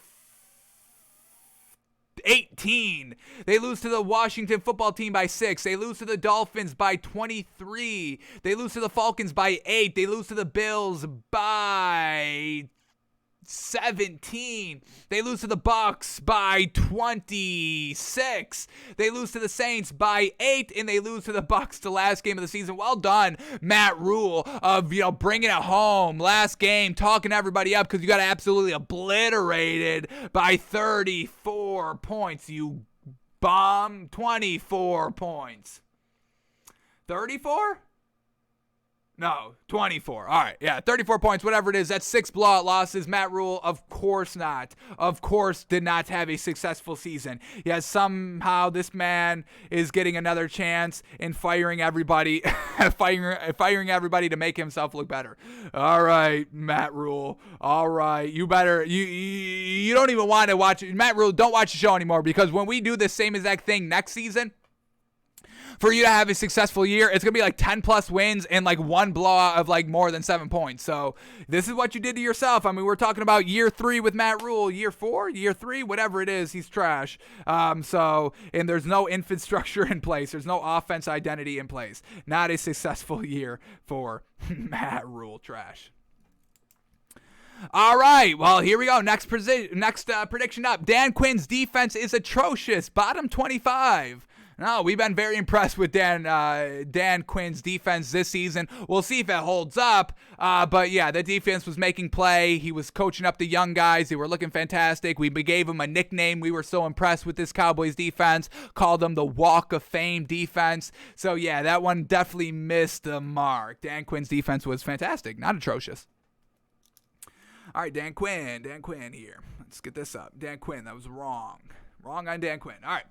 18. They lose to the Washington football team by 6. They lose to the Dolphins by 23. They lose to the Falcons by 8. They lose to the Bills by 17. They lose to the Bucks by 26. They lose to the Saints by 8, and they lose to the Bucks the last game of the season. Well done, Matt Rule, of bringing it home last game, talking everybody up because you got absolutely obliterated by 34 points. You bum. 24 points. 34? No, 24. All right, yeah, 34 points, whatever it is. That's 6 blowout losses. Matt Rule, of course not. Of course did not have a successful season. Yes, somehow this man is getting another chance in firing everybody, firing everybody to make himself look better. All right, Matt Rule. All right, you better, you don't even want to watch it. Matt Rule, don't watch the show anymore because when we do the same exact thing next season, for you to have a successful year, it's going to be like 10 plus wins and like 1 blowout of like more than 7 points. So this is what you did to yourself. I mean, we're talking about year 3 with Matt Rule, year 4, year 3, whatever it is, he's trash. And there's no infrastructure in place. There's no offense identity in place. Not a successful year for Matt Rule, trash. All right, well, here we go. Next prediction up. Dan Quinn's defense is atrocious. Bottom 25. No, we've been very impressed with Dan Quinn's defense this season. We'll see if it holds up. But yeah, the defense was making play. He was coaching up the young guys. They were looking fantastic. We gave him a nickname. We were so impressed with this Cowboys defense. Called them the Walk of Fame defense. So yeah, that one definitely missed the mark. Dan Quinn's defense was fantastic, not atrocious. All right, Dan Quinn here. Let's get this up. Dan Quinn, that was wrong. Wrong on Dan Quinn. All right.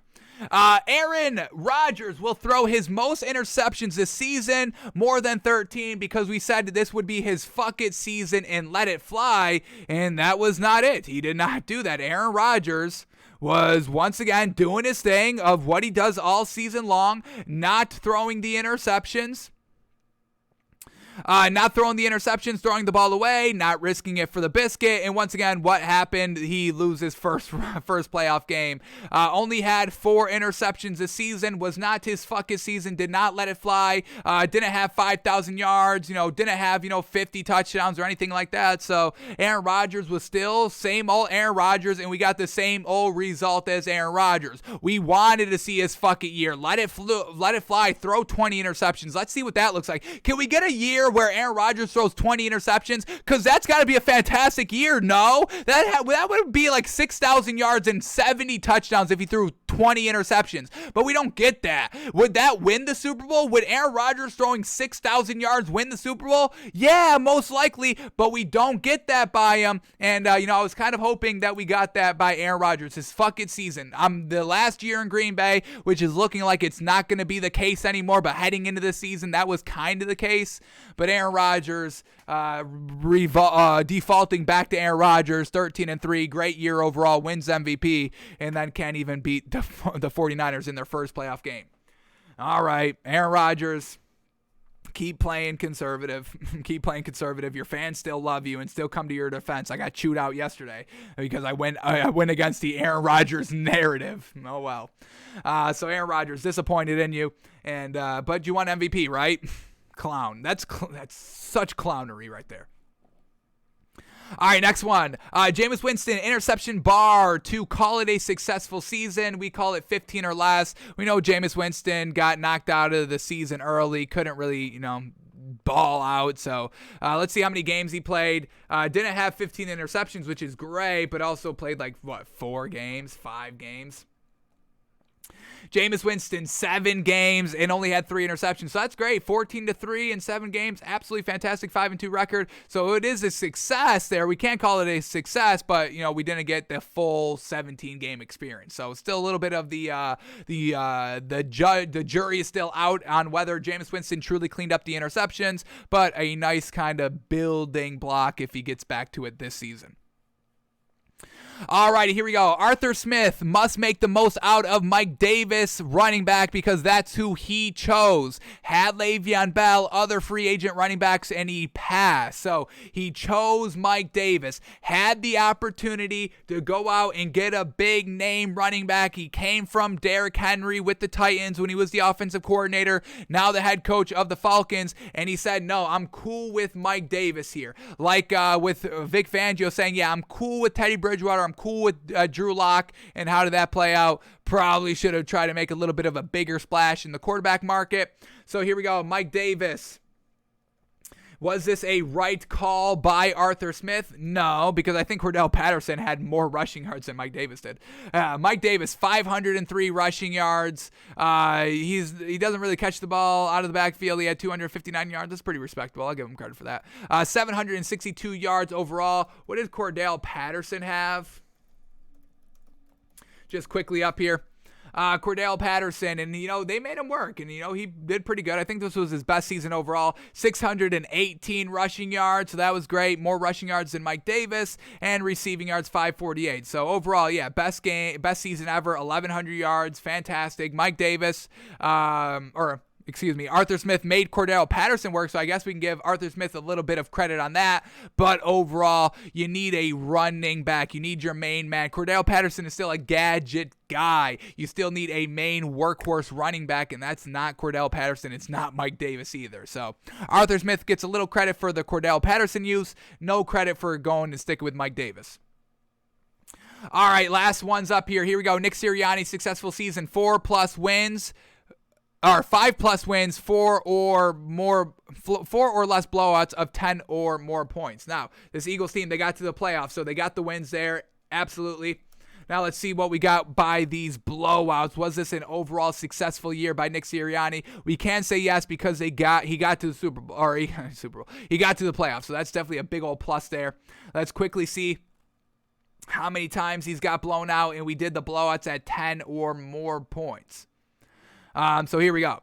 Aaron Rodgers will throw his most interceptions this season, more than 13, because we said this would be his fuck it season and let it fly, and that was not it. He did not do that. Aaron Rodgers was once again doing his thing of what he does all season long, not throwing the interceptions. Not throwing the interceptions, throwing the ball away, not risking it for the biscuit. And once again, what happened? He loses first playoff game. Only had 4 interceptions this season. Was not his fucking season. Did not let it fly. Didn't have 5,000 yards. Didn't have 50 touchdowns or anything like that. So Aaron Rodgers was still same old Aaron Rodgers, and we got the same old result as Aaron Rodgers. We wanted to see his fucking year. Let it fly. Throw 20 interceptions. Let's see what that looks like. Can we get a year where Aaron Rodgers throws 20 interceptions? Because that's got to be a fantastic year. No, that would be like 6,000 yards and 70 touchdowns if he threw 20 interceptions. But we don't get that. Would that win the Super Bowl? Would Aaron Rodgers throwing 6,000 yards win the Super Bowl? Yeah, most likely, but we don't get that by him. And I was kind of hoping that we got that by Aaron Rodgers, his fucking season. The last year in Green Bay, which is looking like it's not going to be the case anymore, but heading into this season, that was kind of the case. But Aaron Rodgers defaulting back to Aaron Rodgers, 13-3, great year overall, wins MVP, and then can't even beat the 49ers in their first playoff game. All right, Aaron Rodgers, keep playing conservative. Keep playing conservative. Your fans still love you and still come to your defense. I got chewed out yesterday because I went against the Aaron Rodgers narrative. Oh well. So Aaron Rodgers, disappointed in you, and but you won MVP, right? Clown. That's such clownery right there. All right, next one. Jameis Winston, interception bar to call it a successful season. We call it 15 or less. We know Jameis Winston got knocked out of the season early. Couldn't really, ball out. So let's see how many games he played. Didn't have 15 interceptions, which is great, but also played 5 games. Jameis Winston, 7 games and only had 3 interceptions. So that's great. 14-3 in 7 games. Absolutely fantastic 5-2 record. So it is a success there. We can't call it a success, but we didn't get the full 17-game experience. So still a little bit of the jury is still out on whether Jameis Winston truly cleaned up the interceptions, but a nice kind of building block if he gets back to it this season. All righty, here we go. Arthur Smith must make the most out of Mike Davis, running back, because that's who he chose. Had Le'Veon Bell, other free agent running backs, and he passed. So he chose Mike Davis. Had the opportunity to go out and get a big name running back. He came from Derrick Henry with the Titans when he was the offensive coordinator, now the head coach of the Falcons, and he said, no, I'm cool with Mike Davis here. Like with Vic Fangio saying, yeah, I'm cool with Teddy Bridgewater, I'm cool with Drew Lock. And how did that play out? Probably should have tried to make a little bit of a bigger splash in the quarterback market. So here we go. Mike Davis. Was this a right call by Arthur Smith? No, because I think Cordell Patterson had more rushing yards than Mike Davis did. Mike Davis, 503 rushing yards. He doesn't really catch the ball out of the backfield. He had 259 yards. That's pretty respectable. I'll give him credit for that. 762 yards overall. What did Cordell Patterson have? Just quickly up here. Cordell Patterson, and they made him work, and he did pretty good. I think this was his best season overall. 618 rushing yards, so that was great. More rushing yards than Mike Davis, and receiving yards 548. So overall, yeah, best season ever. 1,100 yards, fantastic. Mike Davis, Arthur Smith made Cordell Patterson work, so I guess we can give Arthur Smith a little bit of credit on that. But overall, you need a running back. You need your main man. Cordell Patterson is still a gadget guy. You still need a main workhorse running back, and that's not Cordell Patterson. It's not Mike Davis either. So Arthur Smith gets a little credit for the Cordell Patterson use, no credit for going and sticking with Mike Davis. All right, last one's up here. Here we go. Nick Sirianni, successful season, 4+ wins. Or 5+ wins, 4 or less blowouts of 10 or more points. Now, this Eagles team, they got to the playoffs, so they got the wins there, absolutely. Now let's see what we got by these blowouts. Was this an overall successful year by Nick Sirianni? We can say yes because he got to the Super Bowl. He got to the playoffs, so that's definitely a big old plus there. Let's quickly see how many times he's got blown out, and we did the blowouts at 10 or more points. So here we go.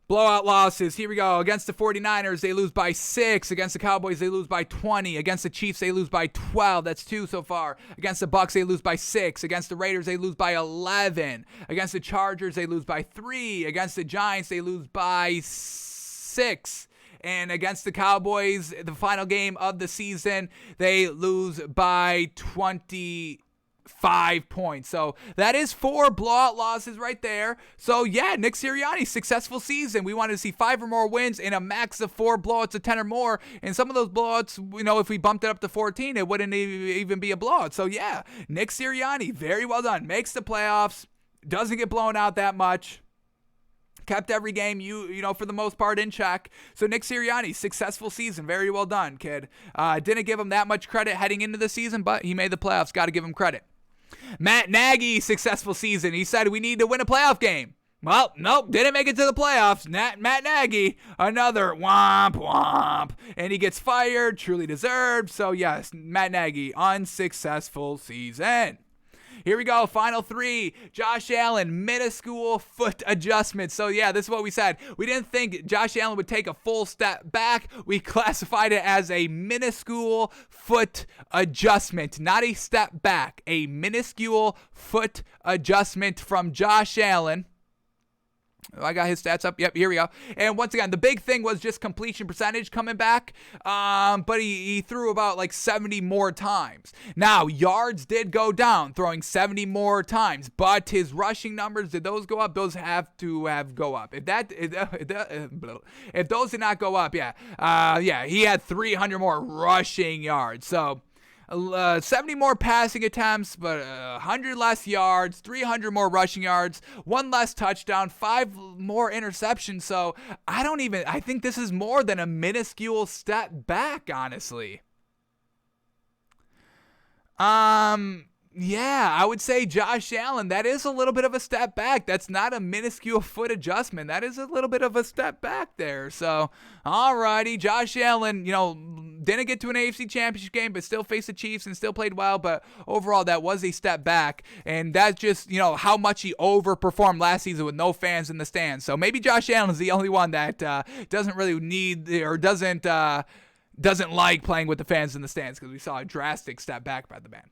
Blowout losses. Here we go. Against the 49ers, they lose by 6. Against the Cowboys, they lose by 20. Against the Chiefs, they lose by 12. That's 2 so far. Against the Bucs, they lose by 6. Against the Raiders, they lose by 11. Against the Chargers, they lose by 3. Against the Giants, they lose by 6. And against the Cowboys, the final game of the season, they lose by 25 points. So that is 4 blowout losses right there. So yeah, Nick Sirianni's successful season. We wanted to see 5 or more wins and a max of 4 blowouts of 10 or more. And some of those blowouts, if we bumped it up to 14, it wouldn't even be a blowout. So yeah, Nick Sirianni, very well done. Makes the playoffs, doesn't get blown out that much. Kept every game, for the most part, in check. So Nick Sirianni, successful season. Very well done, kid. Didn't give him that much credit heading into the season, but he made the playoffs. Got to give him credit. Matt Nagy, successful season. He said we need to win a playoff game. Well, nope, didn't make it to the playoffs. Matt Nagy, another womp. And he gets fired, truly deserved. So yes, Matt Nagy, unsuccessful season. Here we go, final 3. Josh Allen, minuscule foot adjustment. So yeah, this is what we said. We didn't think Josh Allen would take a full step back. We classified it as a minuscule foot adjustment, not a step back. A minuscule foot adjustment from Josh Allen. I got his stats up. Yep, here we go. And once again, the big thing was just completion percentage coming back. But he threw about 70 more times. Now, yards did go down, throwing 70 more times. But his rushing numbers, did those go up? Those have to go up. If those did not go up, he had 300 more rushing yards. So 70 more passing attempts, but 100 less yards, 300 more rushing yards, 1 less touchdown, 5 more interceptions. So I think this is more than a minuscule step back, honestly. Yeah, I would say Josh Allen, that is a little bit of a step back. That's not a minuscule foot adjustment. That is a little bit of a step back there. So, alrighty, Josh Allen, didn't get to an AFC Championship game, but still faced the Chiefs and still played well. But overall, that was a step back. And that's just, how much he overperformed last season with no fans in the stands. So maybe Josh Allen is the only one that doesn't really need or doesn't like playing with the fans in the stands, because we saw a drastic step back by the man.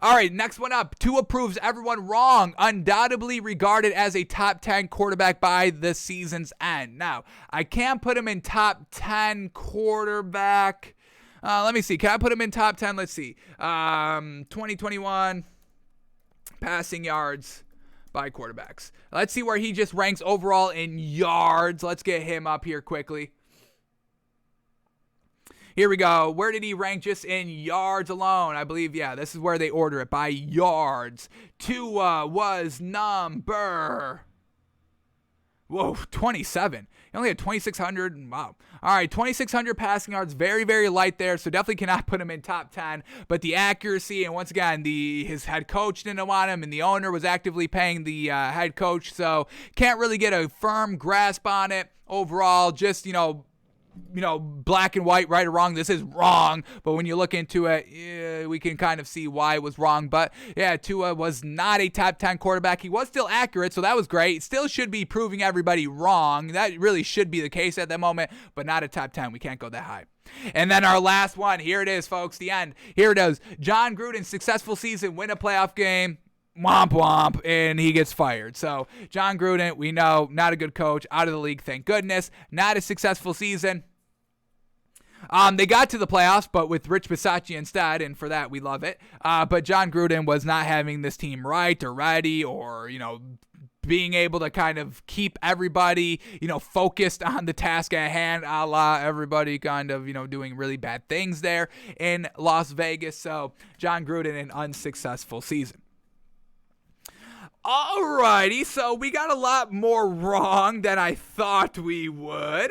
All right, next one up. Tua proves everyone wrong. Undoubtedly regarded as a top 10 quarterback by the season's end. Now, I can't put him in top 10 quarterback. Let me see. Can I put him in top 10? Let's see. 2021 passing yards by quarterbacks. Let's see where he just ranks overall in yards. Let's get him up here quickly. Here we go. Where did he rank just in yards alone? I believe, this is where they order it, by yards. Tua was number 27. He only had 2,600. Wow. All right, 2,600 passing yards. Very, very light there, so definitely cannot put him in top 10. But the accuracy, and once again, his head coach didn't want him, and the owner was actively paying the head coach, so can't really get a firm grasp on it. Overall, just, black and white, right or wrong, this is wrong. But when you look into it, we can kind of see why it was wrong. But yeah, Tua was not a top 10 quarterback. He was still accurate, so that was great. Still should be proving everybody wrong. That really should be the case at the moment, but not a top 10. We can't go that high. And then our last one, here it is, folks, the end. Here it is. John Gruden, successful season, win a playoff game. Womp womp, and he gets fired. So John Gruden, we know, not a good coach, out of the league, thank goodness. Not a successful season. They got to the playoffs, but with Rich Bisaccia instead, and for that we love it. But John Gruden was not having this team right or ready, or being able to kind of keep everybody focused on the task at hand, a la everybody kind of doing really bad things there in Las Vegas. So John Gruden, an unsuccessful season. Alrighty, so we got a lot more wrong than I thought we would.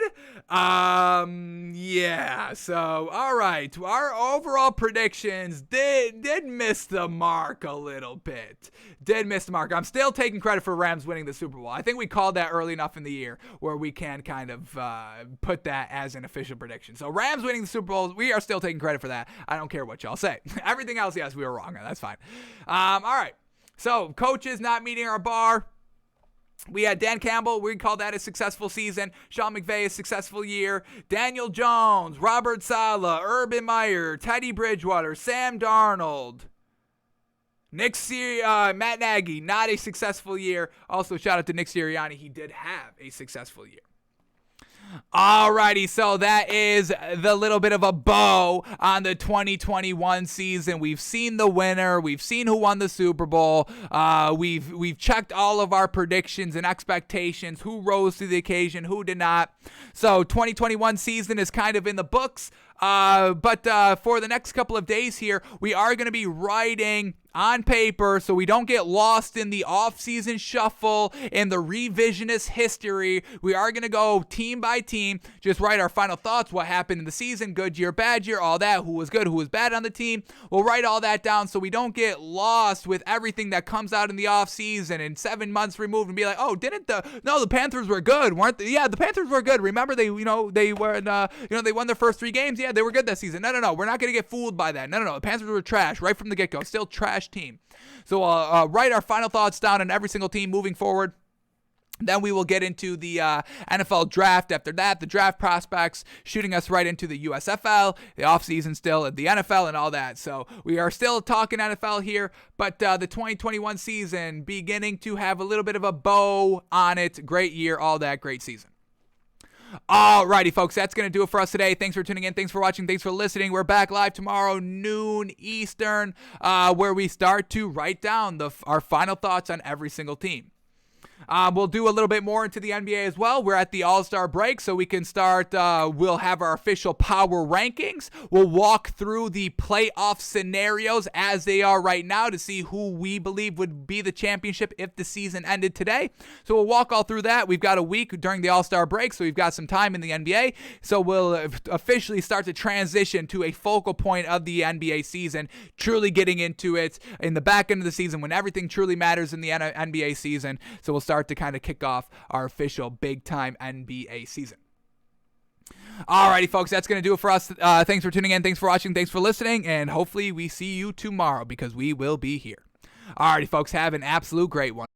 Yeah, so, alright, our overall predictions did miss the mark a little bit. Did miss the mark. I'm still taking credit for Rams winning the Super Bowl. I think we called that early enough in the year where we can kind of put that as an official prediction. So, Rams winning the Super Bowl, we are still taking credit for that. I don't care what y'all say. Everything else, yes, we were wrong. That's fine. Alright. So, coaches not meeting our bar. We had Dan Campbell. We call that a successful season. Sean McVay, a successful year. Daniel Jones, Robert Saleh, Urban Meyer, Teddy Bridgewater, Sam Darnold. Matt Nagy, not a successful year. Also, shout out to Nick Sirianni. He did have a successful year. Alrighty, so that is the little bit of a bow on the 2021 season. We've seen the winner. We've seen who won the Super Bowl. We've checked all of our predictions and expectations, who rose to the occasion, who did not. So 2021 season is kind of in the books. But for the next couple of days here, we are going to be writing on paper so we don't get lost in the off-season shuffle and the revisionist history. We are going to go team by team, just write our final thoughts, what happened in the season, good year, bad year, all that, who was good, who was bad on the team. We'll write all that down so we don't get lost with everything that comes out in the off-season and 7 months removed and be like, oh, the Panthers were good, weren't they? Yeah, the Panthers were good. Remember, they won their first 3 games. Yeah, they were good that season. No, we're not going to get fooled by that. No, the Panthers were trash right from the get-go. Still trash team. So write our final thoughts down on every single team moving forward. Then we will get into the NFL draft after that, the draft prospects, shooting us right into the USFL, the offseason still at the NFL and all that. So we are still talking NFL here, but the 2021 season beginning to have a little bit of a bow on it. Great year, all that, great season. Alrighty, folks, that's going to do it for us today. Thanks for tuning in. Thanks for watching. Thanks for listening. We're back live tomorrow, noon Eastern, where we start to write down our final thoughts on every single team. We'll do a little bit more into the NBA as well. We're at the All-Star break, so we can start. We'll have our official power rankings. We'll walk through the playoff scenarios as they are right now to see who we believe would be the championship if the season ended today. So we'll walk all through that. We've got a week during the All-Star break, so we've got some time in the NBA. So we'll officially start to transition to a focal point of the NBA season, truly getting into it in the back end of the season when everything truly matters in the NBA season. So we'll start to kind of kick off our official big-time NBA season. Alrighty, folks, that's going to do it for us. Thanks for tuning in. Thanks for watching. Thanks for listening. And hopefully we see you tomorrow because we will be here. Alrighty, folks, have an absolute great one.